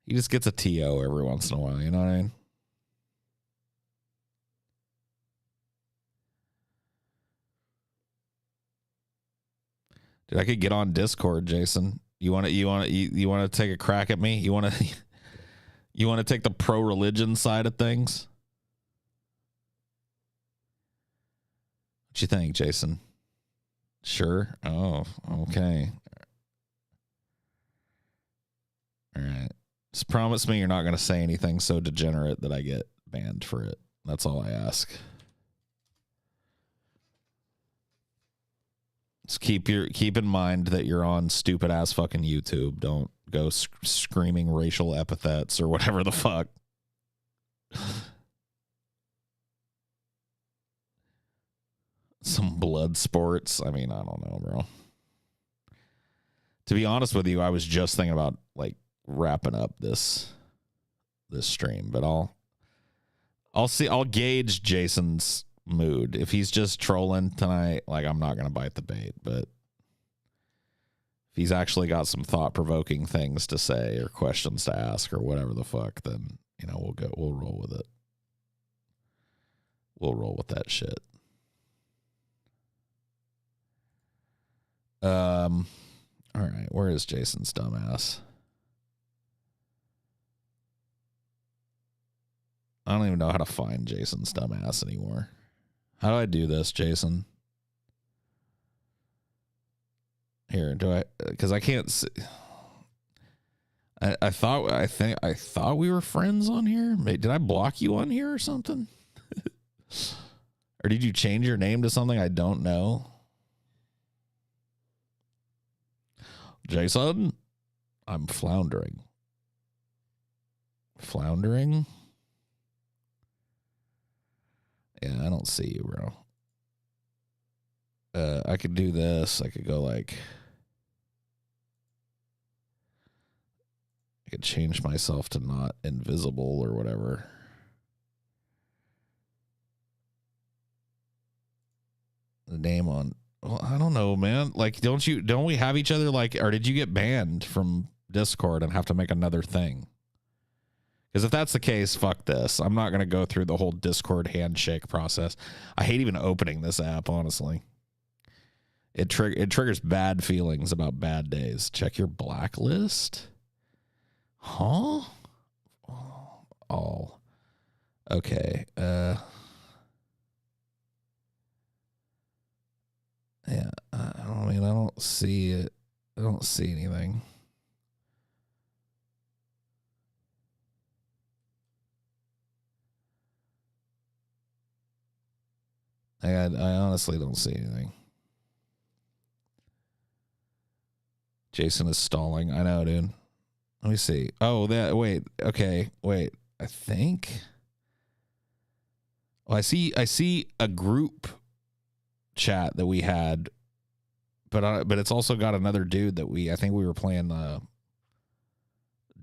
[SPEAKER 1] He just gets a TO every once in a while, you know what I mean? Dude, I could get on Discord, Jason. You want to take a crack at me? You want to take the pro religion side of things? What you think, Jason? Sure. Oh, okay. All right. Just promise me you're not going to say anything so degenerate that I get banned for it. That's all I ask. Just keep in mind that you're on stupid ass fucking YouTube. Don't go screaming racial epithets or whatever the fuck. Some blood sports. I mean, I don't know, bro. To be honest with you, I was just thinking about like wrapping up this stream, but I'll gauge Jason's mood. If he's just trolling tonight, like I'm not gonna bite the bait, but if he's actually got some thought-provoking things to say or questions to ask or whatever the fuck, then we'll roll with it. We'll roll with that shit. All right, where is Jason's dumbass? I don't even know how to find Jason's dumbass anymore. How do I do this, Jason? Here, because I can't see. I thought we were friends on here. Did I block you on here or something? Or did you change your name to something I don't know? Jason, I'm floundering. Floundering? Yeah, I don't see you, bro. I could do this. I could go like... I could change myself to not invisible or whatever. The name on... Well, I don't know, man. Like, don't we have each other, like, or did you get banned from Discord and have to make another thing? Because if that's the case, fuck this. I'm not going to go through the whole Discord handshake process. I hate even opening this app, honestly. It triggers bad feelings about bad days. Check your blacklist. Huh? All. Okay. Yeah, I don't see it. I don't see anything. I honestly don't see anything. Jason is stalling. I know, dude. Let me see. Oh, wait. Okay, wait. I think. Oh, I see a group chat that we had, but it's also got another dude that I think we were playing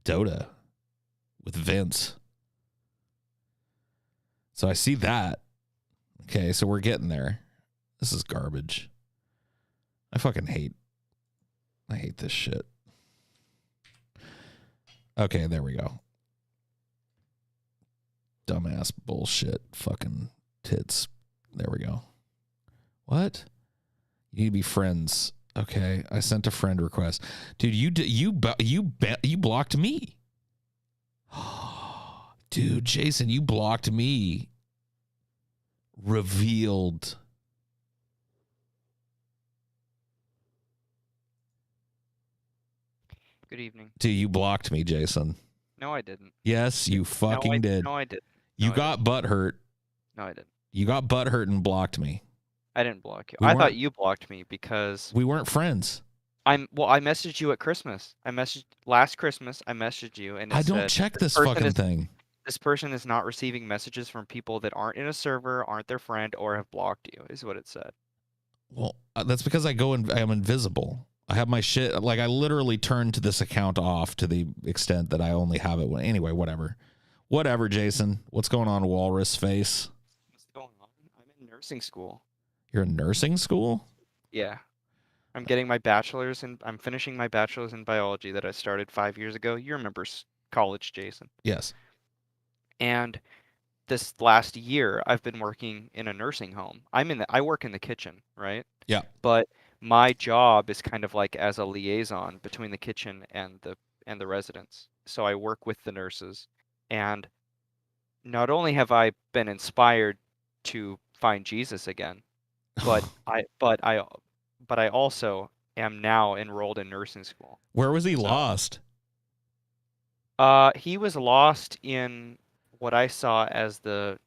[SPEAKER 1] Dota with Vince. So I see that. Okay, so we're getting there. This is garbage. I hate this shit. Okay, there we go. Dumbass bullshit. Fucking tits. There we go. What? You need to be friends. Okay, I sent a friend request. Dude, you blocked me. Dude, Jason, you blocked me. Revealed.
[SPEAKER 2] Good evening.
[SPEAKER 1] Dude, you blocked me, Jason.
[SPEAKER 2] No, I didn't.
[SPEAKER 1] Yes, you fucking did.
[SPEAKER 2] No, I didn't.
[SPEAKER 1] You got butthurt.
[SPEAKER 2] No, I didn't.
[SPEAKER 1] You got butthurt and blocked me.
[SPEAKER 2] I didn't block you. I thought you blocked me because
[SPEAKER 1] we weren't friends.
[SPEAKER 2] I messaged you at Christmas. Last Christmas. I messaged you and
[SPEAKER 1] I don't check this fucking thing.
[SPEAKER 2] This person is not receiving messages from people that aren't in a server, aren't their friend, or have blocked you. Is what it said.
[SPEAKER 1] Well, that's because I am invisible. I have my shit. Like I literally turned this account off to the extent that I only have it when. Anyway, whatever. Jason, what's going on, Walrus Face?
[SPEAKER 2] What's going on? I'm in nursing school.
[SPEAKER 1] You're in nursing school?
[SPEAKER 2] Yeah. I'm getting my bachelor's and I'm finishing my bachelor's in biology that I started 5 years ago. You remember college, Jason?
[SPEAKER 1] Yes.
[SPEAKER 2] And this last year, I've been working in a nursing home. I work in the kitchen, right?
[SPEAKER 1] Yeah.
[SPEAKER 2] But my job is kind of like as a liaison between the kitchen and the residents. So I work with the nurses, and not only have I been inspired to find Jesus again, but I also am now enrolled in nursing school.
[SPEAKER 1] Where was he lost?
[SPEAKER 2] He was lost in what I saw as the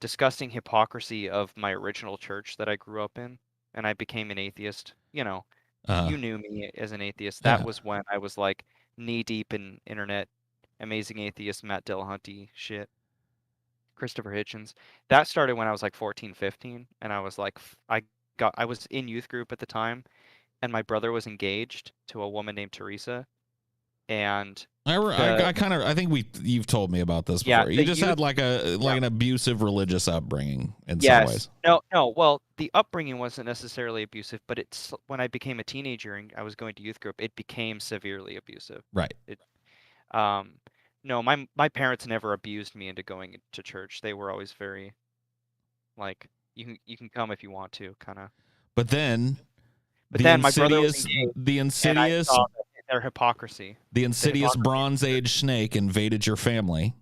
[SPEAKER 2] disgusting hypocrisy of my original church that I grew up in, and I became an atheist. You know,
[SPEAKER 1] Uh,
[SPEAKER 2] you knew me as an atheist. That
[SPEAKER 1] yeah.
[SPEAKER 2] was when I was like knee deep in internet, amazing atheist, Matt Dillahunty shit, Christopher Hitchens. That started when I was like 14, 15, and I was like, I was in youth group at the time, and my brother was engaged to a woman named Teresa, and the
[SPEAKER 1] I think you've told me about this
[SPEAKER 2] yeah,
[SPEAKER 1] before. You
[SPEAKER 2] the
[SPEAKER 1] just
[SPEAKER 2] youth
[SPEAKER 1] had like
[SPEAKER 2] yeah.
[SPEAKER 1] an abusive religious upbringing in some
[SPEAKER 2] Yes.
[SPEAKER 1] ways.
[SPEAKER 2] No, no. Well, the upbringing wasn't necessarily abusive, but it's when I became a teenager and I was going to youth group, it became severely abusive.
[SPEAKER 1] Right.
[SPEAKER 2] It, um, no, my parents never abused me into going to church. They were always very like, you can come if you want to, kind of.
[SPEAKER 1] But then
[SPEAKER 2] But then my brother was engaged,
[SPEAKER 1] the
[SPEAKER 2] and I
[SPEAKER 1] insidious
[SPEAKER 2] saw their hypocrisy.
[SPEAKER 1] the
[SPEAKER 2] The
[SPEAKER 1] insidious
[SPEAKER 2] hypocrisy.
[SPEAKER 1] Bronze Age snake invaded your family,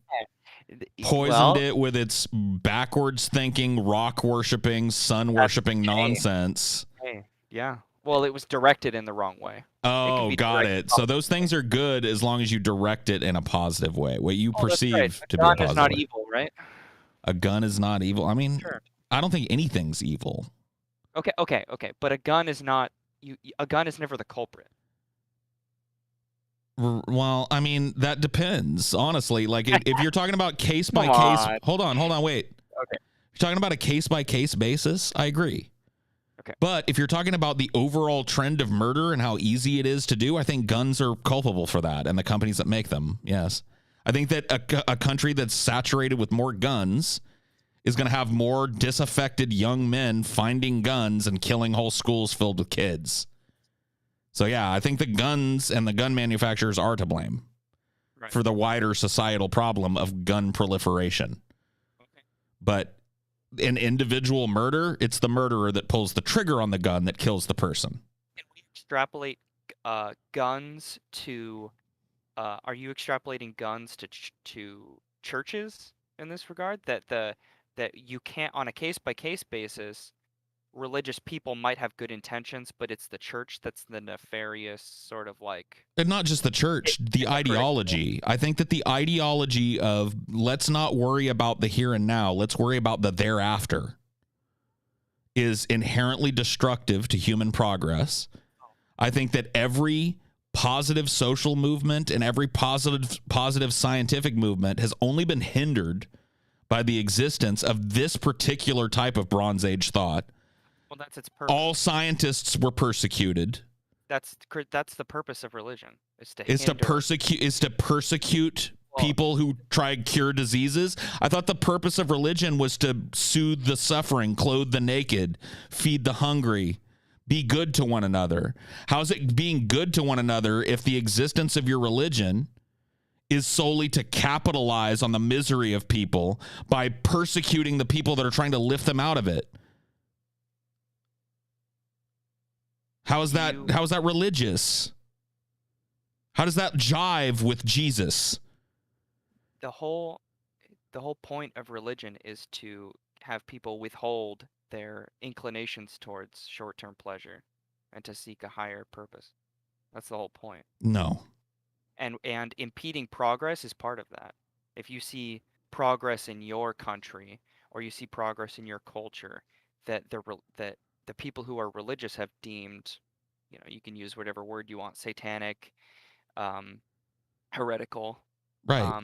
[SPEAKER 1] poisoned
[SPEAKER 2] Well,
[SPEAKER 1] it with its backwards thinking, rock worshiping, sun
[SPEAKER 2] that's
[SPEAKER 1] worshiping
[SPEAKER 2] hey,
[SPEAKER 1] nonsense.
[SPEAKER 2] hey, yeah. Well, it was directed in the wrong way. It can
[SPEAKER 1] Oh,
[SPEAKER 2] be
[SPEAKER 1] got
[SPEAKER 2] directed
[SPEAKER 1] it. So those things
[SPEAKER 2] positively.
[SPEAKER 1] are good as long as you direct it in a positive way, what you
[SPEAKER 2] Oh, that's right.
[SPEAKER 1] perceive
[SPEAKER 2] A
[SPEAKER 1] to be a
[SPEAKER 2] gun is
[SPEAKER 1] positive
[SPEAKER 2] not
[SPEAKER 1] way.
[SPEAKER 2] evil, right?
[SPEAKER 1] A gun is not evil. I mean,
[SPEAKER 2] Sure.
[SPEAKER 1] I don't think anything's evil.
[SPEAKER 2] Okay, okay, okay. But a gun is not a gun is never the culprit.
[SPEAKER 1] Well, I mean, that depends, honestly. Like, if you're talking about case by
[SPEAKER 2] Come
[SPEAKER 1] case,
[SPEAKER 2] on.
[SPEAKER 1] hold on, wait.
[SPEAKER 2] Okay.
[SPEAKER 1] If you're talking about a case by case basis, I agree.
[SPEAKER 2] Okay.
[SPEAKER 1] But if you're talking about the overall trend of murder and how easy it is to do, I think guns are culpable for that, and the companies that make them, yes. I think that a country that's saturated with more guns is going to have more disaffected young men finding guns and killing whole schools filled with kids. So, yeah, I think the guns and the gun manufacturers are to blame
[SPEAKER 2] Right.
[SPEAKER 1] for the wider societal problem of gun proliferation.
[SPEAKER 2] Okay.
[SPEAKER 1] But in individual murder, it's the murderer that pulls the trigger on the gun that kills the person.
[SPEAKER 2] Can we extrapolate guns to are you extrapolating guns to churches in this regard that you can't on a case by case basis religious people might have good intentions, but it's the church that's the nefarious sort of like
[SPEAKER 1] And not just the church, the
[SPEAKER 2] hypocritical.
[SPEAKER 1] ideology. I think that the ideology of let's not worry about the here and now, let's worry about the thereafter is inherently destructive to human progress. I think that every positive social movement and every positive scientific movement has only been hindered by the existence of this particular type of Bronze Age thought.
[SPEAKER 2] Well, that's its purpose.
[SPEAKER 1] All scientists were persecuted.
[SPEAKER 2] That's the purpose of religion is to
[SPEAKER 1] Is to
[SPEAKER 2] hinder.
[SPEAKER 1] persecute people who try to cure diseases. I thought the purpose of religion was to soothe the suffering, clothe the naked, feed the hungry, be good to one another. How's it being good to one another if the existence of your religion is solely to capitalize on the misery of people by persecuting the people that are trying to lift them out of it? How is that religious? How does that jive with Jesus?
[SPEAKER 2] The whole point of religion is to have people withhold their inclinations towards short-term pleasure and to seek a higher purpose. That's the whole point.
[SPEAKER 1] No.
[SPEAKER 2] And impeding progress is part of that. If you see progress in your country or you see progress in your culture that the people who are religious have deemed, you can use whatever word you want, satanic, heretical.
[SPEAKER 1] Right.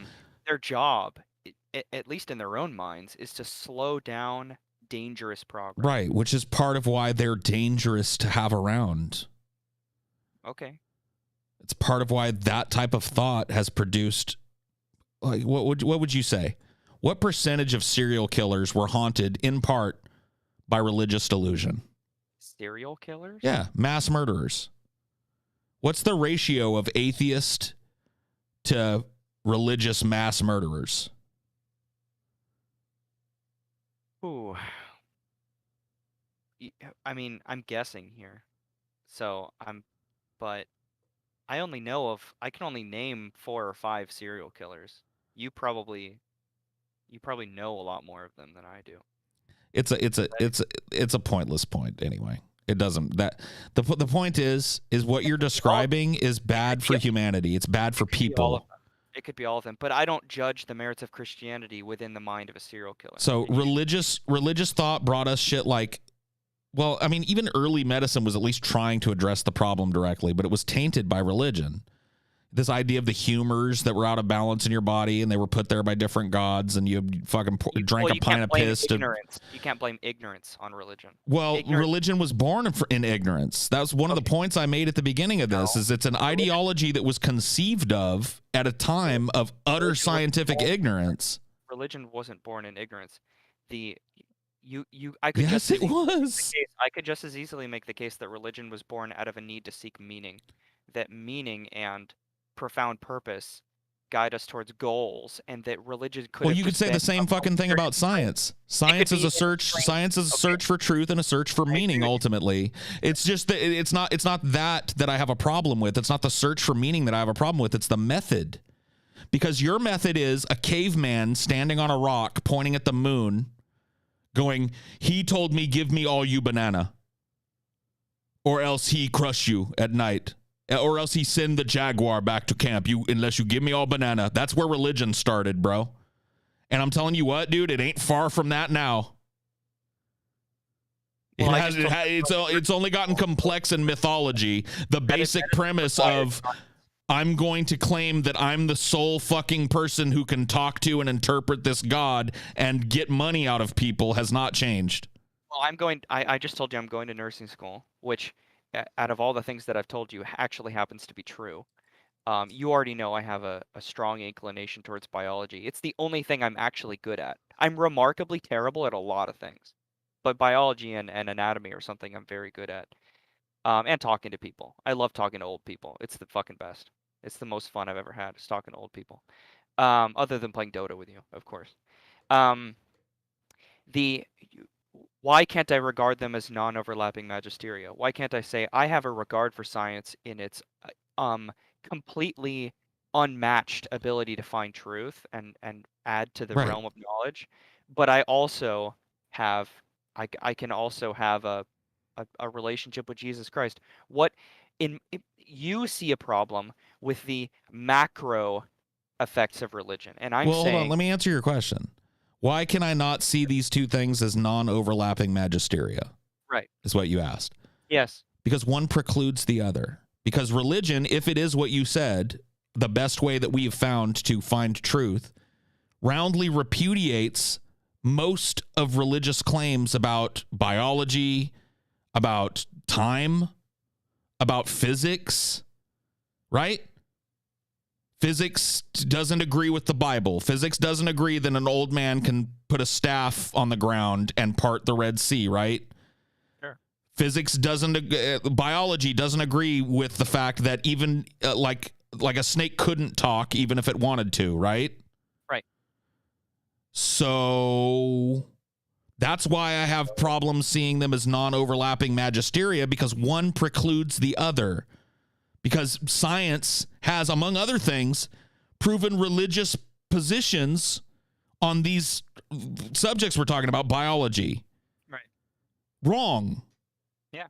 [SPEAKER 2] Their job, at least in their own minds, is to slow down dangerous progress.
[SPEAKER 1] Right, which is part of why they're dangerous to have around.
[SPEAKER 2] Okay.
[SPEAKER 1] It's part of why that type of thought has produced, like, what would you say? What percentage of serial killers were haunted in part by religious delusion?
[SPEAKER 2] Serial killers?
[SPEAKER 1] Yeah, mass murderers. What's the ratio of atheist to religious mass murderers?
[SPEAKER 2] Ooh. I mean, I'm guessing here. But I can only name 4 or 5 serial killers. You probably know a lot more of them than I do.
[SPEAKER 1] It's a pointless point anyway. It doesn't the point is what you're describing is bad for humanity. It's bad for people.
[SPEAKER 2] It could be all of them, but I don't judge the merits of Christianity within the mind of a serial killer.
[SPEAKER 1] So
[SPEAKER 2] And
[SPEAKER 1] religious thought brought us shit like, well, I mean, even early medicine was at least trying to address the problem directly, but it was tainted by religion. This idea of the humors that were out of balance in your body and they were put there by different gods, and you fucking drank a pint of piss.
[SPEAKER 2] You can't blame ignorance on religion.
[SPEAKER 1] Well, religion was born in ignorance. That was one of the points I made at the beginning of this, is it's an ideology that was conceived of at a time of utter scientific ignorance.
[SPEAKER 2] Religion wasn't born in ignorance. I could just as easily make the case that religion was born out of a need to seek meaning. That meaning and profound purpose guide us towards goals, and that religion could.
[SPEAKER 1] Well, you could say the same fucking thing about science. Science is a search. Science is a search for truth and a search for meaning. Ultimately, it's just that it's not that I have a problem with. It's not the search for meaning that I have a problem with. It's the method, because your method is a caveman standing on a rock, pointing at the moon, going, "He told me, give me all you banana, or else he crush you at night." Or else he send the jaguar back to camp. Unless you give me all banana. That's where religion started, bro. And I'm telling you what, dude, it ain't far from that now. Well, it's only gotten complex in mythology. The basic premise of I'm going to claim that I'm the sole fucking person who can talk to and interpret this God and get money out of people has not changed.
[SPEAKER 2] Well, I just told you I'm going to nursing school, which, out of all the things that I've told you, actually happens to be true. You already know I have a strong inclination towards biology. It's the only thing I'm actually good at. I'm remarkably terrible at a lot of things, but biology and anatomy or something I'm very good at. And talking to people. I love talking to old people. It's the fucking best. It's the most fun I've ever had, is talking to old people. Other than playing Dota with you, of course. Why can't I regard them as non-overlapping magisteria? Why can't I say I have a regard for science in its completely unmatched ability to find truth and add to the realm of knowledge, but I also have I can also have a relationship with Jesus Christ. You see a problem with the macro effects of religion, and I'm saying,
[SPEAKER 1] hold on, let me answer your question. Why can I not see these two things as non-overlapping magisteria?
[SPEAKER 2] Right.
[SPEAKER 1] Is what you asked.
[SPEAKER 2] Yes.
[SPEAKER 1] Because one precludes the other. Because religion, if it is what you said, the best way that we have found to find truth, roundly repudiates most of religious claims about biology, about time, about physics, right? Physics doesn't agree with the Bible. Physics doesn't agree that an old man can put a staff on the ground and part the Red Sea, right?
[SPEAKER 2] Sure.
[SPEAKER 1] Physics biology doesn't agree with the fact that even like a snake couldn't talk even if it wanted to, right?
[SPEAKER 2] Right.
[SPEAKER 1] So that's why I have problems seeing them as non-overlapping magisteria, because one precludes the other. Because science has, among other things, proven religious positions on these subjects we're talking about, biology.
[SPEAKER 2] Right.
[SPEAKER 1] Wrong.
[SPEAKER 2] Yeah.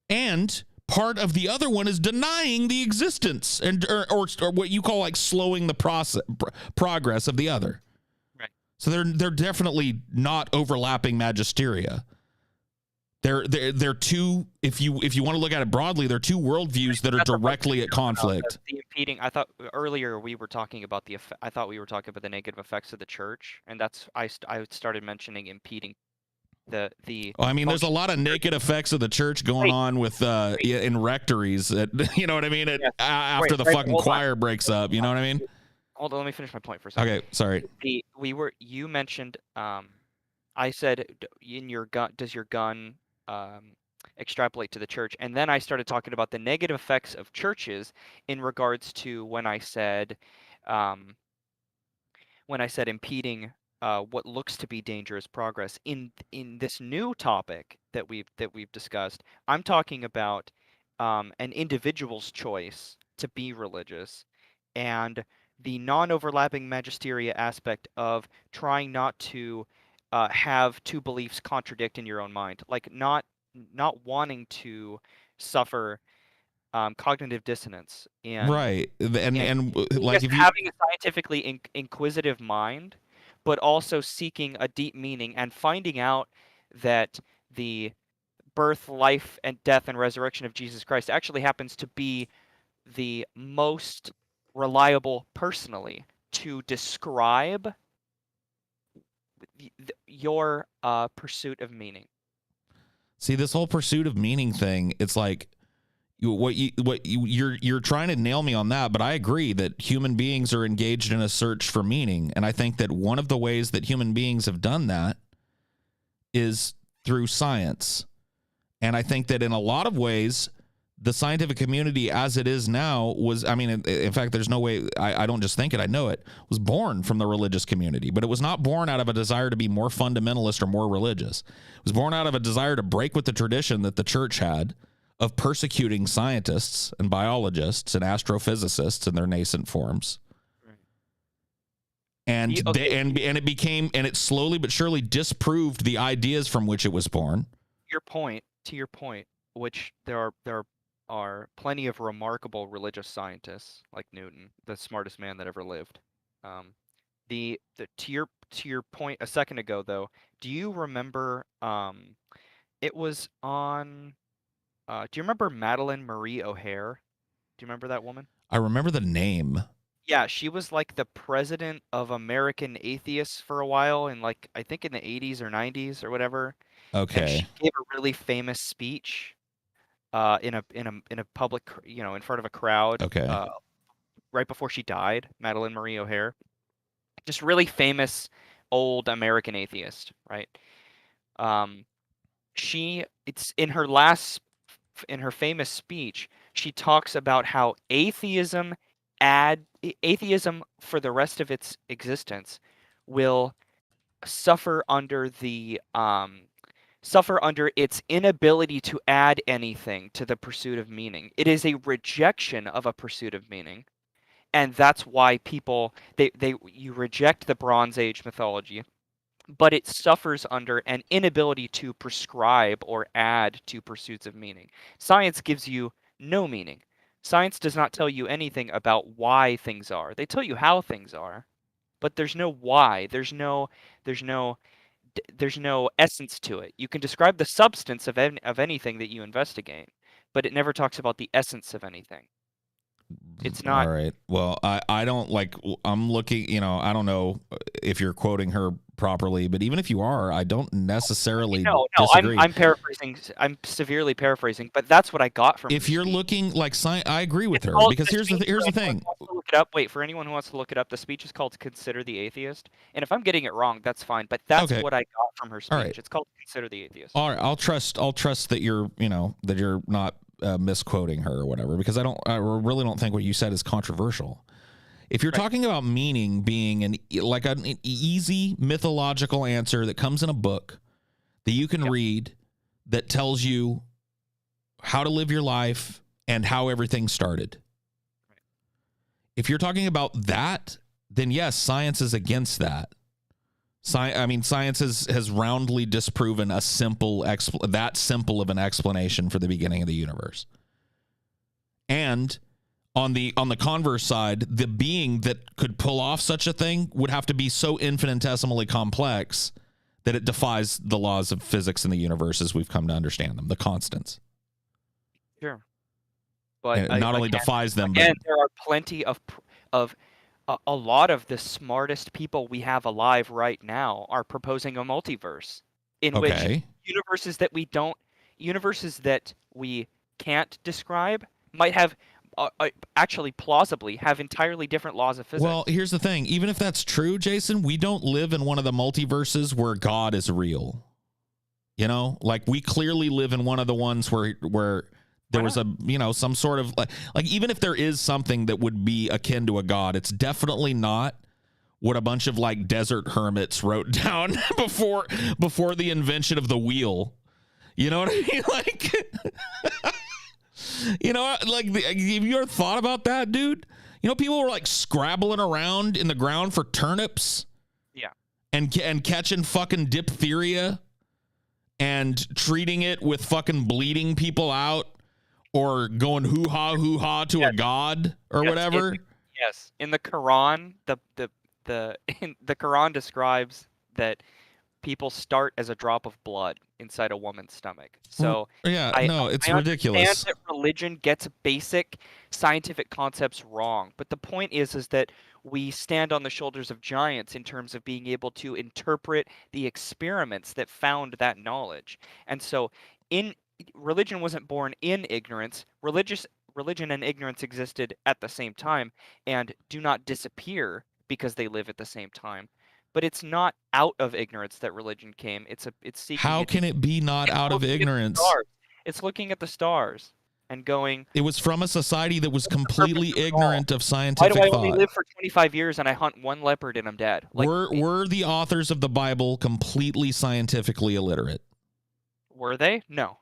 [SPEAKER 1] And part of the other one is denying the existence or what you call like slowing the progress of the other.
[SPEAKER 2] Right.
[SPEAKER 1] So they're definitely not overlapping magisteria. They're two. If you want to look at it broadly, they're two worldviews that are directly at conflict.
[SPEAKER 2] The impeding. I thought earlier we were talking about I thought we were talking about the negative effects of the church, and that's I started mentioning impeding the.
[SPEAKER 1] Well, I mean, there's a lot of naked effects of the church going on with in rectories. You know what I mean? After the fucking choir breaks up, you know what I mean?
[SPEAKER 2] Hold on, let me finish my point for a second.
[SPEAKER 1] Okay, sorry.
[SPEAKER 2] You mentioned. I said, in your gun, does your gun extrapolate to the church? And then I started talking about the negative effects of churches in regards to when I said impeding what looks to be dangerous progress. In this new topic that we've discussed, I'm talking about an individual's choice to be religious, and the non-overlapping magisteria aspect of trying not to have two beliefs contradict in your own mind, like not wanting to suffer cognitive dissonance
[SPEAKER 1] Right. And like
[SPEAKER 2] just
[SPEAKER 1] if you
[SPEAKER 2] having a scientifically inquisitive mind, but also seeking a deep meaning and finding out that the birth, life, and death and resurrection of Jesus Christ actually happens to be the most reliable personally to describe your pursuit of meaning.
[SPEAKER 1] see this whole pursuit of meaning thing, it's like you're trying to nail me on that, but I agree that human beings are engaged in a search for meaning, and I think that one of the ways that human beings have done that is through science. And I think that in a lot of ways, the scientific community as it is now was, I mean, in fact, there's no way, I don't just think it, I know it, was born from the religious community, but it was not born out of a desire to be more fundamentalist or more religious. It was born out of a desire to break with the tradition that the church had of persecuting scientists and biologists and astrophysicists in their nascent forms. And and it became, and it slowly but surely disproved the ideas from which it was born.
[SPEAKER 2] To your point, which there are plenty of remarkable religious scientists like Newton, the smartest man that ever lived. To your point a second ago, though, do you remember? It was on. Do you remember Madeleine Marie O'Hare? Do you remember that woman?
[SPEAKER 1] I remember the name.
[SPEAKER 2] Yeah, she was like the president of American Atheists for a while, in like I think in the 80s or 90s or whatever.
[SPEAKER 1] Okay.
[SPEAKER 2] And she gave a really famous speech in a public, in front of a crowd.
[SPEAKER 1] Okay.
[SPEAKER 2] Right before she died, Madeleine Marie O'Hare. Just really famous old American atheist, right? It's in her famous speech, she talks about how atheism for the rest of its existence will suffer under its inability to add anything to the pursuit of meaning. It is a rejection of a pursuit of meaning, and that's why people you reject the Bronze Age mythology, but it suffers under an inability to prescribe or add to pursuits of meaning. Science gives you no meaning. Science does not tell you anything about why things are. They tell you how things are, but there's no why. There's no essence to it. You can describe the substance of anything that you investigate, but it never talks about the essence of anything. It's not.
[SPEAKER 1] All right. Well, I don't like, I'm looking, I don't know if you're quoting her properly, but even if you are, I don't necessarily disagree.
[SPEAKER 2] I'm paraphrasing. I'm severely paraphrasing, but that's what I got from.
[SPEAKER 1] If you're looking like science, I agree with her, because here's the thing.
[SPEAKER 2] Look it up. Wait, for anyone who wants to look it up, the speech is called "Consider the Atheist," and if I'm getting it wrong, that's fine. But that's what I got from her speech.
[SPEAKER 1] Right.
[SPEAKER 2] It's called "Consider the Atheist."
[SPEAKER 1] All right, I'll trust that you're, that you're not misquoting her or whatever, because I really don't think what you said is controversial. If you're talking about meaning being an easy mythological answer that comes in a book that you can read, that tells you how to live your life and how everything started. Right. If you're talking about that, then yes, science is against that. Science has roundly disproven that simple of an explanation for the beginning of the universe. And on the converse side, the being that could pull off such a thing would have to be so infinitesimally complex that it defies the laws of physics in the universe as we've come to understand them, the constants.
[SPEAKER 2] Sure. But
[SPEAKER 1] not only defies them,
[SPEAKER 2] but there are plenty of a lot of the smartest people we have alive right now are proposing a multiverse in which universes that we can't describe might have actually plausibly have entirely different laws of physics.
[SPEAKER 1] Well, here's the thing. Even if that's true, Jason, we don't live in one of the multiverses where God is real. Like we clearly live in one of the ones where there was some sort of like even if there is something that would be akin to a god, it's definitely not what a bunch of like desert hermits wrote down before the invention of the wheel. You know what I mean? Like, have you ever thought about that, dude? People were like scrabbling around in the ground for turnips.
[SPEAKER 2] Yeah.
[SPEAKER 1] And catching fucking diphtheria and treating it with fucking bleeding people out or going hoo ha to a god or whatever.
[SPEAKER 2] Yes, in the Quran, the Quran describes that people start as a drop of blood inside a woman's stomach. So
[SPEAKER 1] yeah,
[SPEAKER 2] I
[SPEAKER 1] no, it's
[SPEAKER 2] understand
[SPEAKER 1] ridiculous.
[SPEAKER 2] that religion gets basic scientific concepts wrong, but the point is that we stand on the shoulders of giants in terms of being able to interpret the experiments that found that knowledge. And so religion wasn't born in ignorance. Religion and ignorance existed at the same time and do not disappear because they live at the same time. But it's not out of ignorance that religion came. It's seeking.
[SPEAKER 1] How can it be not out of ignorance?
[SPEAKER 2] It's looking at the stars and going.
[SPEAKER 1] It was from a society that was completely ignorant of scientific thought.
[SPEAKER 2] Why do I only live for 25 years and I hunt one leopard and I'm dead?
[SPEAKER 1] Were the authors of the Bible completely scientifically illiterate?
[SPEAKER 2] Were they? No.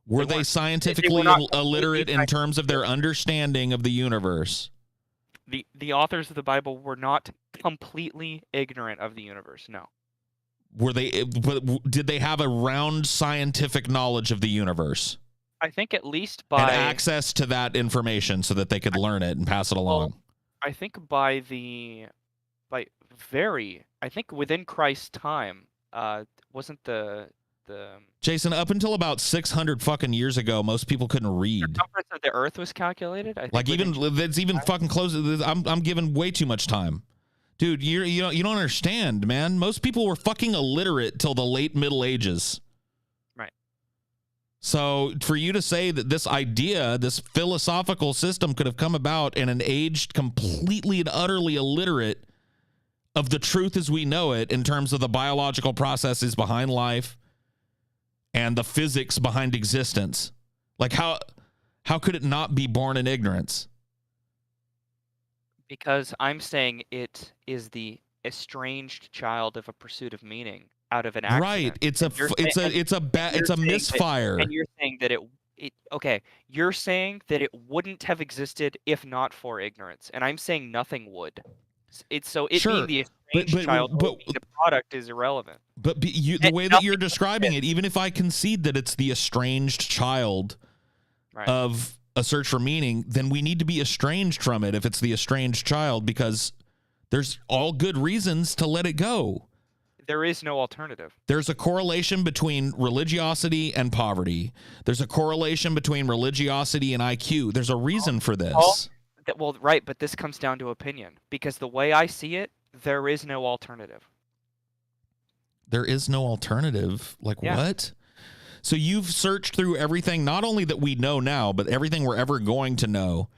[SPEAKER 1] Were they scientifically illiterate in terms of their understanding of the universe?
[SPEAKER 2] The authors of the Bible were not completely ignorant of the universe. No.
[SPEAKER 1] Were they? But did they have a round scientific knowledge of the universe?
[SPEAKER 2] I think at least by
[SPEAKER 1] and access to that information so that they could learn it and pass it along.
[SPEAKER 2] Well, I think I think within Christ's time, wasn't the
[SPEAKER 1] Jason, up until about 600 fucking years ago, most people couldn't read.
[SPEAKER 2] The circumference of the Earth was calculated. I
[SPEAKER 1] think that's even fucking close. I'm giving way too much time, dude. You don't understand, man. Most people were fucking illiterate till the late Middle Ages.
[SPEAKER 2] Right.
[SPEAKER 1] So for you to say that this idea, this philosophical system, could have come about in an age completely and utterly illiterate of the truth as we know it in terms of the biological processes behind life and the physics behind existence. Like how could it not be born in ignorance?
[SPEAKER 2] Because I'm saying it is the estranged child of a pursuit of meaning out of an accident.
[SPEAKER 1] Right. It's a misfire.
[SPEAKER 2] And you're saying that you're saying that it wouldn't have existed if not for ignorance. And I'm saying nothing would. Being the estranged child, but the product is irrelevant.
[SPEAKER 1] But the way that you're describing it, even if I concede that it's the estranged child of a search for meaning, then we need to be estranged from it if it's the estranged child, because there's all good reasons to let it go.
[SPEAKER 2] There is no alternative.
[SPEAKER 1] There's a correlation between religiosity and poverty. There's a correlation between religiosity and IQ. There's a reason for this.
[SPEAKER 2] Well, right, but this comes down to opinion, because the way I see it, there is no alternative.
[SPEAKER 1] There is no alternative? Like what? So you've searched through everything, not only that we know now, but everything we're ever going to know,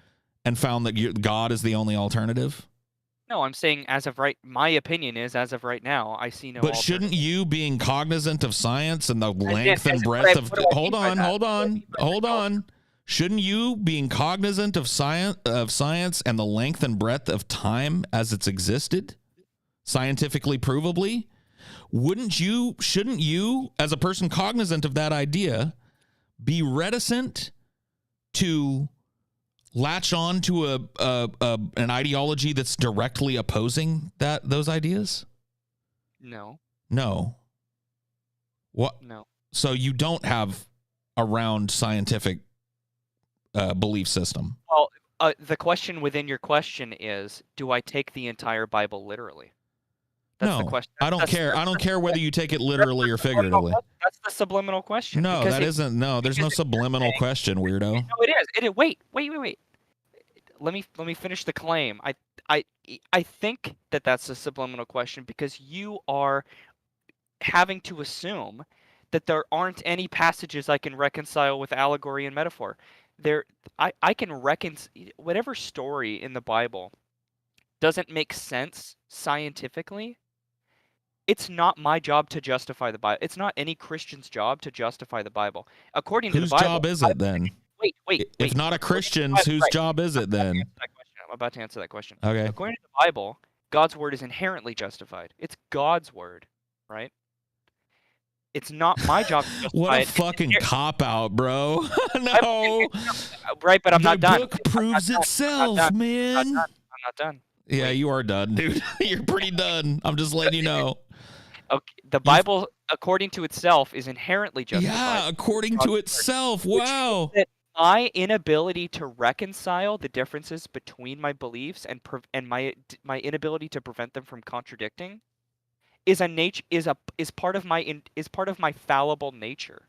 [SPEAKER 1] and found that God is the only alternative?
[SPEAKER 2] No, I'm saying my opinion is, as of right now, I see no
[SPEAKER 1] alternative. But shouldn't you, being cognizant of science and the length and breadth of... Hold on. Shouldn't you, being cognizant of science and the length and breadth of time as it's existed, scientifically provably, shouldn't you, as a person cognizant of that idea, be reticent to latch on to an ideology that's directly opposing those ideas?
[SPEAKER 2] No.
[SPEAKER 1] What?
[SPEAKER 2] No. So
[SPEAKER 1] you don't have a round scientific belief system.
[SPEAKER 2] Well, the question within your question is, do I take the entire Bible literally? That's the question.
[SPEAKER 1] I don't care. I don't care whether you take it literally or figuratively.
[SPEAKER 2] That's the subliminal question.
[SPEAKER 1] No, that isn't. No, there's no subliminal question, weirdo.
[SPEAKER 2] No, it is. It is. Wait. Let me finish the claim. I think that's a subliminal question because you are having to assume that there aren't any passages I can reconcile with allegory and metaphor. I can reconcile whatever story in the Bible doesn't make sense scientifically. It's not my job to justify the Bible. It's not any Christian's job to justify the Bible. According to the Bible,
[SPEAKER 1] whose job is it then?
[SPEAKER 2] Wait.
[SPEAKER 1] If not a Christian's, whose job is it then?
[SPEAKER 2] I'm about to answer that question.
[SPEAKER 1] Okay.
[SPEAKER 2] According to the Bible, God's word is inherently justified. It's God's word, right? It's not my job to justify
[SPEAKER 1] What a fucking cop-out, bro. No.
[SPEAKER 2] Right, but I'm not done.
[SPEAKER 1] The book proves itself, man.
[SPEAKER 2] I'm not done.
[SPEAKER 1] Yeah, you are done, dude. You're pretty done. I'm just letting you know.
[SPEAKER 2] Okay, the Bible, according to itself, is inherently justified.
[SPEAKER 1] Yeah, according to itself. Wow.
[SPEAKER 2] my inability to reconcile the differences between my beliefs and my inability to prevent them from contradicting is part of my fallible nature.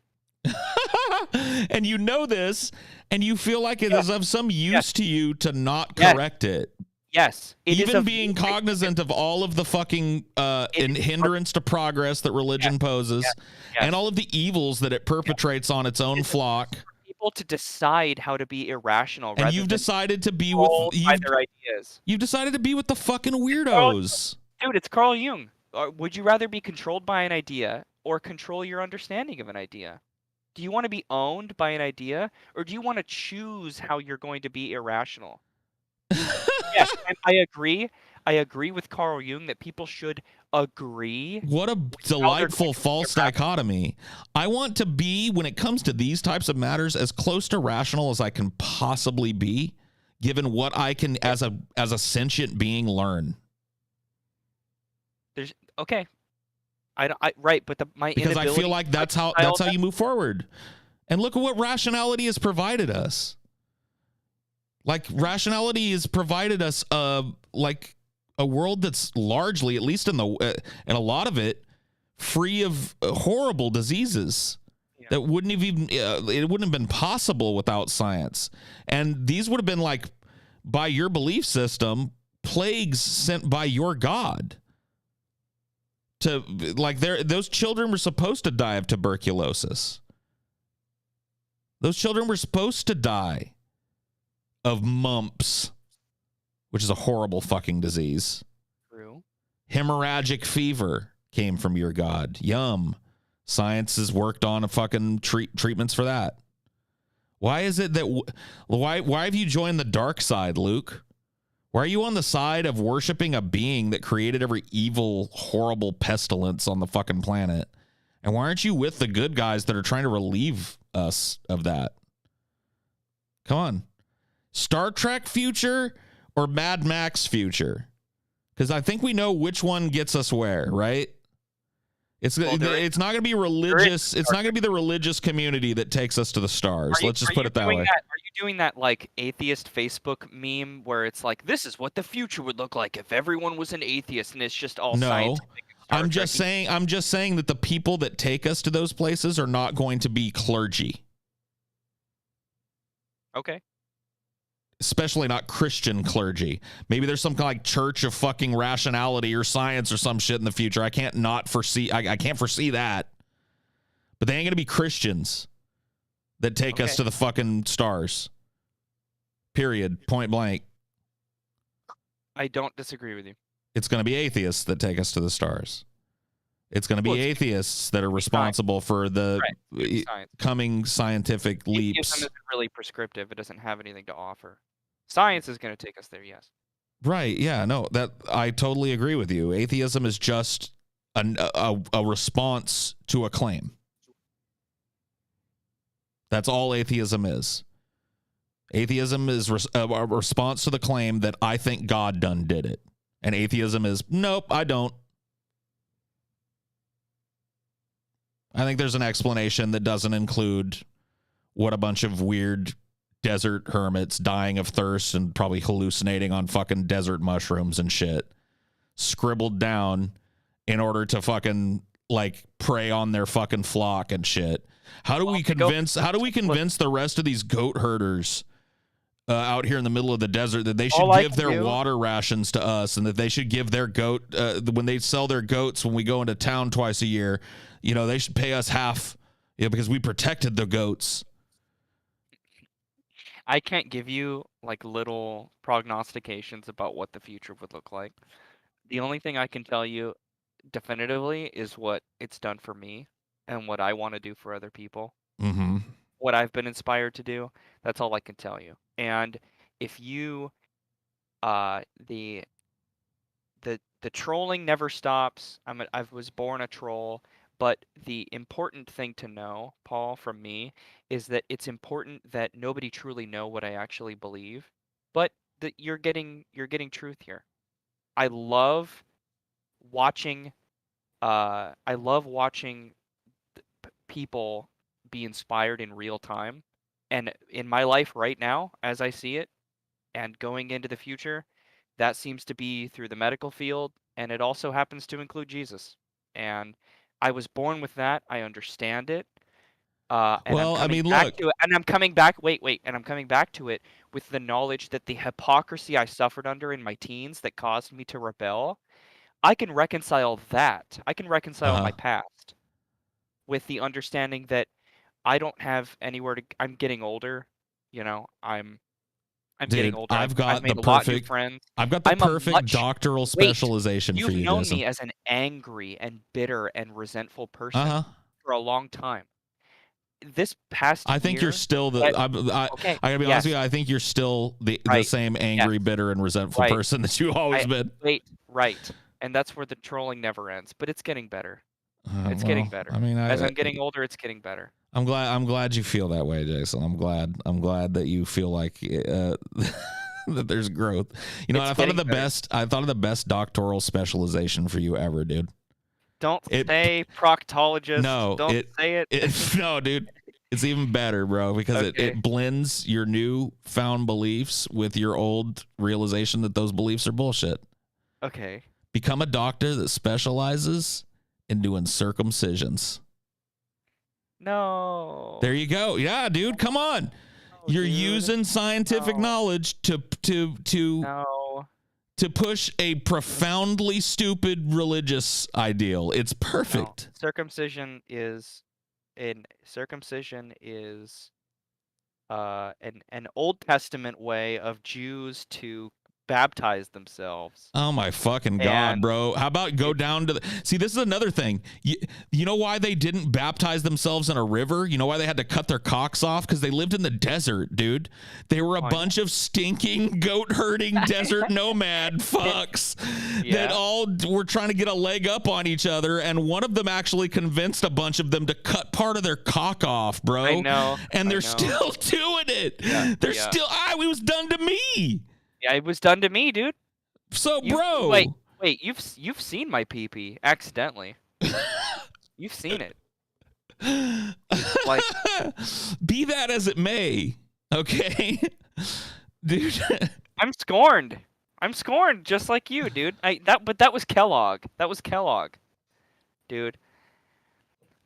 [SPEAKER 1] And you know this, and you feel like it
[SPEAKER 2] Yes.
[SPEAKER 1] is of some
[SPEAKER 2] Yes.
[SPEAKER 1] use to you to not
[SPEAKER 2] Yes.
[SPEAKER 1] correct it.
[SPEAKER 2] Yes. It is
[SPEAKER 1] Even
[SPEAKER 2] of
[SPEAKER 1] being cognizant of all of the fucking hindrance to progress that religion
[SPEAKER 2] Yes.
[SPEAKER 1] poses,
[SPEAKER 2] Yes.
[SPEAKER 1] and
[SPEAKER 2] Yes.
[SPEAKER 1] all of the evils that it perpetrates on its own flock.
[SPEAKER 2] People to decide how to be irrational
[SPEAKER 1] And
[SPEAKER 2] rather
[SPEAKER 1] you've
[SPEAKER 2] than
[SPEAKER 1] decided to be with
[SPEAKER 2] controlled by their ideas.
[SPEAKER 1] you've decided to be with the fucking
[SPEAKER 2] Carl,
[SPEAKER 1] weirdos.
[SPEAKER 2] dude, it's Carl Jung. Would you rather be controlled by an idea or control your understanding of an idea? Do you want to be owned by an idea, or do you want to choose how you're going to be irrational? Yes, and I agree. I agree with Carl Jung that people should agree
[SPEAKER 1] What a
[SPEAKER 2] with how they're going
[SPEAKER 1] delightful
[SPEAKER 2] to be
[SPEAKER 1] false
[SPEAKER 2] irrational.
[SPEAKER 1] dichotomy. I want to be, when it comes to these types of matters, as close to rational as I can possibly be, given what I can, as a sentient being, learn.
[SPEAKER 2] There's okay. Right, but my
[SPEAKER 1] Because I
[SPEAKER 2] inability
[SPEAKER 1] feel like
[SPEAKER 2] to
[SPEAKER 1] that's how
[SPEAKER 2] reconcile
[SPEAKER 1] you move forward. And look at what rationality has provided us. Like, rationality has provided us like a world that's largely, at least in a lot of it, free of horrible diseases that wouldn't have even it wouldn't have been possible without science. And these would have been, like, by your belief system, plagues sent by your God. To, like, those children were supposed to die of tuberculosis. Those children were supposed to die of mumps, which is a horrible fucking disease.
[SPEAKER 2] True.
[SPEAKER 1] Hemorrhagic fever came from your God. Yum. Science has worked on a fucking treatments for that. Why is it that why have you joined the dark side, Luke? Why are you on the side of worshiping a being that created every evil, horrible pestilence on the fucking planet? And why aren't you with the good guys that are trying to relieve us of that? Come on. Star Trek future or Mad Max future? Because I think we know which one gets us where, right? It's not going to be religious. It's not going to be the religious community that takes us to the stars. Let's just put it that way.
[SPEAKER 2] Are you doing that like atheist Facebook meme where it's like, this is what the future would look like if everyone was an atheist, and it's just all scientific?
[SPEAKER 1] I'm just saying that the people that take us to those places are not going to be clergy.
[SPEAKER 2] Okay.
[SPEAKER 1] Especially not Christian clergy. Maybe there's some kind of like church of fucking rationality or science or some shit in the future. I can't foresee that. But they ain't going to be Christians that take us to the fucking stars. Period. Point blank.
[SPEAKER 2] I don't disagree with you.
[SPEAKER 1] It's going to be atheists that take us to the stars. It's going to be atheists that are responsible for the coming scientific leaps.
[SPEAKER 2] Atheism isn't really prescriptive. It doesn't have anything to offer. Science is going to take us there, yes.
[SPEAKER 1] Right, yeah, no, that I totally agree with you. Atheism is just a response to a claim. That's all atheism is. Atheism is a response to the claim that I think God done did it. And atheism is, nope, I don't. I think there's an explanation that doesn't include what a bunch of weird desert hermits dying of thirst and probably hallucinating on fucking desert mushrooms and shit scribbled down in order to fucking like prey on their fucking flock and shit. How do we convince the rest of these goat herders out here in the middle of the desert that they should give their water rations to us, and that they should give their goat when they sell their goats when we go into town twice a year, you know, they should pay us half, because we protected the goats.
[SPEAKER 2] I can't give you like little prognostications about what the future would look like. The only thing I can tell you definitively is what it's done for me and what I want to do for other people.
[SPEAKER 1] Mm-hmm.
[SPEAKER 2] What I've been inspired to do. That's all I can tell you. And if you, the trolling never stops. I was born a troll. But the important thing to know, Paul, from me, is that it's important that nobody truly know what I actually believe, but that you're getting truth here. I love watching people be inspired in real time, And in my life right now, as I see it, and going into the future, that seems to be through the medical field, and it also happens to include Jesus. And I was born with that. I understand it. And I'm
[SPEAKER 1] Well, I
[SPEAKER 2] coming
[SPEAKER 1] mean,
[SPEAKER 2] back
[SPEAKER 1] look.
[SPEAKER 2] to it. And I'm coming back. Wait. And I'm coming back to it with the knowledge that the hypocrisy I suffered under in my teens that caused me to rebel, I can reconcile that. I can reconcile
[SPEAKER 1] Uh-huh.
[SPEAKER 2] my past with the understanding that I don't have anywhere to. I'm getting older. You know, I'm getting
[SPEAKER 1] Dude,
[SPEAKER 2] older. I've made a lot of new friends.
[SPEAKER 1] I've got the
[SPEAKER 2] I'm a
[SPEAKER 1] perfect
[SPEAKER 2] much
[SPEAKER 1] doctoral
[SPEAKER 2] wait.
[SPEAKER 1] specialization for
[SPEAKER 2] You've
[SPEAKER 1] you,
[SPEAKER 2] known
[SPEAKER 1] Jason.
[SPEAKER 2] me as an angry and bitter and resentful person
[SPEAKER 1] Uh-huh.
[SPEAKER 2] for a long time. This past
[SPEAKER 1] I think you're
[SPEAKER 2] year,
[SPEAKER 1] still
[SPEAKER 2] that
[SPEAKER 1] I
[SPEAKER 2] okay,
[SPEAKER 1] gotta be honest with
[SPEAKER 2] yes,
[SPEAKER 1] you, I think you're still the
[SPEAKER 2] right,
[SPEAKER 1] same
[SPEAKER 2] yes,
[SPEAKER 1] angry, bitter, and resentful
[SPEAKER 2] right.
[SPEAKER 1] person that you've always
[SPEAKER 2] I
[SPEAKER 1] been.
[SPEAKER 2] right, and that's where the trolling never ends. But it's getting better. It's getting
[SPEAKER 1] Well,
[SPEAKER 2] better.
[SPEAKER 1] I mean,
[SPEAKER 2] As I'm getting older, it's getting better.
[SPEAKER 1] I'm glad you feel that way, Jason. I'm glad that you feel like that there's growth. You know,
[SPEAKER 2] It's
[SPEAKER 1] I thought of
[SPEAKER 2] getting
[SPEAKER 1] the
[SPEAKER 2] better.
[SPEAKER 1] best doctoral specialization for you ever, dude.
[SPEAKER 2] Don't
[SPEAKER 1] It
[SPEAKER 2] say proctologist.
[SPEAKER 1] no,
[SPEAKER 2] Don't say it.
[SPEAKER 1] no, dude. It's even better, bro, because
[SPEAKER 2] Okay.
[SPEAKER 1] it blends your new found beliefs with your old realization that those beliefs are bullshit.
[SPEAKER 2] Okay.
[SPEAKER 1] Become a doctor that specializes in doing circumcisions.
[SPEAKER 2] No.
[SPEAKER 1] There you go. Yeah, dude, come on.
[SPEAKER 2] No,
[SPEAKER 1] You're
[SPEAKER 2] dude.
[SPEAKER 1] using scientific
[SPEAKER 2] No.
[SPEAKER 1] knowledge
[SPEAKER 2] No.
[SPEAKER 1] to push a profoundly stupid religious ideal. It's
[SPEAKER 2] No.
[SPEAKER 1] perfect.
[SPEAKER 2] Circumcision is an Old Testament way of Jews to baptize themselves.
[SPEAKER 1] Oh my fucking god,
[SPEAKER 2] And
[SPEAKER 1] bro. How about go
[SPEAKER 2] it's
[SPEAKER 1] down to the See, this is another thing. You know why they didn't baptize themselves in a river? You know why they had to cut their cocks off? Because they lived in the desert, dude. They were a
[SPEAKER 2] I know.
[SPEAKER 1] bunch of stinking goat herding desert nomad fucks that
[SPEAKER 2] Yeah.
[SPEAKER 1] all were trying to get a leg up on each other, and one of them actually convinced a bunch of them to cut part of their cock off, bro.
[SPEAKER 2] I know.
[SPEAKER 1] And
[SPEAKER 2] I
[SPEAKER 1] they're
[SPEAKER 2] know.
[SPEAKER 1] still doing it.
[SPEAKER 2] Yeah.
[SPEAKER 1] They're
[SPEAKER 2] Yeah.
[SPEAKER 1] still it was done to me.
[SPEAKER 2] Yeah, it was done to me, dude.
[SPEAKER 1] So,
[SPEAKER 2] You wait,
[SPEAKER 1] bro.
[SPEAKER 2] wait, you've seen my pee-pee accidentally. You've seen it. Like
[SPEAKER 1] Be that as it may, okay, dude.
[SPEAKER 2] I'm scorned. I'm scorned just like you, dude. But that was Kellogg. That was Kellogg. Dude.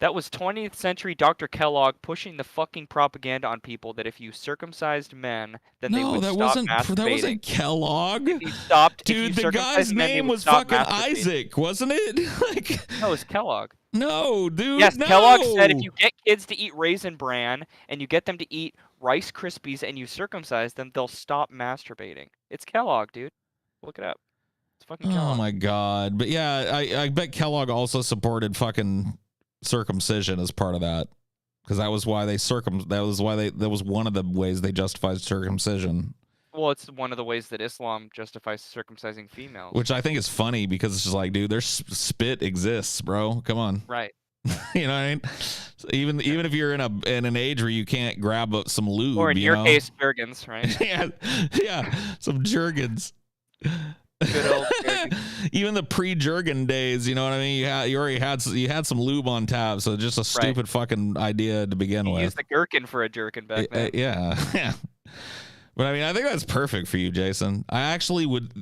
[SPEAKER 2] That was 20th century Dr. Kellogg pushing the fucking propaganda on people that if you circumcised men, then they
[SPEAKER 1] No,
[SPEAKER 2] would stop
[SPEAKER 1] that
[SPEAKER 2] masturbating.
[SPEAKER 1] wasn't Kellogg.
[SPEAKER 2] If you
[SPEAKER 1] Dude, the
[SPEAKER 2] circumcised
[SPEAKER 1] guy's
[SPEAKER 2] men, they
[SPEAKER 1] name
[SPEAKER 2] would
[SPEAKER 1] was
[SPEAKER 2] stop
[SPEAKER 1] fucking
[SPEAKER 2] masturbating.
[SPEAKER 1] Isaac, wasn't it? Like,
[SPEAKER 2] No, it's Kellogg.
[SPEAKER 1] no, dude.
[SPEAKER 2] Yes,
[SPEAKER 1] no.
[SPEAKER 2] Kellogg said if you get kids to eat Raisin Bran and you get them to eat Rice Krispies and you circumcise them, they'll stop masturbating. It's Kellogg, dude. Look it up. It's fucking
[SPEAKER 1] Oh
[SPEAKER 2] Kellogg.
[SPEAKER 1] my god. But yeah, I bet Kellogg also supported fucking circumcision as part of that. Because that was why that was one of the ways they justified circumcision.
[SPEAKER 2] Well, it's one of the ways that Islam justifies circumcising females.
[SPEAKER 1] Which I think is funny because it's just like, dude, there's spit exists, bro. Come on.
[SPEAKER 2] Right.
[SPEAKER 1] You know what I mean? So even if you're in an age where you can't grab some lube,
[SPEAKER 2] Or in
[SPEAKER 1] you
[SPEAKER 2] your
[SPEAKER 1] know?
[SPEAKER 2] case, Jergens, right?
[SPEAKER 1] yeah, some Jergens.
[SPEAKER 2] Good old Jergens.
[SPEAKER 1] Even the pre-Jergen days, you know what I mean? You had some lube on tap, so just a stupid fucking idea to begin
[SPEAKER 2] You
[SPEAKER 1] with.
[SPEAKER 2] used the gherkin for a jerkin back then.
[SPEAKER 1] Yeah, yeah. But I mean, I think that's perfect for you, Jason. I actually would.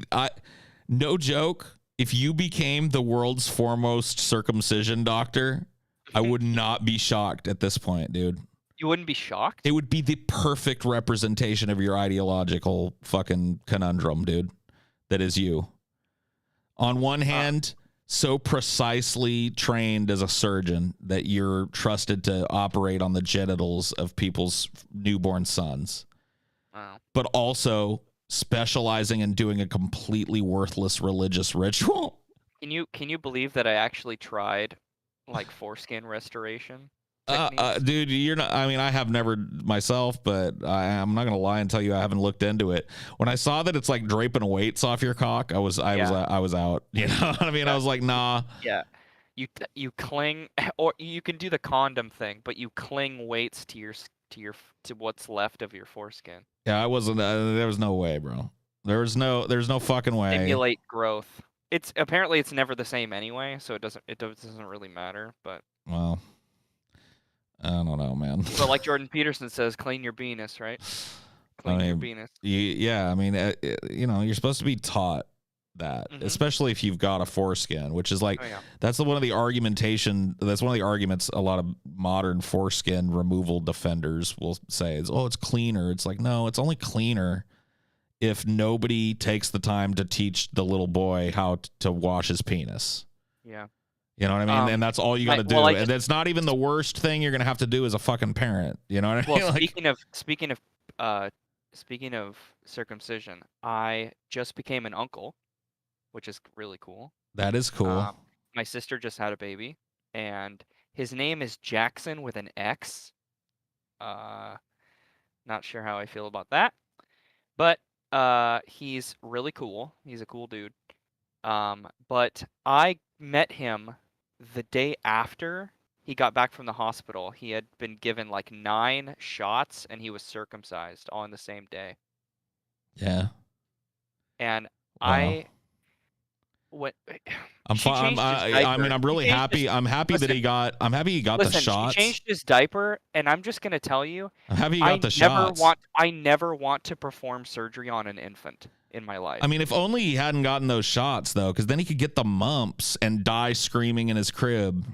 [SPEAKER 1] No joke. If you became the world's foremost circumcision doctor, I would not be shocked at this point, dude.
[SPEAKER 2] You wouldn't be shocked?
[SPEAKER 1] It would be the perfect representation of your ideological fucking conundrum, dude. That is you. On one hand, so precisely trained as a surgeon that you're trusted to operate on the genitals of people's newborn sons.
[SPEAKER 2] Wow.
[SPEAKER 1] But also specializing in doing a completely worthless religious ritual.
[SPEAKER 2] Can you believe that I actually tried like foreskin restoration techniques?
[SPEAKER 1] Dude, you're not. I mean, I have never myself, but I'm not gonna lie and tell you I haven't looked into it. When I saw that it's like draping weights off your cock, I was out. You know what I mean? I was like, nah.
[SPEAKER 2] Yeah. You cling, or you can do the condom thing, but you cling weights to what's left of your foreskin.
[SPEAKER 1] Yeah, I wasn't. There was no way, bro. There's no fucking way.
[SPEAKER 2] Stimulate growth. It's apparently it's never the same anyway, so it doesn't really matter. But
[SPEAKER 1] well, I don't know, man.
[SPEAKER 2] But like Jordan Peterson says, clean your penis, right?
[SPEAKER 1] I
[SPEAKER 2] Clean your
[SPEAKER 1] mean,
[SPEAKER 2] penis.
[SPEAKER 1] yeah, I mean, you know, you're supposed to be taught that, especially if you've got a foreskin, which is like, that's one of the arguments a lot of modern foreskin removal defenders will say is, oh, it's cleaner. It's like, no, it's only cleaner if nobody takes the time to teach the little boy how to wash his penis.
[SPEAKER 2] Yeah.
[SPEAKER 1] You know what I mean? And that's all you got to do. And that's not even the worst thing you're going to have to do as a fucking parent. You know what I mean?
[SPEAKER 2] Well, speaking of circumcision, I just became an uncle, which is really cool.
[SPEAKER 1] That is cool.
[SPEAKER 2] My sister just had a baby, and his name is Jackson with an X. Not sure how I feel about that, but he's really cool. He's a cool dude. But I met him the day after he got back from the hospital. He had been given like 9 shots, and he was circumcised all in the same day.
[SPEAKER 1] Yeah.
[SPEAKER 2] And
[SPEAKER 1] wow. I'm really happy. I'm happy that he got. I'm happy he got the shots.
[SPEAKER 2] He changed his diaper, and I'm just gonna tell you,
[SPEAKER 1] I'm happy he got the shots.
[SPEAKER 2] I never want to perform surgery on an infant in my life.
[SPEAKER 1] I mean, if only he hadn't gotten those shots, though, because then he could get the mumps and die screaming in his crib.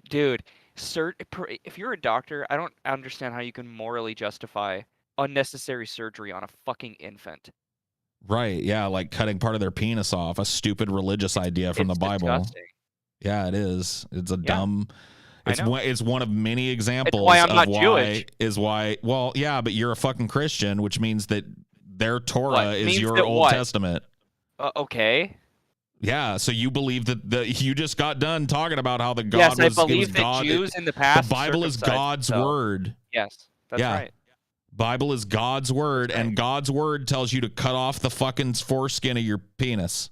[SPEAKER 2] Dude, if you're a doctor, I don't understand how you can morally justify unnecessary surgery on a fucking infant.
[SPEAKER 1] Right, yeah, like cutting part of their penis off, a stupid religious idea from the Bible.
[SPEAKER 2] Disgusting.
[SPEAKER 1] Yeah, it is. It's a dumb. It's one of many examples.
[SPEAKER 2] It's why I'm not
[SPEAKER 1] Jewish. Well, yeah, but you're a fucking Christian, which means that their Torah is your Old Testament.
[SPEAKER 2] Okay.
[SPEAKER 1] Yeah, so you believe that you just got done talking about how the God
[SPEAKER 2] yes,
[SPEAKER 1] was.
[SPEAKER 2] Yes, I believe that Jews in the past.
[SPEAKER 1] The Bible is God's word.
[SPEAKER 2] Yes, that's right.
[SPEAKER 1] Bible is God's word, and God's word tells you to cut off the fucking foreskin of your penis.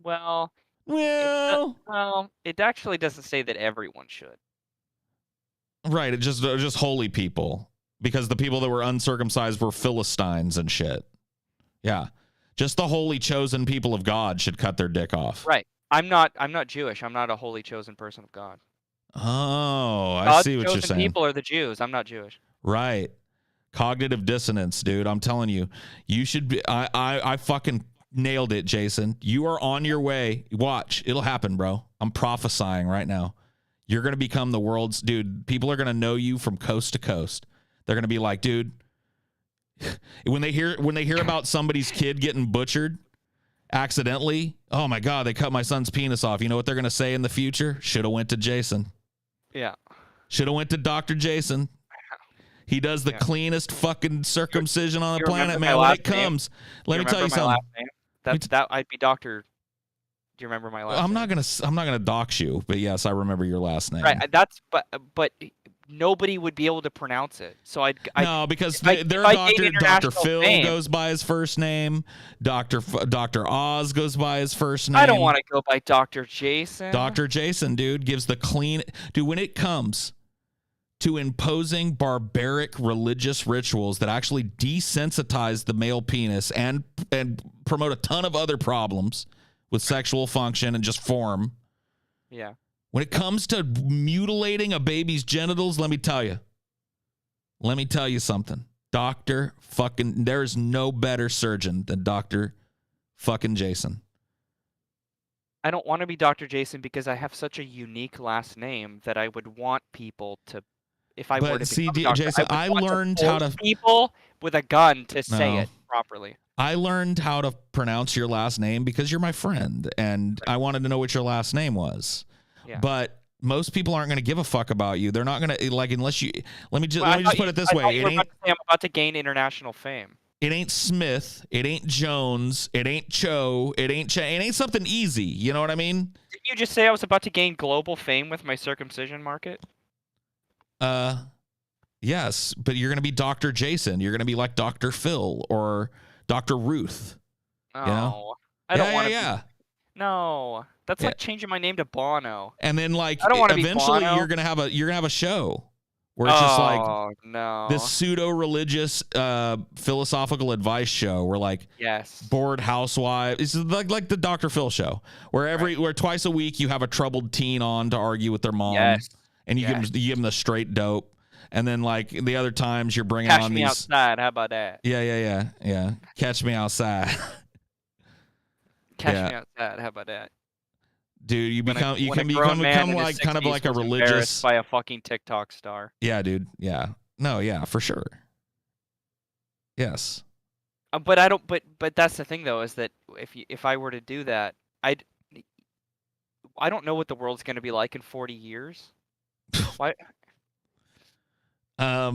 [SPEAKER 2] Well, it actually doesn't say that everyone should.
[SPEAKER 1] Right, it just holy people, because the people that were uncircumcised were Philistines and shit. Yeah, just the holy chosen people of God should cut their dick off.
[SPEAKER 2] Right. I'm not Jewish. I'm not a holy chosen person of God.
[SPEAKER 1] Oh, I see what you're saying.
[SPEAKER 2] People are the Jews. I'm not Jewish.
[SPEAKER 1] Right. Cognitive dissonance, dude. I'm telling you, you should be. I fucking nailed it, Jason. You are on your way. Watch, it'll happen, bro. I'm prophesying right now. You're gonna become the world's dude. People are gonna know you from coast to coast. They're gonna be like, dude. When they hear about somebody's kid getting butchered accidentally, oh my God, they cut my son's penis off. You know what they're gonna say in the future? Should have went to Jason.
[SPEAKER 2] Yeah.
[SPEAKER 1] Should have went to Dr. Jason. He does the cleanest fucking circumcision on the planet, man. When it comes, let me tell you something.
[SPEAKER 2] That I'd be Dr. Do you remember my last name?
[SPEAKER 1] I'm not gonna dox you, but yes, I remember your last name.
[SPEAKER 2] Right. But nobody would be able to pronounce it. So
[SPEAKER 1] no, because their doctor, Dr. Phil, goes by his first name. Dr. Oz goes by his first name.
[SPEAKER 2] I don't want to go by Dr. Jason.
[SPEAKER 1] Dr. Jason, dude, gives the clean. Dude, when it comes to imposing barbaric religious rituals that actually desensitize the male penis and promote a ton of other problems with sexual function and just form.
[SPEAKER 2] Yeah.
[SPEAKER 1] When it comes to mutilating a baby's genitals, let me tell you something. There's no better surgeon than Dr. fucking Jason.
[SPEAKER 2] I don't want to be Dr. Jason because I have such a unique last name that I would want people to. If I were to become doctor,
[SPEAKER 1] Jason, I learned how to
[SPEAKER 2] people with a gun to say it properly.
[SPEAKER 1] I learned how to pronounce your last name because you're my friend, and I wanted to know what your last name was. Yeah. But most people aren't going to give a fuck about you. They're not going to unless you. Let me just put it this way.
[SPEAKER 2] I'm about to gain international fame.
[SPEAKER 1] It ain't Smith. It ain't Jones. It ain't Cho. It ain't something easy. You know what I mean?
[SPEAKER 2] Didn't you just say I was about to gain global fame with my circumcision market?
[SPEAKER 1] Yes, but you're going to be Dr. Jason. You're going to be like Dr. Phil or Dr. Ruth.
[SPEAKER 2] Oh,
[SPEAKER 1] you know?
[SPEAKER 2] I don't want to. Yeah. No, that's like changing my name to Bono.
[SPEAKER 1] And then like eventually you're going to have a show where it's just like this pseudo-religious philosophical advice show where like bored housewives. It's like the Dr. Phil show where where twice a week you have a troubled teen on to argue with their mom.
[SPEAKER 2] Yes.
[SPEAKER 1] and you give them the straight dope, and then like the other times you're bringing
[SPEAKER 2] Cash
[SPEAKER 1] on
[SPEAKER 2] me
[SPEAKER 1] these.
[SPEAKER 2] outside. How about that?
[SPEAKER 1] Yeah. Catch me outside.
[SPEAKER 2] Cash me outside. How about that?
[SPEAKER 1] Dude, you
[SPEAKER 2] When
[SPEAKER 1] become
[SPEAKER 2] in his
[SPEAKER 1] like kind of
[SPEAKER 2] 60s
[SPEAKER 1] like a
[SPEAKER 2] was
[SPEAKER 1] religious.
[SPEAKER 2] embarrassed by a fucking TikTok star.
[SPEAKER 1] Yeah, dude. Yeah. No, yeah, for sure. Yes.
[SPEAKER 2] But I don't. But that's the thing though, is that if I were to do that, I don't know what the world's gonna be like in 40 years. Why?
[SPEAKER 1] I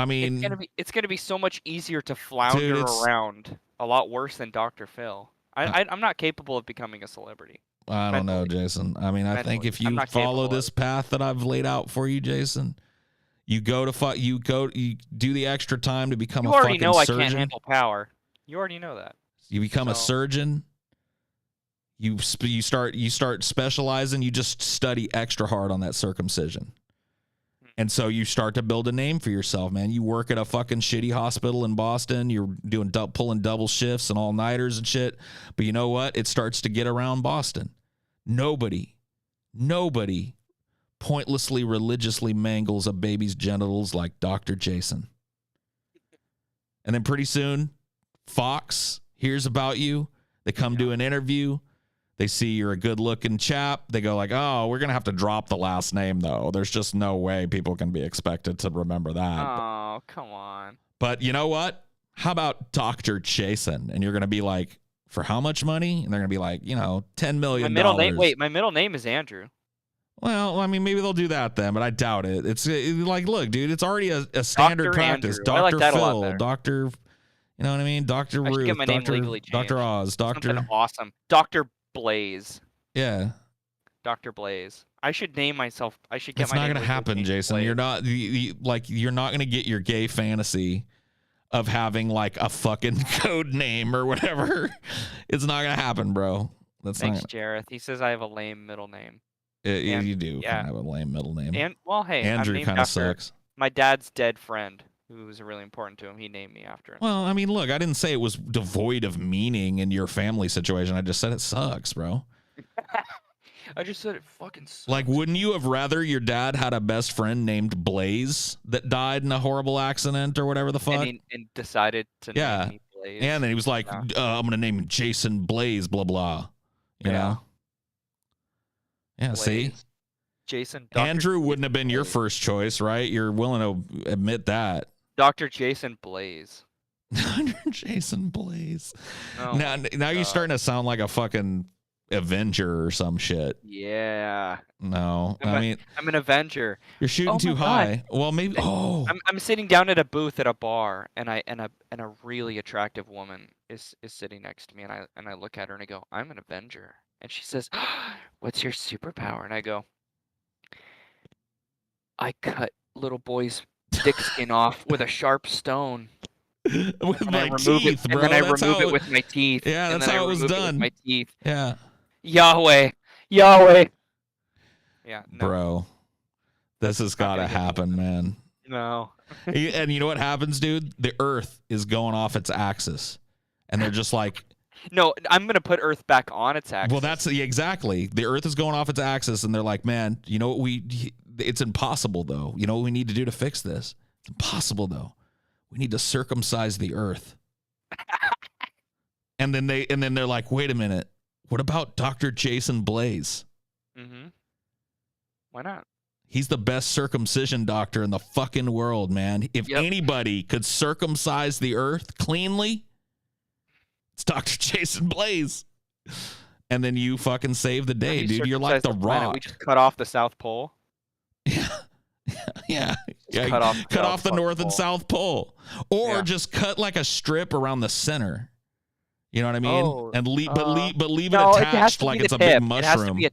[SPEAKER 1] mean,
[SPEAKER 2] It's gonna be so much easier to flounder
[SPEAKER 1] dude,
[SPEAKER 2] around. A lot worse than Dr. Phil. I'm not capable of becoming a celebrity.
[SPEAKER 1] I don't know, Jason. I mean, I think if you follow this path that I've laid out for you, Jason, you do the extra time to become a fucking surgeon.
[SPEAKER 2] You already know I can't handle power. You already know that.
[SPEAKER 1] You become a surgeon. You start specializing. You just study extra hard on that circumcision. And so you start to build a name for yourself, man. You work at a fucking shitty hospital in Boston. You're pulling double shifts and all-nighters and shit. But you know what? It starts to get around Boston. Nobody pointlessly, religiously mangles a baby's genitals like Dr. Jason. And then pretty soon, Fox hears about you. They come do an interview. They see you're a good-looking chap. They go like, oh, we're going to have to drop the last name, though. There's just no way people can be expected to remember that.
[SPEAKER 2] Oh, come on.
[SPEAKER 1] But you know what? How about Dr. Jason? And you're going to be like, for how much money? And they're going to be like, $10 million.
[SPEAKER 2] My middle name is Andrew.
[SPEAKER 1] Well, I mean, maybe they'll do that then, but I doubt it. It's like, look, dude, it's already a standard practice. Dr. Phil, Dr. You know what I mean? Dr. Ruth, Dr. Oz, Dr.
[SPEAKER 2] Something awesome. Dr. Blaze.
[SPEAKER 1] Yeah.
[SPEAKER 2] Dr. Blaze. I should name myself. I should get
[SPEAKER 1] It's
[SPEAKER 2] my
[SPEAKER 1] not
[SPEAKER 2] name.
[SPEAKER 1] going to happen, Jason.
[SPEAKER 2] Blaze.
[SPEAKER 1] You're not you're not going to get your gay fantasy of having like a fucking code name or whatever. It's not going to happen, bro.
[SPEAKER 2] Thanks, Jareth. He says I have a lame middle name.
[SPEAKER 1] You do kind of have a lame middle name.
[SPEAKER 2] And hey,
[SPEAKER 1] Andrew kind of sucks.
[SPEAKER 2] My dad's dead friend, who was really important to him. He named me after him.
[SPEAKER 1] Well, I mean, look, I didn't say it was devoid of meaning in your family situation. I just said it sucks, bro.
[SPEAKER 2] I just said it fucking sucks.
[SPEAKER 1] Like, wouldn't you have rather your dad had a best friend named Blaze that died in a horrible accident or whatever the fuck?
[SPEAKER 2] And decided to name me Blaze.
[SPEAKER 1] And then he was like, I'm going to name him Jason Blaze, blah, blah. You know? Yeah, Blaze. See?
[SPEAKER 2] Jason.
[SPEAKER 1] Andrew wouldn't have been your first choice, right? You're willing to admit that.
[SPEAKER 2] Dr. Jason Blaze.
[SPEAKER 1] Jason Blaze.
[SPEAKER 2] Oh
[SPEAKER 1] now you're starting to sound like a fucking Avenger or some shit.
[SPEAKER 2] Yeah.
[SPEAKER 1] No, I'm
[SPEAKER 2] an Avenger.
[SPEAKER 1] You're shooting too high. Well, maybe. Oh.
[SPEAKER 2] I'm sitting down at a booth at a bar, and a really attractive woman is sitting next to me, and I look at her and I go, I'm an Avenger, and she says, what's your superpower? And I go, I cut little boys' dick skin off with a sharp stone.
[SPEAKER 1] With my teeth, bro.
[SPEAKER 2] And then I remove it with my teeth.
[SPEAKER 1] Yeah, that's how it was done.
[SPEAKER 2] With my teeth.
[SPEAKER 1] Yeah.
[SPEAKER 2] Yahweh.
[SPEAKER 1] Yeah. No. Bro, this has got to happen, man.
[SPEAKER 2] No.
[SPEAKER 1] And you know what happens, dude? The Earth is going off its axis, and they're just like.
[SPEAKER 2] No, I'm gonna put Earth back on its axis.
[SPEAKER 1] Well, that's exactly. The Earth is going off its axis, and they're like, man, you know what it's impossible though. You know what we need to do to fix this? It's impossible though. We need to circumcise the Earth. and then they're like, wait a minute. What about Dr. Jason Blaze?
[SPEAKER 2] Mm-hmm. Why not?
[SPEAKER 1] He's the best circumcision doctor in the fucking world, man. If anybody could circumcise the Earth cleanly, it's Dr. Jason Blaze. And then you fucking save the day, dude. You're like the Rock.
[SPEAKER 2] We just cut off the South Pole.
[SPEAKER 1] Yeah.
[SPEAKER 2] Cut off
[SPEAKER 1] the North and South Pole, or just cut like a strip around the center. You know what I mean?
[SPEAKER 2] Oh,
[SPEAKER 1] and leave it attached like it's a big mushroom.
[SPEAKER 2] It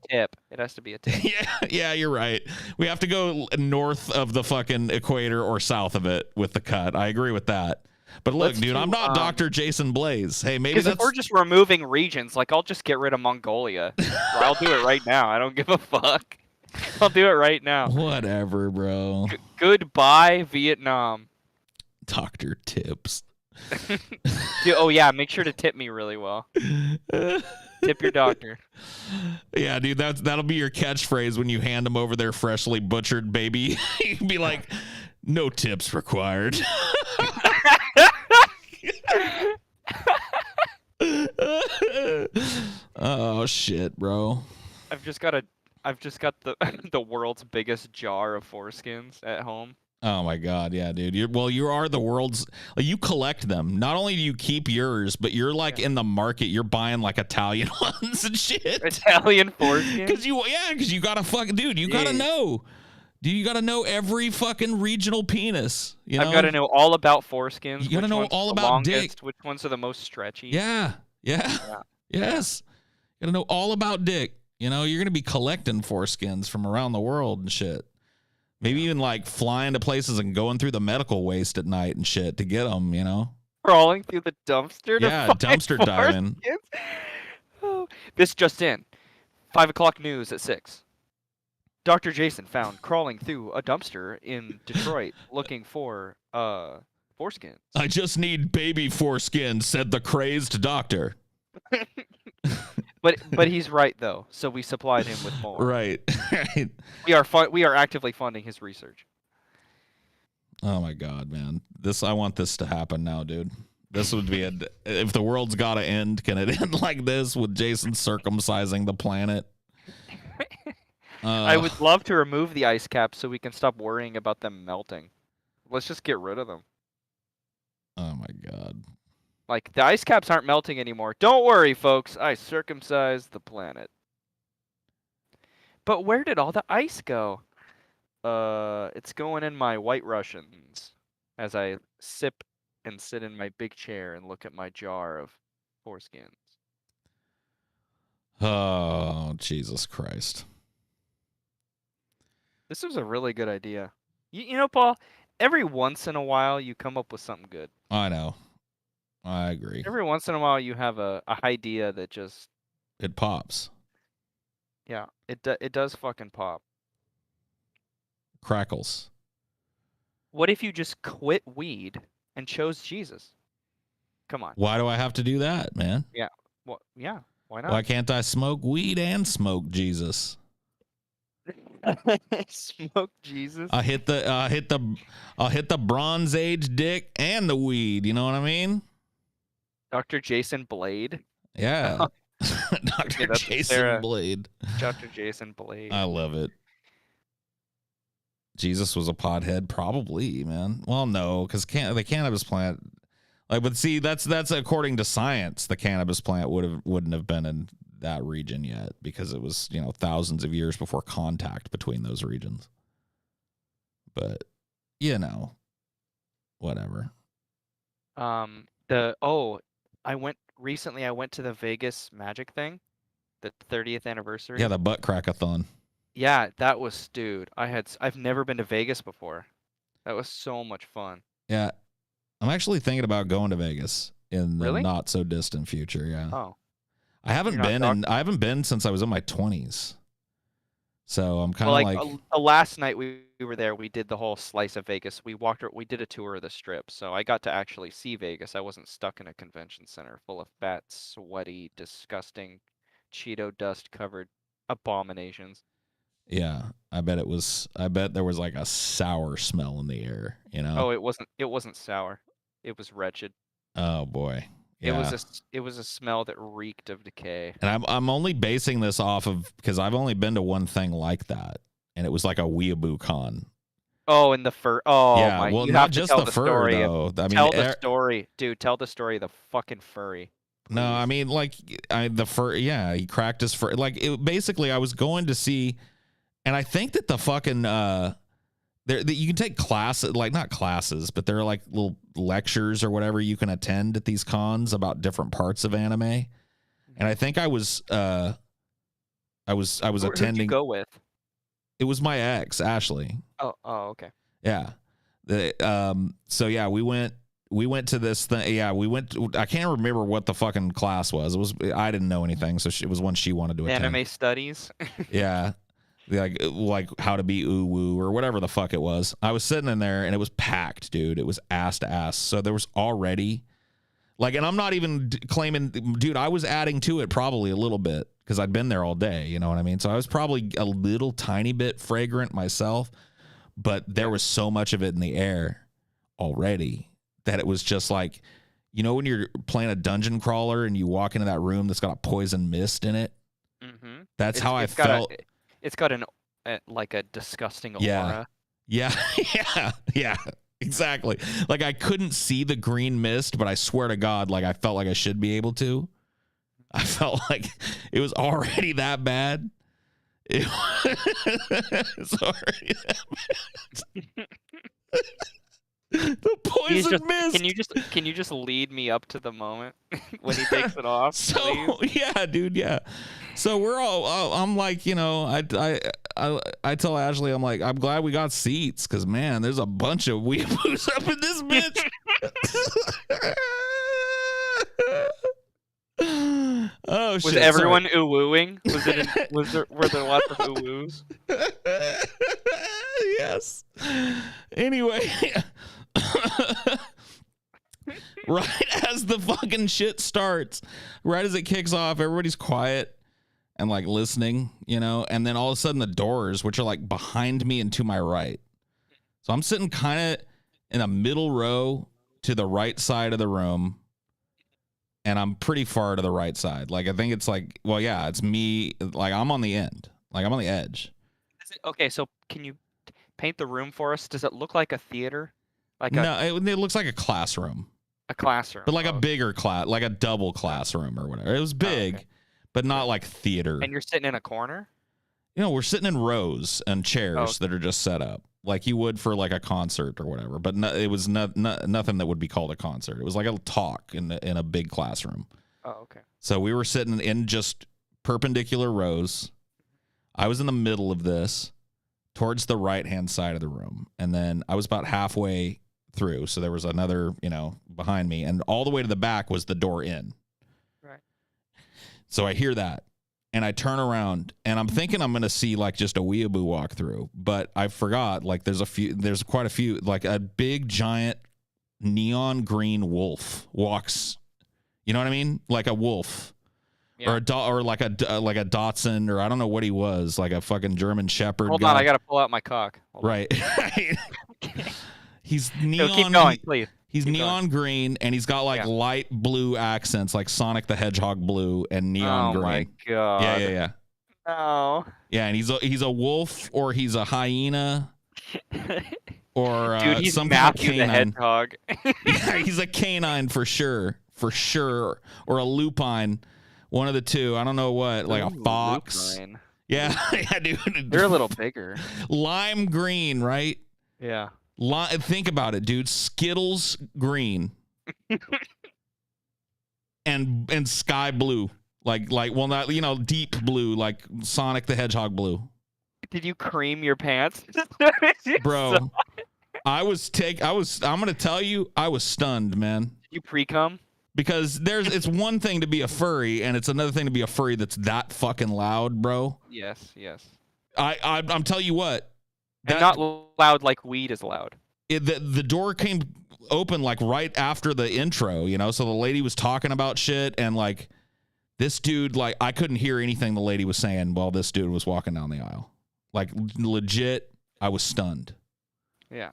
[SPEAKER 2] has to be a tip.
[SPEAKER 1] Yeah, you're right. We have to go north of the fucking equator or south of it with the cut. I agree with that. But look, dude, I'm not Dr. Jason Blaze. Hey, maybe
[SPEAKER 2] if we're just removing regions, like I'll just get rid of Mongolia. I'll do it right now. I don't give a fuck. I'll do it right now.
[SPEAKER 1] Whatever, bro.
[SPEAKER 2] Goodbye, Vietnam.
[SPEAKER 1] Dr. Tips.
[SPEAKER 2] Dude, oh yeah, make sure to tip me really well. Tip your doctor.
[SPEAKER 1] Yeah, dude, that'll be your catchphrase when you hand them over their freshly butchered baby. You can be like, no tips required. Oh shit, bro.
[SPEAKER 2] I've just got the the world's biggest jar of foreskins at home.
[SPEAKER 1] Oh my god, yeah, dude. You are the world's. Like, you collect them. Not only do you keep yours, but you're like in the market. You're buying like Italian ones and shit.
[SPEAKER 2] Italian foreskins.
[SPEAKER 1] Because you gotta fucking dude. You gotta know. Dude, you gotta know every fucking regional penis. You know?
[SPEAKER 2] I've got to know all about foreskins.
[SPEAKER 1] You gotta know all about dick.
[SPEAKER 2] Which ones are the most stretchy?
[SPEAKER 1] Yeah. Yes. You gotta know all about dick. You know, you're gonna be collecting foreskins from around the world and shit. Maybe even like flying to places and going through the medical waste at night and shit to get them, you know?
[SPEAKER 2] Crawling through the dumpster to find
[SPEAKER 1] dumpster diving.
[SPEAKER 2] Oh, this just in. 5 o'clock news at 6. Dr. Jason found crawling through a dumpster in Detroit looking for foreskins.
[SPEAKER 1] I just need baby foreskins, said the crazed doctor.
[SPEAKER 2] But he's right though, so we supplied him with more.
[SPEAKER 1] Right.
[SPEAKER 2] We are actively funding his research.
[SPEAKER 1] Oh my god, man. I want this to happen now, dude. This would be if the world's got to end, can it end like this with Jason circumcising the planet?
[SPEAKER 2] I would love to remove the ice caps so we can stop worrying about them melting. Let's just get rid of them.
[SPEAKER 1] Oh my god.
[SPEAKER 2] Like, the ice caps aren't melting anymore. Don't worry, folks. I circumcised the planet. But where did all the ice go? It's going in my White Russians as I sip and sit in my big chair and look at my jar of foreskins.
[SPEAKER 1] Oh, Jesus Christ.
[SPEAKER 2] This was a really good idea. You know, Paul, every once in a while you come up with something good.
[SPEAKER 1] I know. I agree.
[SPEAKER 2] Every once in a while you have a idea that just...
[SPEAKER 1] It pops.
[SPEAKER 2] Yeah, it does fucking pop.
[SPEAKER 1] Crackles.
[SPEAKER 2] What if you just quit weed and chose Jesus? Come on.
[SPEAKER 1] Why do I have to do that, man?
[SPEAKER 2] Yeah. Well, yeah. Why not?
[SPEAKER 1] Why can't I smoke weed and smoke Jesus?
[SPEAKER 2] Smoke Jesus.
[SPEAKER 1] I'll hit the Bronze Age dick and the weed. You know what I mean?
[SPEAKER 2] Dr. Jason Blade.
[SPEAKER 1] Yeah. Dr. Jason Blade.
[SPEAKER 2] Dr. Jason Blade.
[SPEAKER 1] I love it. Jesus was a pothead, probably, man. Well, no, because the cannabis plant, but see, that's according to science. The cannabis plant wouldn't have been in that region yet because it was thousands of years before contact between those regions. But whatever.
[SPEAKER 2] I went to the Vegas magic thing, the 30th anniversary.
[SPEAKER 1] Yeah, the butt crackathon.
[SPEAKER 2] Yeah, that was, dude. I've never been to Vegas before. That was so much fun.
[SPEAKER 1] Yeah, I'm actually thinking about going to Vegas in the not so distant future. Yeah.
[SPEAKER 2] Oh.
[SPEAKER 1] I haven't been since I was in my 20s. So I'm kind of like
[SPEAKER 2] last night we were there. We did the whole slice of Vegas. We did a tour of the Strip. So I got to actually see Vegas. I wasn't stuck in a convention center full of fat, sweaty, disgusting, Cheeto dust covered abominations.
[SPEAKER 1] Yeah, I bet there was like a sour smell in the air,
[SPEAKER 2] Oh, it wasn't sour. It was wretched.
[SPEAKER 1] Oh boy. Yeah.
[SPEAKER 2] It was a smell that reeked of decay.
[SPEAKER 1] And I'm only basing this off of because I've only been to one thing like that, and it was like a weeaboo con.
[SPEAKER 2] Oh, and the fur. Oh,
[SPEAKER 1] yeah.
[SPEAKER 2] my.
[SPEAKER 1] Well,
[SPEAKER 2] you
[SPEAKER 1] not
[SPEAKER 2] have to
[SPEAKER 1] just
[SPEAKER 2] tell
[SPEAKER 1] the fur
[SPEAKER 2] story
[SPEAKER 1] though.
[SPEAKER 2] Tell the story, dude. Tell the story of the fucking furry. Please.
[SPEAKER 1] No, I mean like the fur. Yeah, he cracked his fur. Like basically, I was going to see, and I think that the fucking you can take classes, like not classes, but there are like little lectures or whatever you can attend at these cons about different parts of anime. And I think I was attending.
[SPEAKER 2] Who'd you go with?
[SPEAKER 1] It was my ex, Ashley.
[SPEAKER 2] Oh, okay.
[SPEAKER 1] Yeah. So yeah, we went to this thing. Yeah, I can't remember what the fucking class was. I didn't know anything, so it was one she wanted to attend.
[SPEAKER 2] Anime studies.
[SPEAKER 1] Yeah. Like how to be woo or whatever the fuck it was. I was sitting in there and it was packed, dude. It was ass to ass. So there was already Like, and I'm not even claiming, dude, I was adding to it probably a little bit because I'd been there all day. You know what I mean? So I was probably a little tiny bit fragrant myself, but there was so much of it in the air already that it was just like, you know, when you're playing a dungeon crawler and you walk into that room that's got a poison mist in it.
[SPEAKER 2] Mm-hmm.
[SPEAKER 1] That's how I felt.
[SPEAKER 2] It's got like a disgusting
[SPEAKER 1] Yeah.
[SPEAKER 2] aura.
[SPEAKER 1] Yeah. Yeah. Exactly. Like I couldn't see the green mist, but I swear to God, like I felt like I should be able to. I felt like it was already that bad. It was already that bad. The poison mist.
[SPEAKER 2] Can you just lead me up to the moment when he takes it off?
[SPEAKER 1] So please? Yeah, dude, yeah. So we're all. I'm like, you know, I tell Ashley, I'm like, I'm glad we got seats because man, there's a bunch of weeaboos up in this bitch. Oh shit!
[SPEAKER 2] Was everyone ooh-wooing? Were there lots of ooh-woos?
[SPEAKER 1] Yes. Anyway, right as the fucking shit starts, right as it kicks off, everybody's quiet and like listening, you know, and then all of a sudden the doors, which are like behind me and to my right. So I'm sitting kind of in a middle row to the right side of the room. And I'm pretty far to the right side. Like, I think it's like, well, yeah, it's me. Like, I'm on the end. Like, I'm on the edge.
[SPEAKER 2] Okay, so can you paint the room for us? Does it look like a theater?
[SPEAKER 1] No, it looks like a classroom.
[SPEAKER 2] A classroom.
[SPEAKER 1] But like a bigger class, like a double classroom or whatever. It was big, but not like theater.
[SPEAKER 2] And you're sitting in a corner?
[SPEAKER 1] You know, we're sitting in rows and chairs that are just set up like you would for like a concert or whatever. But it was nothing that would be called a concert. It was like a talk in a big classroom.
[SPEAKER 2] Oh, okay.
[SPEAKER 1] So we were sitting in just perpendicular rows. I was in the middle of this towards the right-hand side of the room. And then I was about halfway through. So there was another, you know, behind me. And all the way to the back was the door in.
[SPEAKER 2] Right.
[SPEAKER 1] So I hear that. And I turn around and I'm thinking I'm going to see like just a weeaboo walk through, but I forgot like there's quite a few, like a big giant neon green wolf walks, you know what I mean? Like a wolf or or like a Dachshund, or I don't know what he was, like a fucking German Shepherd.
[SPEAKER 2] Hold on. I got to pull out my cock.
[SPEAKER 1] Right. He's neon.
[SPEAKER 2] So keep going, please.
[SPEAKER 1] He's neon green, and he's got like light blue accents, like Sonic the Hedgehog blue and neon green. Oh my
[SPEAKER 2] god!
[SPEAKER 1] Yeah.
[SPEAKER 2] No.
[SPEAKER 1] Yeah, and he's a wolf, or he's a hyena, or
[SPEAKER 2] dude, he's
[SPEAKER 1] some
[SPEAKER 2] Matthew
[SPEAKER 1] kind of
[SPEAKER 2] the
[SPEAKER 1] canine.
[SPEAKER 2] Hedgehog.
[SPEAKER 1] Yeah, he's a canine for sure, or a lupine, one of the two. I don't know what, like a fox.
[SPEAKER 2] Lupine.
[SPEAKER 1] Yeah, yeah, dude.
[SPEAKER 2] They're a little bigger.
[SPEAKER 1] Lime green, right?
[SPEAKER 2] Yeah.
[SPEAKER 1] Think about it, dude. Skittles green and sky blue, like well, not, you know, deep blue, like Sonic the Hedgehog blue.
[SPEAKER 2] Did you cream your pants,
[SPEAKER 1] bro? I'm gonna tell you, I was stunned, man. Did
[SPEAKER 2] you pre-cum?
[SPEAKER 1] Because it's one thing to be a furry, and it's another thing to be a furry that's that fucking loud, bro.
[SPEAKER 2] Yes.
[SPEAKER 1] I'm telling you what.
[SPEAKER 2] And not loud like weed is loud.
[SPEAKER 1] The door came open like right after the intro, you know, so the lady was talking about shit, and like this dude, like I couldn't hear anything the lady was saying while this dude was walking down the aisle. Like legit, I was stunned.
[SPEAKER 2] Yeah.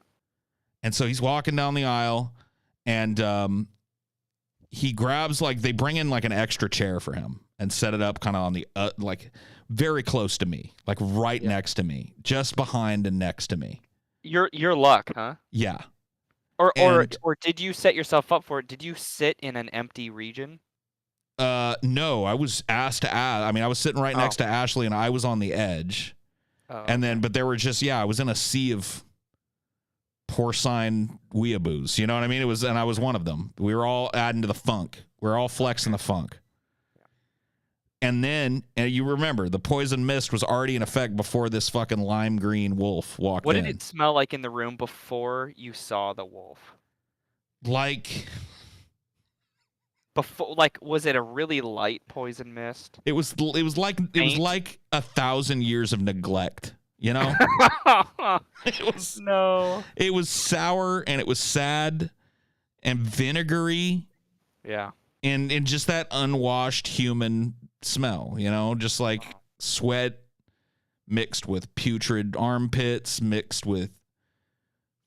[SPEAKER 1] And so he's walking down the aisle, and he grabs, like, they bring in like an extra chair for him and set it up kind of on the like very close to me, like right next to me, just behind and next to me.
[SPEAKER 2] Your luck, huh?
[SPEAKER 1] Yeah.
[SPEAKER 2] Or did you set yourself up for it? Did you sit in an empty region?
[SPEAKER 1] No, I was asked to add. I mean, I was sitting right next to Ashley, and I was on the edge. Oh, and then, but there were just, I was in a sea of porcine weeaboos. You know what I mean? And I was one of them. We were all adding to the funk. We were all flexing the funk. And then, and you remember, the poison mist was already in effect before this fucking lime green wolf walked in.
[SPEAKER 2] What did it smell like in the room before you saw the wolf?
[SPEAKER 1] Like,
[SPEAKER 2] was it a really light poison mist?
[SPEAKER 1] It was like 1,000 years of neglect. You know,
[SPEAKER 2] It was
[SPEAKER 1] sour, and it was sad and vinegary
[SPEAKER 2] Yeah.
[SPEAKER 1] And just that unwashed human smell, you know, just like sweat mixed with putrid armpits, mixed with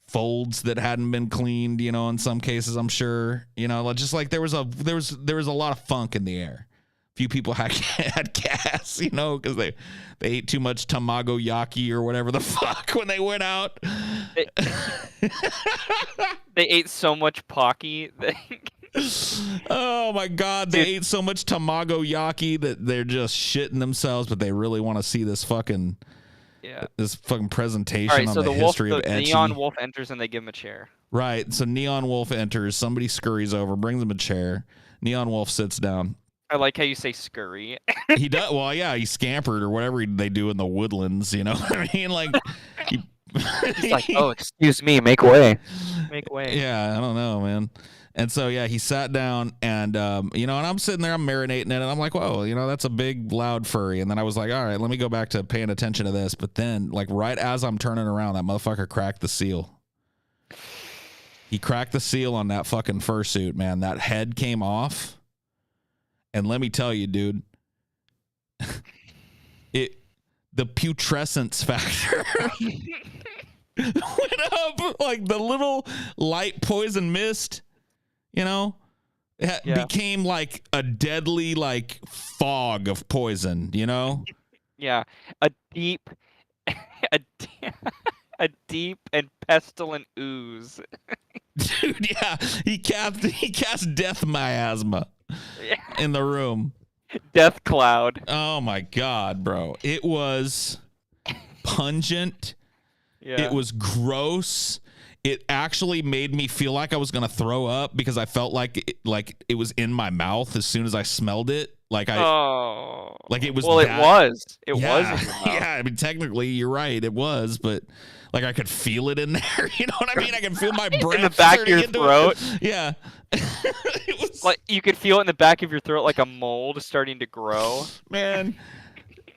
[SPEAKER 1] folds that hadn't been cleaned, you know, in some cases, I'm sure, you know, just like there was a lot of funk in the air. A few people had gas, you know, because they ate too much tamago yaki or whatever the fuck when they went out.
[SPEAKER 2] They ate so much Pocky.
[SPEAKER 1] Oh my God, they ate so much tamago yaki that they're just shitting themselves, but they really want to see this fucking presentation on the history of ecchi.
[SPEAKER 2] Neon Wolf enters and they give him a chair.
[SPEAKER 1] Right, so Neon Wolf enters, somebody scurries over, brings him a chair. Neon Wolf sits down.
[SPEAKER 2] I like how you say scurry.
[SPEAKER 1] He does. Well, yeah, he scampered or whatever they do in the woodlands, you know what I mean? Like,
[SPEAKER 2] he's like, oh, excuse me, make way. Make way.
[SPEAKER 1] Yeah, I don't know, man. And so, yeah, he sat down and, you know, and I'm sitting there, I'm marinating it, and I'm like, whoa, you know, that's a big, loud furry. And then I was like, all right, let me go back to paying attention to this. But then, like, right as I'm turning around, that motherfucker cracked the seal. He cracked the seal on that fucking fursuit, man. That head came off. And let me tell you, dude, the putrescence factor went up, like the little light poison mist, you know, became like a deadly like fog of poison, you know?
[SPEAKER 2] Yeah, a deep and pestilent ooze.
[SPEAKER 1] Dude, yeah, he cast death miasma in the room.
[SPEAKER 2] Death cloud.
[SPEAKER 1] Oh my God, bro. It was pungent. Yeah. It was gross. It actually made me feel like I was going to throw up because I felt like it was in my mouth as soon as I smelled it. Like it was.
[SPEAKER 2] Well,
[SPEAKER 1] that,
[SPEAKER 2] it was. It was.
[SPEAKER 1] Yeah, I mean, technically, you're right. It was, but like I could feel it in there. You know what I mean? I can feel my breath
[SPEAKER 2] in the back of your throat.
[SPEAKER 1] Yeah.
[SPEAKER 2] It was like you could feel it in the back of your throat, like a mold starting to grow.
[SPEAKER 1] Man,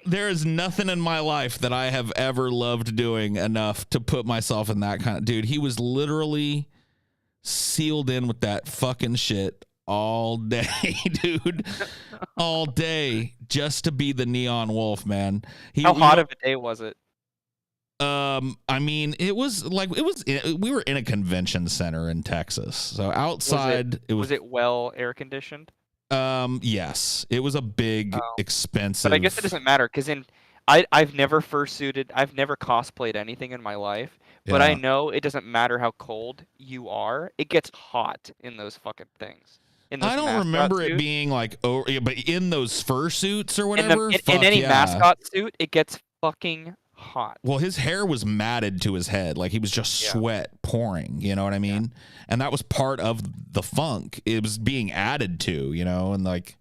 [SPEAKER 1] there is nothing in my life that I have ever loved doing enough to put myself in that kind of dude. He was literally sealed in with that fucking shit all day, dude. All day just to be the Neon Wolf, man.
[SPEAKER 2] How hot of a day was it?
[SPEAKER 1] I mean, we were in a convention center in Texas. So outside
[SPEAKER 2] was it well air conditioned?
[SPEAKER 1] Yes. It was a big, expensive.
[SPEAKER 2] But I guess it doesn't matter because I've never fursuited, I've never cosplayed anything in my life, but I know it doesn't matter how cold you are. It gets hot in those fucking things.
[SPEAKER 1] I don't remember it being like, but in those fursuits or whatever.
[SPEAKER 2] In any mascot suit, it gets fucking hot.
[SPEAKER 1] Well, his hair was matted to his head. Like he was just sweat pouring. You know what I mean? Yeah. And that was part of the funk. It was being added to, you know, and like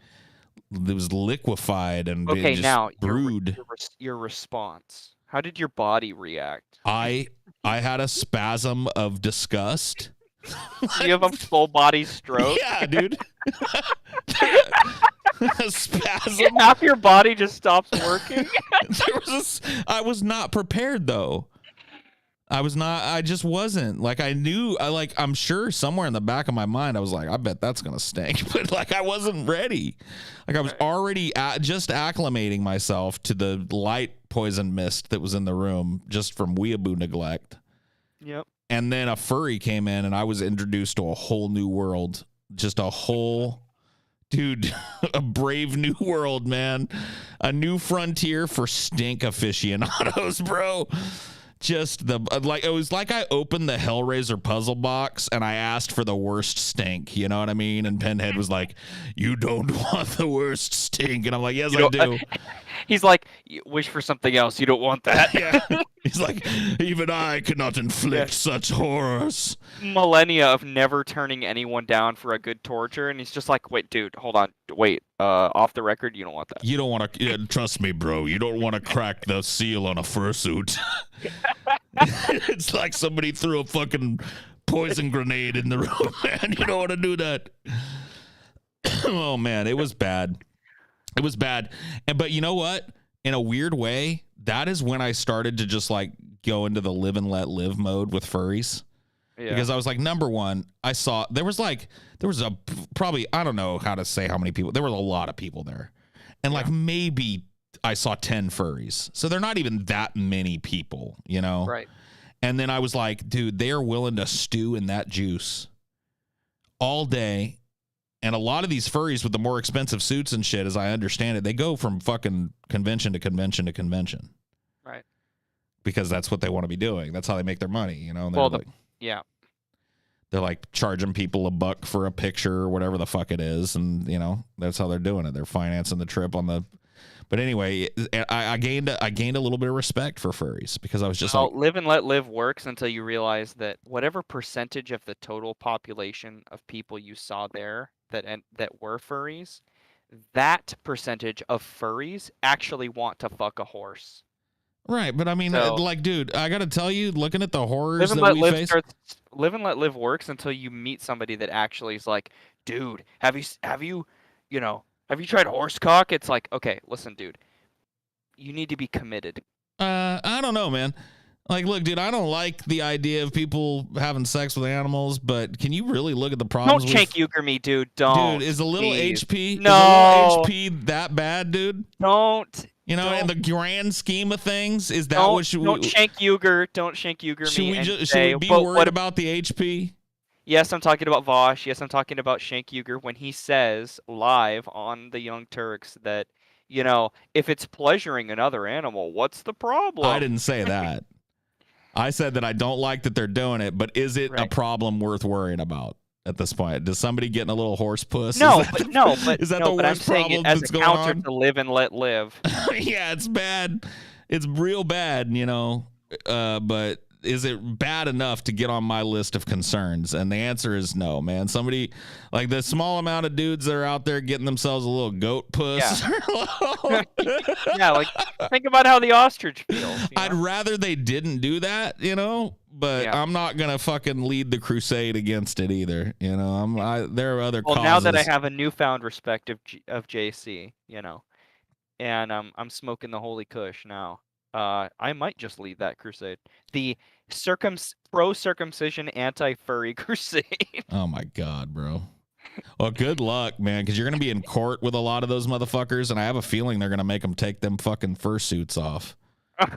[SPEAKER 1] it was liquefied and
[SPEAKER 2] just now
[SPEAKER 1] brewed.
[SPEAKER 2] Your response. How did your body react?
[SPEAKER 1] I had a spasm of disgust.
[SPEAKER 2] You have a full body stroke?
[SPEAKER 1] Yeah, dude. A spasm.
[SPEAKER 2] Half your body just stops working.
[SPEAKER 1] I was not prepared though. I just wasn't. Like I knew, I'm sure somewhere in the back of my mind I was like, I bet that's gonna stink. But like I wasn't ready. Like I was already just acclimating myself to the light poison mist that was in the room just from weeaboo neglect.
[SPEAKER 2] Yep.
[SPEAKER 1] And then a furry came in and I was introduced to a whole new world. Just a whole, dude, a brave new world, man. A new frontier for stink aficionados, bro. Just it was like I opened the Hellraiser puzzle box and I asked for the worst stink, you know what I mean? And Pinhead was like, you don't want the worst stink. And I'm like, yes, I do.
[SPEAKER 2] He's like, wish for something else. You don't want that.
[SPEAKER 1] Yeah. He's like, even I cannot inflict such horrors.
[SPEAKER 2] Millennia of never turning anyone down for a good torture. And he's just like, wait, dude, hold on. Wait, off the record, you don't want that.
[SPEAKER 1] You don't want to, trust me, bro. You don't want to crack the seal on a fursuit. It's like somebody threw a fucking poison grenade in the room, man. You don't want to do that. Oh, man, it was bad. It was bad. But you know what? In a weird way, that is when I started to just like go into the live and let live mode with furries. Because I was like, number one, I saw there was probably, I don't know how to say how many people. There were a lot of people there. And like maybe I saw 10 furries. So they're not even that many people, you know?
[SPEAKER 2] Right.
[SPEAKER 1] And then I was like, dude, they are willing to stew in that juice all day. And a lot of these furries with the more expensive suits and shit, as I understand it, they go from fucking convention to convention to convention.
[SPEAKER 2] Right.
[SPEAKER 1] Because that's what they want to be doing. That's how they make their money, you know? And
[SPEAKER 2] Well,
[SPEAKER 1] they're like charging people $1 for a picture or whatever the fuck it is. And, you know, that's how they're doing it. They're financing the trip on the... But anyway, I gained a little bit of respect for furries because I was just like...
[SPEAKER 2] live and let live works until you realize that whatever percentage of the total population of people you saw there that were furries, that percentage of furries actually want to fuck a horse.
[SPEAKER 1] Right, but I mean, like, dude, I got to tell you, looking at the horrors that we face...
[SPEAKER 2] Live and let live works until you meet somebody that actually is like, dude, have you tried horse cock? It's like, okay, listen, dude, you need to be committed.
[SPEAKER 1] I don't know, man. Like, look, dude, I don't like the idea of people having sex with animals, but can you really look at the problems?
[SPEAKER 2] Don't Shank Uger me, dude. Don't.
[SPEAKER 1] Dude, is a little HP?
[SPEAKER 2] No.
[SPEAKER 1] Is a little HP that bad, dude?
[SPEAKER 2] Don't.
[SPEAKER 1] You know, in the grand scheme of things, is that
[SPEAKER 2] don't,
[SPEAKER 1] what should
[SPEAKER 2] don't Shank Uger? Don't Shank Uger me.
[SPEAKER 1] Should we be worried about the HP?
[SPEAKER 2] Yes, I'm talking about Vosh. Yes, I'm talking about Shank Uger when he says live on the Young Turks that, you know, if it's pleasuring another animal, what's the problem?
[SPEAKER 1] I didn't say that. I said that I don't like that they're doing it, but is it a problem worth worrying about at this point? Does somebody getting a little horse puss?
[SPEAKER 2] No,
[SPEAKER 1] is that the worst
[SPEAKER 2] I'm saying
[SPEAKER 1] problem
[SPEAKER 2] it as
[SPEAKER 1] that's
[SPEAKER 2] a
[SPEAKER 1] going
[SPEAKER 2] counter
[SPEAKER 1] on?
[SPEAKER 2] to live and let live.
[SPEAKER 1] Yeah, it's bad. It's real bad, you know. But is it bad enough to get on my list of concerns? And the answer is no, man. Somebody, like the small amount of dudes that are out there getting themselves a little goat puss.
[SPEAKER 2] Yeah, yeah, like think about how the ostrich feels.
[SPEAKER 1] I'd rather they didn't do that, you know, but I'm not gonna fucking lead the crusade against it either. You know, there are other causes.
[SPEAKER 2] Now that I have a newfound respect of JC, you know, and I'm smoking the holy kush now. I might just lead that crusade. The pro-circumcision anti-furry crusade.
[SPEAKER 1] Oh my God, bro. Well, good luck, man, because you're going to be in court with a lot of those motherfuckers, and I have a feeling they're going to make them take them fucking fursuits off.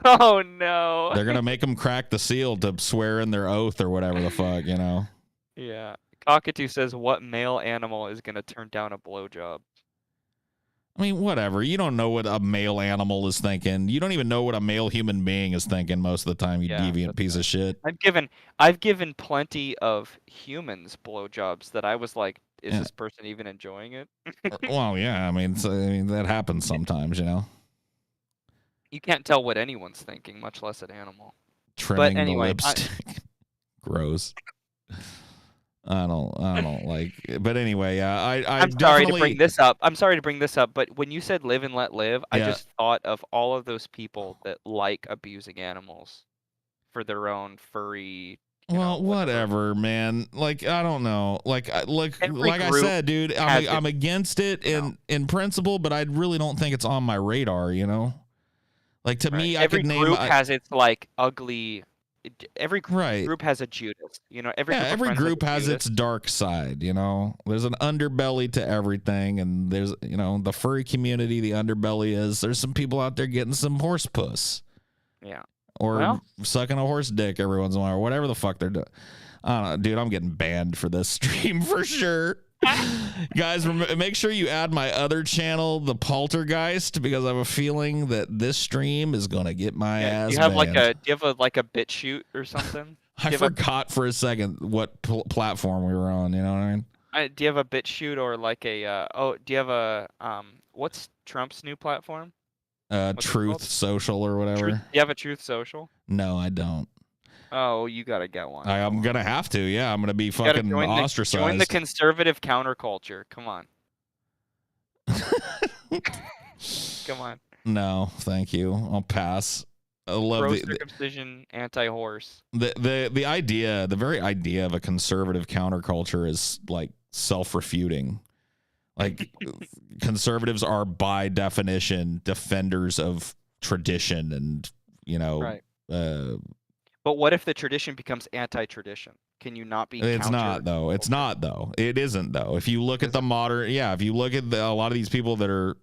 [SPEAKER 2] Oh, no.
[SPEAKER 1] They're going to make them crack the seal to swear in their oath or whatever the fuck, you know?
[SPEAKER 2] Yeah. Cockatoo says, what male animal is going to turn down a blowjob?
[SPEAKER 1] I mean, whatever. You don't know what a male animal is thinking. You don't even know what a male human being is thinking most of the time, you deviant piece of shit.
[SPEAKER 2] I've given plenty of humans blowjobs that I was like, is this person even enjoying it?
[SPEAKER 1] Well, yeah. I mean, that happens sometimes, you know?
[SPEAKER 2] You can't tell what anyone's thinking, much less an animal.
[SPEAKER 1] Trimming the lipstick. Gross. I don't like it. But anyway, I'm
[SPEAKER 2] sorry to bring this up. I'm sorry to bring this up, but when you said live and let live, I just thought of all of those people that like abusing animals for their own furry.
[SPEAKER 1] Well, whatever, man. Like, I don't know. Like I said, dude, I'm against it in principle, but I really don't think it's on my radar, you know? Like, to me, I could name...
[SPEAKER 2] Every group has its, like, ugly... Every group has a Judas, you know.
[SPEAKER 1] Every group has its dark side, you know. There's an underbelly to everything, and there's, you know, the furry community. The underbelly is there's some people out there getting some horse puss, or sucking a horse dick every once in a while, or whatever the fuck they're doing. I don't know, dude. I'm getting banned for this stream for sure. Guys, make sure you add my other channel, the Poltergeist, because I have a feeling that this stream is gonna get my ass.
[SPEAKER 2] Do you have
[SPEAKER 1] banned.
[SPEAKER 2] do you have like a bit shoot or something?
[SPEAKER 1] I forgot for a second what platform we were on. You know what I mean?
[SPEAKER 2] Do you have a bit shoot or like a? Do you have a what's Trump's new platform?
[SPEAKER 1] Truth Social or whatever.
[SPEAKER 2] Do you have a Truth Social?
[SPEAKER 1] No, I don't.
[SPEAKER 2] Oh, you gotta get one.
[SPEAKER 1] I'm gonna have to. Yeah, I'm gonna be fucking ostracized.
[SPEAKER 2] Join the conservative counterculture. Come on. Come on.
[SPEAKER 1] No, thank you. I'll pass. I love
[SPEAKER 2] pro-circumcision, anti-horse.
[SPEAKER 1] The very idea of a conservative counterculture is like self-refuting. Like conservatives are by definition defenders of tradition and, you know,
[SPEAKER 2] right. But what if the tradition becomes anti-tradition? Can you not be
[SPEAKER 1] It's not though. It's not though. It isn't though. If you look at the modern, if you look at a lot of these people that are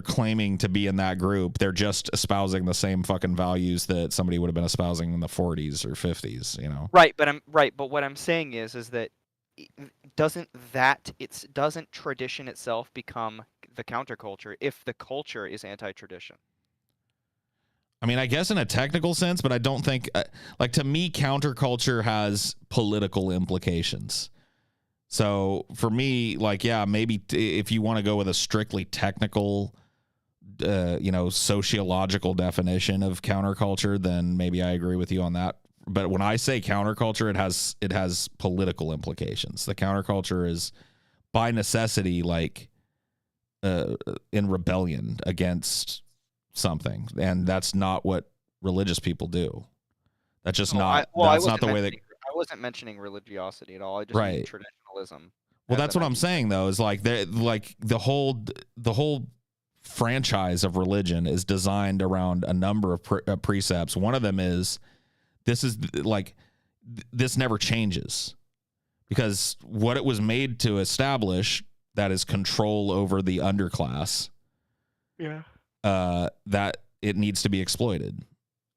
[SPEAKER 1] claiming to be in that group, they're just espousing the same fucking values that somebody would have been espousing in the 40s or 50s, you know.
[SPEAKER 2] Right, but what I'm saying is that doesn't tradition itself become the counterculture if the culture is anti-tradition?
[SPEAKER 1] I mean, I guess in a technical sense, but I don't think, like, to me, counterculture has political implications. So for me, like, yeah, maybe if you want to go with a strictly technical, sociological definition of counterculture, then maybe I agree with you on that. But when I say counterculture, it has political implications. The counterculture is by necessity, like, in rebellion against something, and that's not what religious people do. That's just that's not the way that.
[SPEAKER 2] I wasn't mentioning religiosity at all. I just mean traditionalism.
[SPEAKER 1] Well, that's what I'm saying though. Is like the whole franchise of religion is designed around a number of precepts. One of them is this never changes, because what it was made to establish, that is control over the underclass.
[SPEAKER 2] Yeah.
[SPEAKER 1] That it needs to be exploited,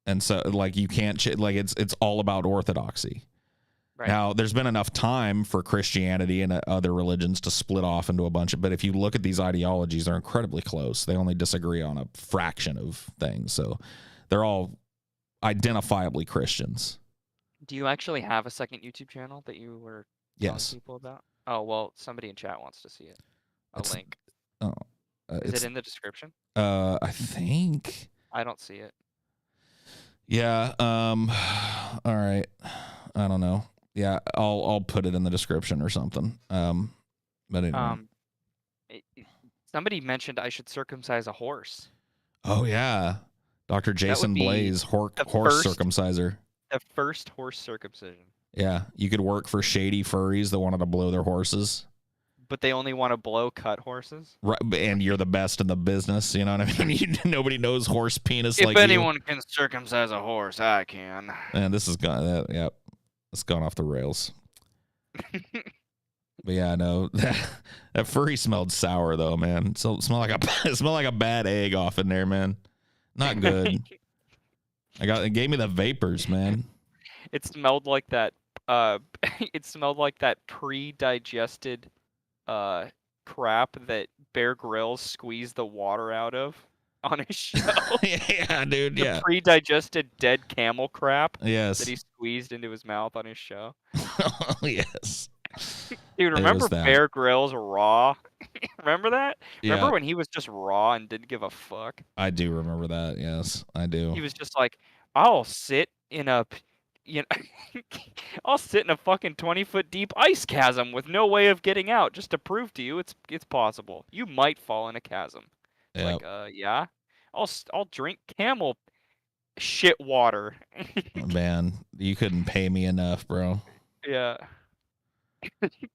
[SPEAKER 1] and so like you can't it's all about orthodoxy. Right. Now, there's been enough time for Christianity and other religions to split off into a bunch of, but if you look at these ideologies, they're incredibly close. They only disagree on a fraction of things, so they're all identifiably Christians.
[SPEAKER 2] Do you actually have a second YouTube channel that you were telling people about? Oh, well, somebody in chat wants to see it. Link.
[SPEAKER 1] Oh.
[SPEAKER 2] Is it in the description?
[SPEAKER 1] I think.
[SPEAKER 2] I don't see it.
[SPEAKER 1] Yeah. All right. I don't know. Yeah, I'll put it in the description or something. But anyway.
[SPEAKER 2] Somebody mentioned I should circumcise a horse.
[SPEAKER 1] Oh yeah, Dr. Jason Blaze, horse circumciser.
[SPEAKER 2] The first horse circumcision.
[SPEAKER 1] Yeah, you could work for shady furries that wanted to blow their horses.
[SPEAKER 2] But they only want to blow cut horses?
[SPEAKER 1] Right, and you're the best in the business, you know what I mean? Nobody knows horse penis like you.
[SPEAKER 2] If anyone can circumcise a horse, I can.
[SPEAKER 1] And this has gone, it's gone off the rails. But yeah, no, that furry smelled sour though, man. So it smelled like a bad egg off in there, man. Not good. It gave me the vapors, man.
[SPEAKER 2] It smelled like that. It smelled like that pre-digested crap that Bear Grylls squeezed the water out of on his show.
[SPEAKER 1] Yeah, dude. The
[SPEAKER 2] pre-digested dead camel crap.
[SPEAKER 1] Yes.
[SPEAKER 2] That he squeezed into his mouth on his show.
[SPEAKER 1] Oh, yes.
[SPEAKER 2] Dude, remember Bear Grylls raw? Remember that?
[SPEAKER 1] Yeah.
[SPEAKER 2] Remember when he was just raw and didn't give a fuck?
[SPEAKER 1] I do remember that. Yes, I do.
[SPEAKER 2] He was just like, I'll sit in a I'll sit in a fucking 20-foot deep ice chasm with no way of getting out, just to prove to you it's possible. You might fall in a chasm.
[SPEAKER 1] Yep.
[SPEAKER 2] Like, yeah. I'll drink camel shit water.
[SPEAKER 1] Man, you couldn't pay me enough, bro.
[SPEAKER 2] Yeah.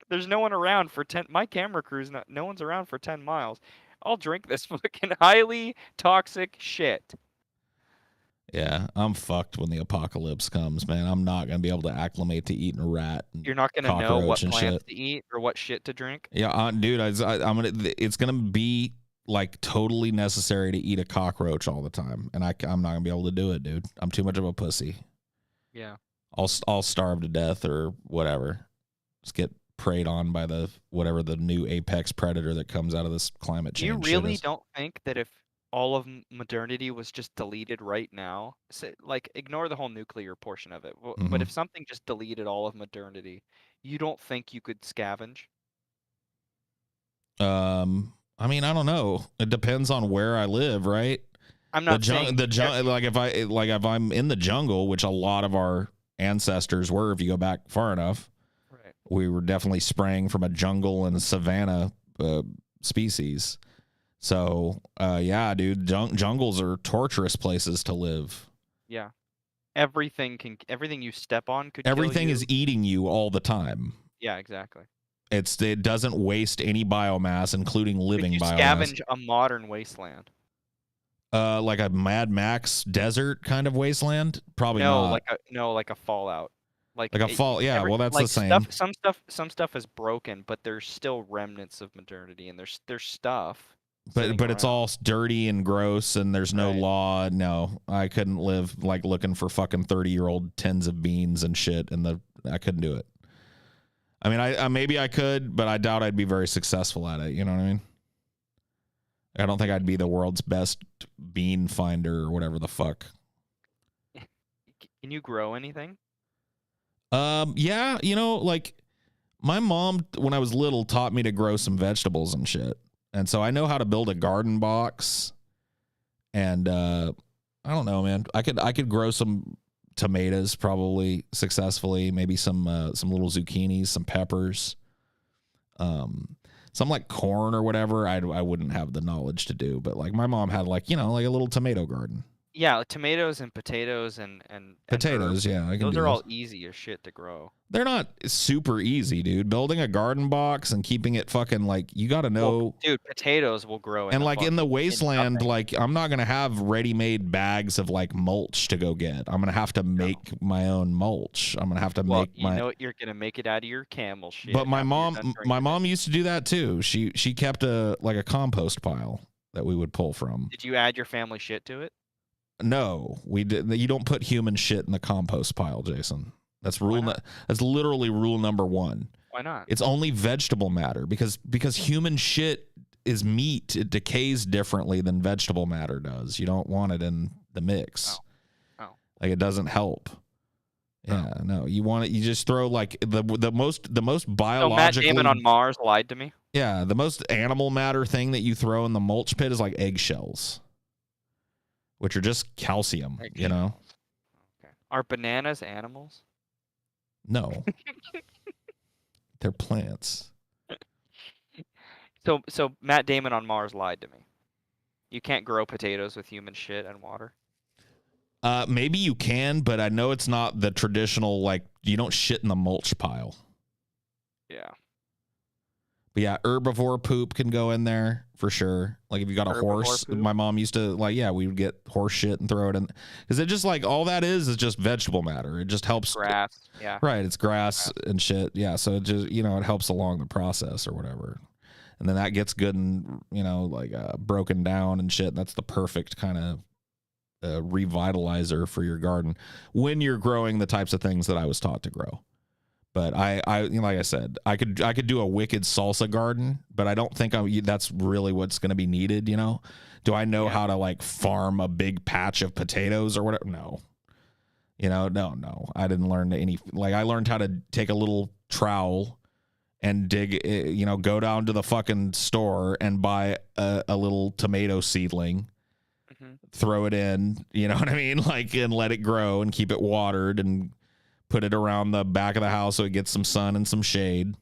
[SPEAKER 2] There's no one around for 10. My camera crew's no one's around for 10 miles. I'll drink this fucking highly toxic shit.
[SPEAKER 1] Yeah, I'm fucked when the apocalypse comes, man. I'm not gonna be able to acclimate to eating a rat.
[SPEAKER 2] You're not gonna know what plants to eat or what shit to drink.
[SPEAKER 1] Yeah, dude, I'm gonna. It's gonna be like totally necessary to eat a cockroach all the time, and I'm not gonna be able to do it, dude. I'm too much of a pussy.
[SPEAKER 2] Yeah.
[SPEAKER 1] I'll starve to death or whatever. Just get preyed on by the new apex predator that comes out of this climate change.
[SPEAKER 2] You really don't think that if all of modernity was just deleted right now, like ignore the whole nuclear portion of it, but if something just deleted all of modernity, you don't think you could scavenge?
[SPEAKER 1] I mean, I don't know. It depends on where I live, right?
[SPEAKER 2] I'm not saying
[SPEAKER 1] like if I'm in the jungle, which a lot of our ancestors were, if you go back far enough,
[SPEAKER 2] right.
[SPEAKER 1] We were definitely spraying from a jungle and savanna species. So, yeah, dude, jungles are torturous places to live.
[SPEAKER 2] Yeah. Everything you step on could
[SPEAKER 1] Everything
[SPEAKER 2] kill you.
[SPEAKER 1] is eating you all the time.
[SPEAKER 2] Yeah, exactly.
[SPEAKER 1] It doesn't waste any biomass, including living
[SPEAKER 2] could you
[SPEAKER 1] biomass.
[SPEAKER 2] Scavenge a modern wasteland.
[SPEAKER 1] Like a Mad Max desert kind of wasteland? Probably not.
[SPEAKER 2] Like a Fallout. Like
[SPEAKER 1] Like a fall. Yeah, well, that's
[SPEAKER 2] like
[SPEAKER 1] the same.
[SPEAKER 2] some stuff is broken, but there's still remnants of modernity, and there's stuff sitting
[SPEAKER 1] But it's
[SPEAKER 2] around.
[SPEAKER 1] all dirty and gross, and there's no
[SPEAKER 2] Right.
[SPEAKER 1] law. No, I couldn't live like looking for fucking 30-year-old tins of beans and shit, and I couldn't do it. I mean, I maybe I could, but I doubt I'd be very successful at it. You know what I mean? I don't think I'd be the world's best bean finder or whatever the fuck.
[SPEAKER 2] Can you grow anything?
[SPEAKER 1] Yeah, like my mom when I was little taught me to grow some vegetables and shit. And so I know how to build a garden box. And I don't know, man. I could grow some tomatoes probably successfully, maybe some little zucchinis, some peppers. Some like corn or whatever. I wouldn't have the knowledge to do, but like my mom had like, like a little tomato garden.
[SPEAKER 2] Yeah, like tomatoes and potatoes and
[SPEAKER 1] Potatoes,
[SPEAKER 2] herbs.
[SPEAKER 1] yeah, I can
[SPEAKER 2] Those
[SPEAKER 1] do
[SPEAKER 2] are
[SPEAKER 1] those.
[SPEAKER 2] all easy as shit to grow.
[SPEAKER 1] They're not super easy, dude. Building a garden box and keeping it fucking like you got to know.
[SPEAKER 2] Well, dude, potatoes will grow
[SPEAKER 1] And like in the wasteland,
[SPEAKER 2] nothing.
[SPEAKER 1] like I'm not gonna have ready-made bags of like mulch to go get. I'm gonna have to make my own mulch. I'm gonna have to make my.
[SPEAKER 2] You know, you're gonna make it out of your camel shit.
[SPEAKER 1] But my mom used to do that too. She kept a compost pile that we would pull from.
[SPEAKER 2] Did you add your family shit to it?
[SPEAKER 1] No, we did. You don't put human shit in the compost pile, Jason. That's that's literally rule number 1.
[SPEAKER 2] Why not?
[SPEAKER 1] It's only vegetable matter because human shit is meat. It decays differently than vegetable matter does. You don't want it in the mix.
[SPEAKER 2] Oh.
[SPEAKER 1] Like it doesn't help. Yeah, no. You want it. You just throw like the most biologically.
[SPEAKER 2] So Matt Damon on Mars lied to me.
[SPEAKER 1] Yeah, the most animal matter thing that you throw in the mulch pit is like eggshells, which are just calcium. You know.
[SPEAKER 2] Okay. Are bananas animals?
[SPEAKER 1] No. They're plants.
[SPEAKER 2] So Matt Damon on Mars lied to me. You can't grow potatoes with human shit and water.
[SPEAKER 1] Maybe you can, but I know it's not the traditional, like, you don't shit in the mulch pile.
[SPEAKER 2] Yeah.
[SPEAKER 1] But yeah, herbivore poop can go in there for sure. Like if you got a horse, my mom used to we would get horse shit and throw it in. Because it just like, all that is just vegetable matter. It just helps.
[SPEAKER 2] Grass, yeah.
[SPEAKER 1] Right, it's grass and shit. Yeah, so it just, it helps along the process or whatever. And then that gets good and, broken down and shit. That's the perfect kind of revitalizer for your garden when you're growing the types of things that I was taught to grow. But I like I said, I could do a wicked salsa garden, but I don't think that's really what's going to be needed. Do I know how to like farm a big patch of potatoes or whatever? No, no. I didn't learn I learned how to take a little trowel and dig, go down to the fucking store and buy a little tomato seedling, throw it in, you know what I mean? Like, and let it grow and keep it watered and put it around the back of the house so it gets some sun and some shade.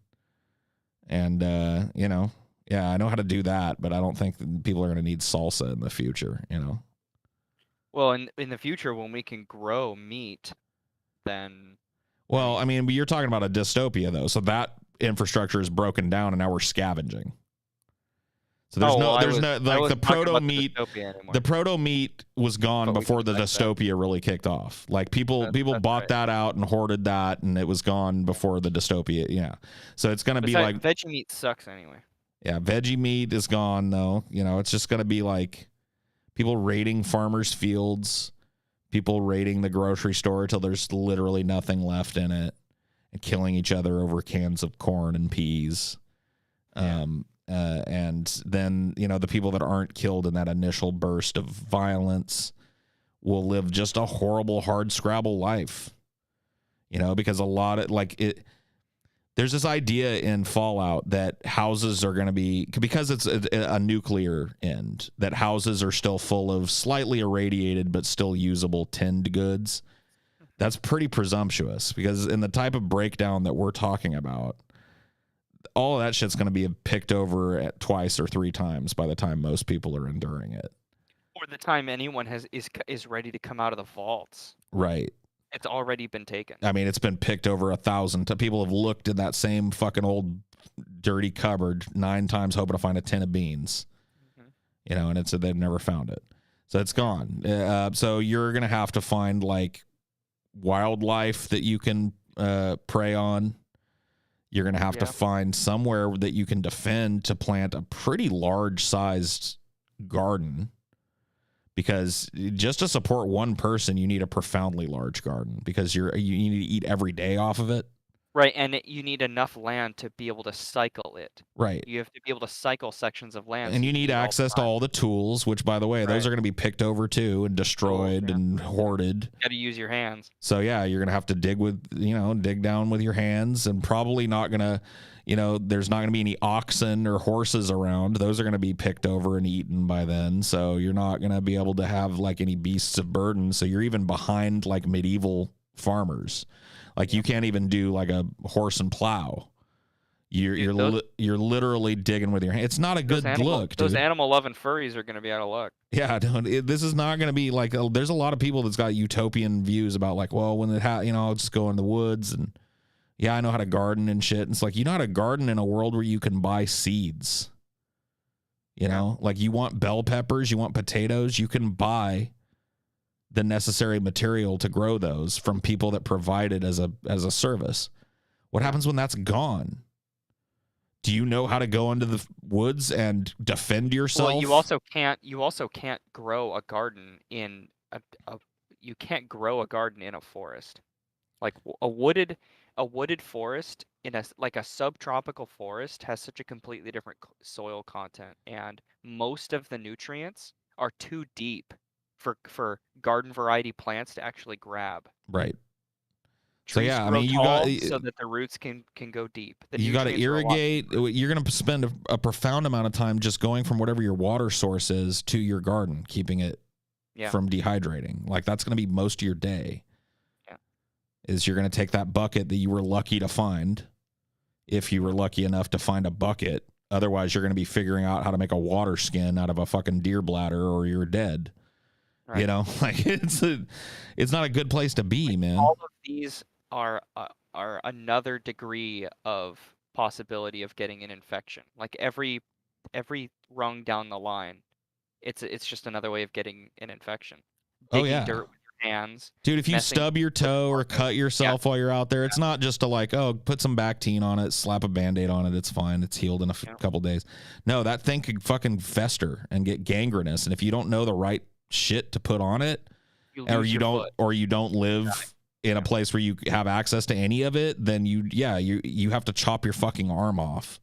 [SPEAKER 1] And, I know how to do that, but I don't think people are going to need salsa in the future,
[SPEAKER 2] Well, in the future, when we can grow meat, then...
[SPEAKER 1] Well, I mean, you're talking about a dystopia, though. So that infrastructure is broken down, and now we're scavenging. So there's the proto meat. The proto meat was gone before the dystopia really kicked off. Like people bought that out and hoarded that, and it was gone before the dystopia. Yeah, so it's gonna be like
[SPEAKER 2] veggie meat sucks anyway.
[SPEAKER 1] Yeah, veggie meat is gone though. It's just gonna be like people raiding farmers' fields, people raiding the grocery store till there's literally nothing left in it, and killing each other over cans of corn and peas.
[SPEAKER 2] Yeah.
[SPEAKER 1] And then, the people that aren't killed in that initial burst of violence will live just a horrible, hard scrabble life, because a lot of there's this idea in Fallout that houses are going to be, because it's a nuclear end, that houses are still full of slightly irradiated but still usable tinned goods. That's pretty presumptuous because in the type of breakdown that we're talking about, all of that shit's going to be picked over at twice or 3 times by the time most people are enduring it.
[SPEAKER 2] Or the time anyone is ready to come out of the vaults.
[SPEAKER 1] Right.
[SPEAKER 2] It's already been taken.
[SPEAKER 1] I mean, it's been picked over 1,000. People have looked in that same fucking old dirty cupboard 9 times hoping to find a tin of beans. And they've never found it. So it's gone. So you're going to have to find like wildlife that you can, prey on. You're going to have to
[SPEAKER 2] Yeah.
[SPEAKER 1] find somewhere that you can defend to plant a pretty large sized garden, because just to support one person, you need a profoundly large garden, because you need to eat every day off of it.
[SPEAKER 2] Right, and you need enough land to be able to cycle it.
[SPEAKER 1] Right.
[SPEAKER 2] You have to be able to cycle sections of land.
[SPEAKER 1] And
[SPEAKER 2] so
[SPEAKER 1] you need
[SPEAKER 2] eat all the
[SPEAKER 1] access to
[SPEAKER 2] time.
[SPEAKER 1] all the tools, which, by the way, those
[SPEAKER 2] Right.
[SPEAKER 1] are going to be picked over too and destroyed
[SPEAKER 2] yeah.
[SPEAKER 1] and hoarded.
[SPEAKER 2] You got to use your hands.
[SPEAKER 1] So yeah, you're going to have to dig down with your hands, and probably not going to, there's not going to be any oxen or horses around. Those are going to be picked over and eaten by then. So you're not going to be able to have like any beasts of burden. So you're even behind like medieval farmers. Like you can't even do like a horse and plow. You're literally digging with your hand. It's not a good look, dude.
[SPEAKER 2] Those animal loving furries are going to be out of luck.
[SPEAKER 1] Yeah, this is not going to be like. There's a lot of people that's got utopian views about like, well, when I'll just go in the woods and I know how to garden and shit. And it's like, you know how to garden in a world where you can buy seeds. Like you want bell peppers, you want potatoes, you can buy the necessary material to grow those from people that provide it as a service. What happens when that's gone? Do you know how to go into the woods and defend yourself?
[SPEAKER 2] Well, you also can't grow a garden in you can't grow a garden in a forest. Like a wooded forest in a subtropical forest has such a completely different soil content, and most of the nutrients are too deep for garden variety plants to actually grab.
[SPEAKER 1] Right.
[SPEAKER 2] Trees
[SPEAKER 1] so yeah,
[SPEAKER 2] grow tall
[SPEAKER 1] you got
[SPEAKER 2] so that the roots can go deep.
[SPEAKER 1] You got to irrigate. You're going to spend a profound amount of time just going from whatever your water source is to your garden, keeping it from dehydrating. Like that's going to be most of your day.
[SPEAKER 2] Yeah.
[SPEAKER 1] Is you're going to take that bucket that you were lucky to find, if you were lucky enough to find a bucket. Otherwise, you're going to be figuring out how to make a water skin out of a fucking deer bladder, or you're dead. Right. Like it's not a good place to be, man.
[SPEAKER 2] All of these are another degree of possibility of getting an infection. Like every rung down the line, it's just another way of getting an infection. Digging dirt with your hands,
[SPEAKER 1] dude. If you stub your toe or cut yourself while you're out there, it's not just to put some Bactine on it, slap a Band-Aid on it, it's fine, it's healed in a couple days. No, that thing could fucking fester and get gangrenous, and if you don't know the right shit to put on it, or you don't live in a place where you have access to any of it, then you have to chop your fucking arm off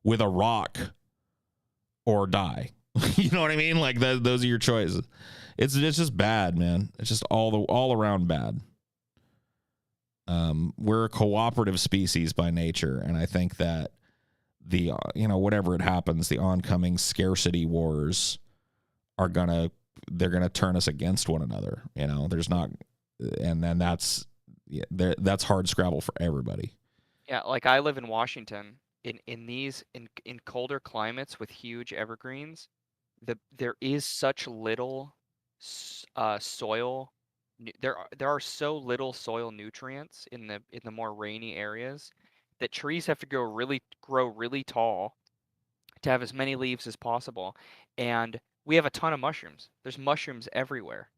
[SPEAKER 1] with a rock or die. You know what I mean? Like those are your choices. It's just bad, man. It's just all around bad. We're a cooperative species by nature, and I think that the whatever it happens, the oncoming scarcity wars they're gonna turn us against one another. There's not. And then that's hard scrabble for everybody.
[SPEAKER 2] Yeah, like I live in Washington. In colder climates with huge evergreens, there is such little soil. There are so little soil nutrients in the more rainy areas that trees have to grow really tall to have as many leaves as possible. And we have a ton of mushrooms. There's mushrooms everywhere.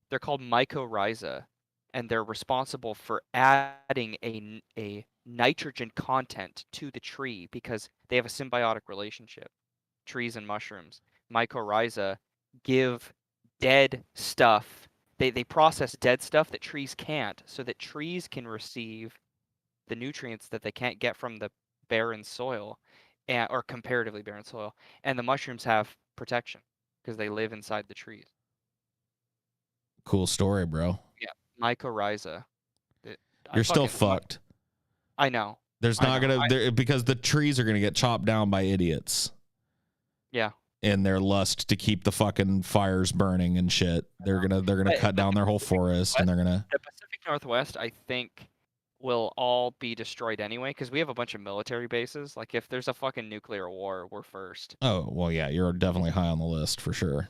[SPEAKER 2] They're called mycorrhiza, and they're responsible for adding a nitrogen content to the tree because they have a symbiotic relationship. Trees and mushrooms. Mycorrhiza give dead stuff. They process dead stuff that trees can't, so that trees can receive the nutrients that they can't get from the barren soil, or comparatively barren soil. And the mushrooms have protection because they live inside the trees.
[SPEAKER 1] Cool story, bro.
[SPEAKER 2] Yeah, mycorrhiza.
[SPEAKER 1] You're still fucked.
[SPEAKER 2] I know.
[SPEAKER 1] There's not because the trees are gonna get chopped down by idiots.
[SPEAKER 2] Yeah.
[SPEAKER 1] In their lust to keep the fucking fires burning and shit, they're gonna cut down their whole forest, and they're gonna.
[SPEAKER 2] The Pacific Northwest, I think, will all be destroyed anyway because we have a bunch of military bases. Like if there's a fucking nuclear war, we're first.
[SPEAKER 1] Oh well, yeah, you're definitely high on the list for sure.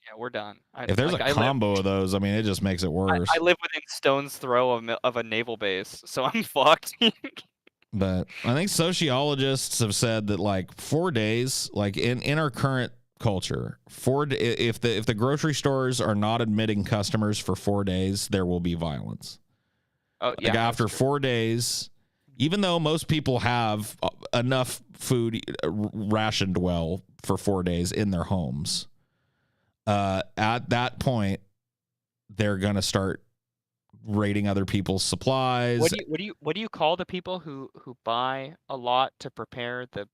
[SPEAKER 2] Yeah, we're done.
[SPEAKER 1] If there's a combo of those, I mean, it just makes it worse.
[SPEAKER 2] I live within stone's throw of a naval base, so I'm fucked.
[SPEAKER 1] But I think sociologists have said that like 4 days, like in our current culture, if the grocery stores are not admitting customers for 4 days, there will be violence.
[SPEAKER 2] Oh
[SPEAKER 1] Like
[SPEAKER 2] yeah, that's
[SPEAKER 1] after
[SPEAKER 2] true.
[SPEAKER 1] 4 days, even though most people have enough food rationed well for 4 days in their homes, at that point, they're going to start raiding other people's supplies.
[SPEAKER 2] What do you call the people who buy a lot to prepare the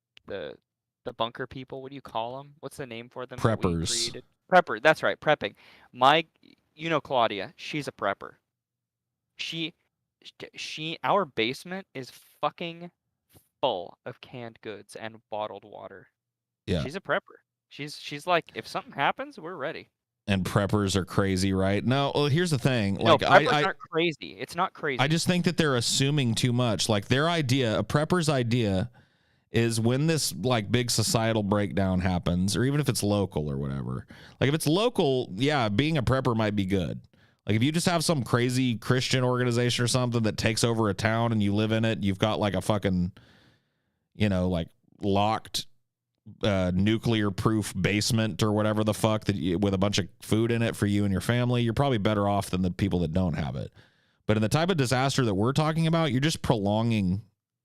[SPEAKER 2] the bunker people? What do you call them? What's the name for them that we
[SPEAKER 1] Preppers.
[SPEAKER 2] created? Prepper. That's right, prepping. My, Claudia, she's a prepper. She our basement is fucking full of canned goods and bottled water.
[SPEAKER 1] Yeah.
[SPEAKER 2] She's a prepper. She's like, if something happens, we're ready.
[SPEAKER 1] And preppers are crazy, right? No, well, here's the thing.
[SPEAKER 2] No,
[SPEAKER 1] Like
[SPEAKER 2] preppers aren't crazy. It's not crazy.
[SPEAKER 1] I just think that they're assuming too much. Like their idea, a prepper's idea is when this like big societal breakdown happens, or even if it's local or whatever. Like if it's local, yeah, being a prepper might be good. Like if you just have some crazy Christian organization or something that takes over a town and you live in it, you've got like a fucking, like locked nuclear proof basement or whatever the fuck with a bunch of food in it for you and your family, you're probably better off than the people that don't have it. But in the type of disaster that we're talking about, you're just prolonging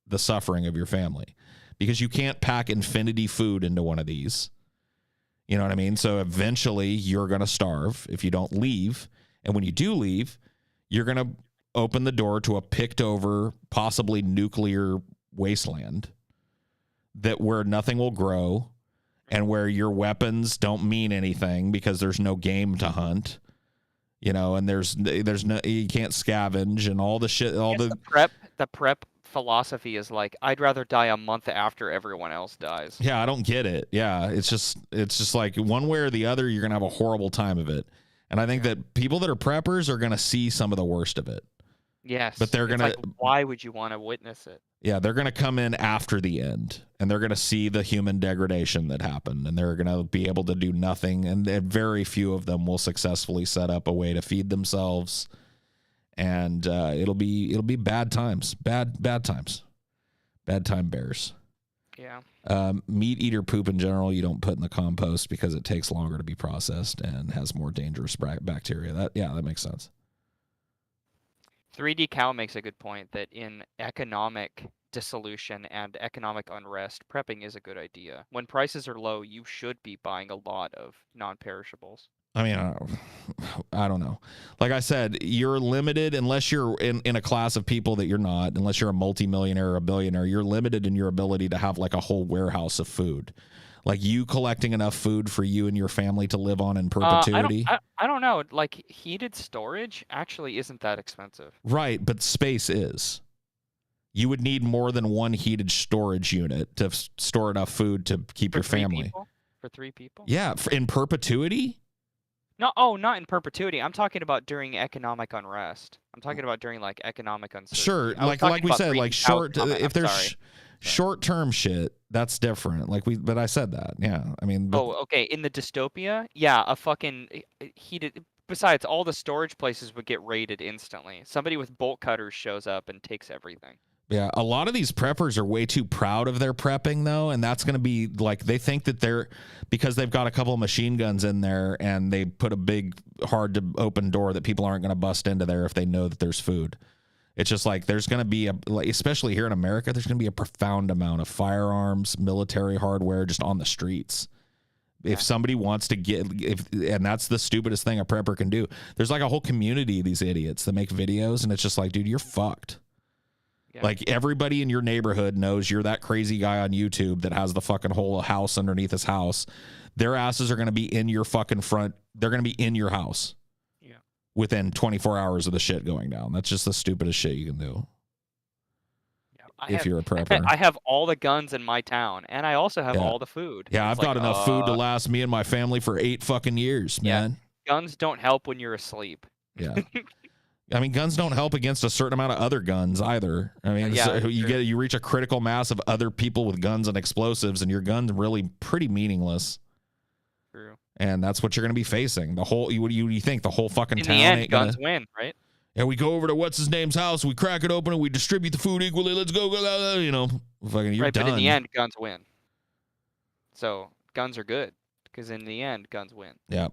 [SPEAKER 1] the suffering of your family because you can't pack infinity food into one of these. You know what I mean? So eventually you're going to starve if you don't leave. And when you do leave, you're going to open the door to a picked over, possibly nuclear wasteland where nothing will grow and where your weapons don't mean anything because there's no game to hunt, and there's no, you can't scavenge and all the shit,
[SPEAKER 2] the prep philosophy is like, I'd rather die a month after everyone else dies.
[SPEAKER 1] Yeah, I don't get it. Yeah, it's just like one way or the other, you're going to have a horrible time of it. And I think that people that are preppers are going to see some of the worst of it.
[SPEAKER 2] Yes.
[SPEAKER 1] But they're going
[SPEAKER 2] to, why would you want to witness it?
[SPEAKER 1] Yeah, they're going to come in after the end and they're going to see the human degradation that happened and they're going to be able to do nothing. And very few of them will successfully set up a way to feed themselves. And it'll be bad times, bad times, bad time bears.
[SPEAKER 2] Yeah.
[SPEAKER 1] Meat eater poop in general, you don't put in the compost because it takes longer to be processed and has more dangerous bacteria. That makes sense.
[SPEAKER 2] 3D Cow makes a good point that in economic dissolution and economic unrest, prepping is a good idea. When prices are low, you should be buying a lot of non-perishables.
[SPEAKER 1] I mean, I don't know. Like I said, you're limited unless you're in a class of people that you're not, unless you're a multimillionaire or a billionaire, you're limited in your ability to have like a whole warehouse of food. Like you collecting enough food for you and your family to live on in perpetuity.
[SPEAKER 2] I don't know. Like heated storage actually isn't that expensive.
[SPEAKER 1] Right, but space is. You would need more than one heated storage unit to store enough food to keep your family.
[SPEAKER 2] For 3 people?
[SPEAKER 1] Yeah, in perpetuity?
[SPEAKER 2] No, not in perpetuity. I'm talking about during economic unrest. I'm talking about during like economic uncertainty.
[SPEAKER 1] Sure, like we said, like short. If there's short-term shit, that's different. But I said that. Yeah, I mean.
[SPEAKER 2] Okay. In the dystopia, yeah, a fucking heated. Besides, all the storage places would get raided instantly. Somebody with bolt cutters shows up and takes everything.
[SPEAKER 1] Yeah, a lot of these preppers are way too proud of their prepping, though, and that's going to be like they think that because they've got a couple of machine guns in there and they put a big, hard to open door that people aren't going to bust into there if they know that there's food. It's just like there's going to be especially here in America, there's going to be a profound amount of firearms, military hardware just on the streets. If somebody wants to and that's the stupidest thing a prepper can do. There's like a whole community of these idiots that make videos, and it's just like, dude, you're fucked. Yeah. Like everybody in your neighborhood knows you're that crazy guy on YouTube that has the fucking whole house underneath his house. Their asses are going to be in your fucking front. They're going to be in your house. Yeah. Within 24 hours of the shit going down. That's just the stupidest shit you can do. Yeah, you're a prepper.
[SPEAKER 2] I have all the guns in my town, and I also have all the food.
[SPEAKER 1] Yeah, I've got enough food to last me and my family for 8 fucking years, man.
[SPEAKER 2] Guns don't help when you're asleep.
[SPEAKER 1] Yeah. I mean, guns don't help against a certain amount of other guns either. I mean, you reach a critical mass of other people with guns and explosives, and your gun's really pretty meaningless.
[SPEAKER 2] True.
[SPEAKER 1] And that's what you're going to be facing. What do you think? The whole fucking town?
[SPEAKER 2] In the end, guns win, right?
[SPEAKER 1] Yeah, we go over to what's his name's house, we crack it open, and we distribute the food equally. Let's go, fucking, you're done.
[SPEAKER 2] But in the end, guns win. So guns are good because in the end, guns win.
[SPEAKER 1] Yeah.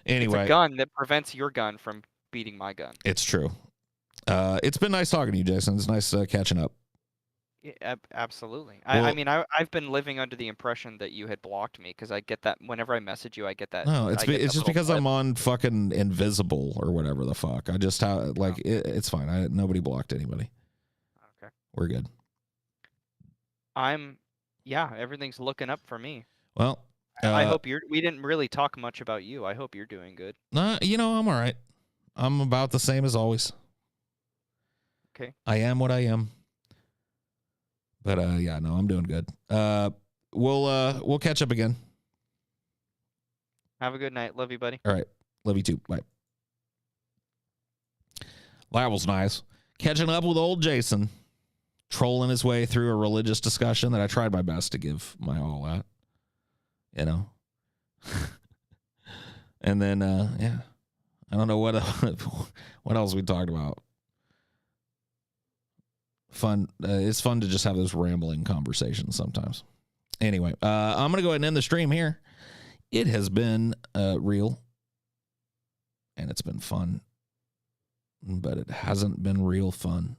[SPEAKER 1] Anyway,
[SPEAKER 2] it's a gun that prevents your gun from beating my gun.
[SPEAKER 1] It's true. It's been nice talking to you, Jason. It's nice catching up.
[SPEAKER 2] Yeah, absolutely.
[SPEAKER 1] Well,
[SPEAKER 2] I mean, I've been living under the impression that you had blocked me because I get that whenever I message you, I get that.
[SPEAKER 1] no,
[SPEAKER 2] I get
[SPEAKER 1] it's
[SPEAKER 2] that
[SPEAKER 1] just
[SPEAKER 2] little
[SPEAKER 1] because
[SPEAKER 2] blip.
[SPEAKER 1] I'm on fucking invisible or whatever the fuck. I just it's fine. Nobody blocked anybody.
[SPEAKER 2] Okay.
[SPEAKER 1] We're good.
[SPEAKER 2] Yeah, everything's looking up for me.
[SPEAKER 1] Well,
[SPEAKER 2] I hope we didn't really talk much about you. I hope you're doing good.
[SPEAKER 1] you know, I'm all right. I'm about the same as always.
[SPEAKER 2] Okay.
[SPEAKER 1] I am what I am. But yeah, no, I'm doing good. We'll catch up again.
[SPEAKER 2] Have a good night. Love you, buddy.
[SPEAKER 1] All right. Love you too. Bye. That was nice. Catching up with old Jason, trolling his way through a religious discussion that I tried my best to give my all at. You know. And then yeah. I don't know what else we talked about. Fun. It's fun to just have those rambling conversations sometimes. Anyway, I'm gonna go ahead and end the stream here. It has been real, and it's been fun, but it hasn't been real fun.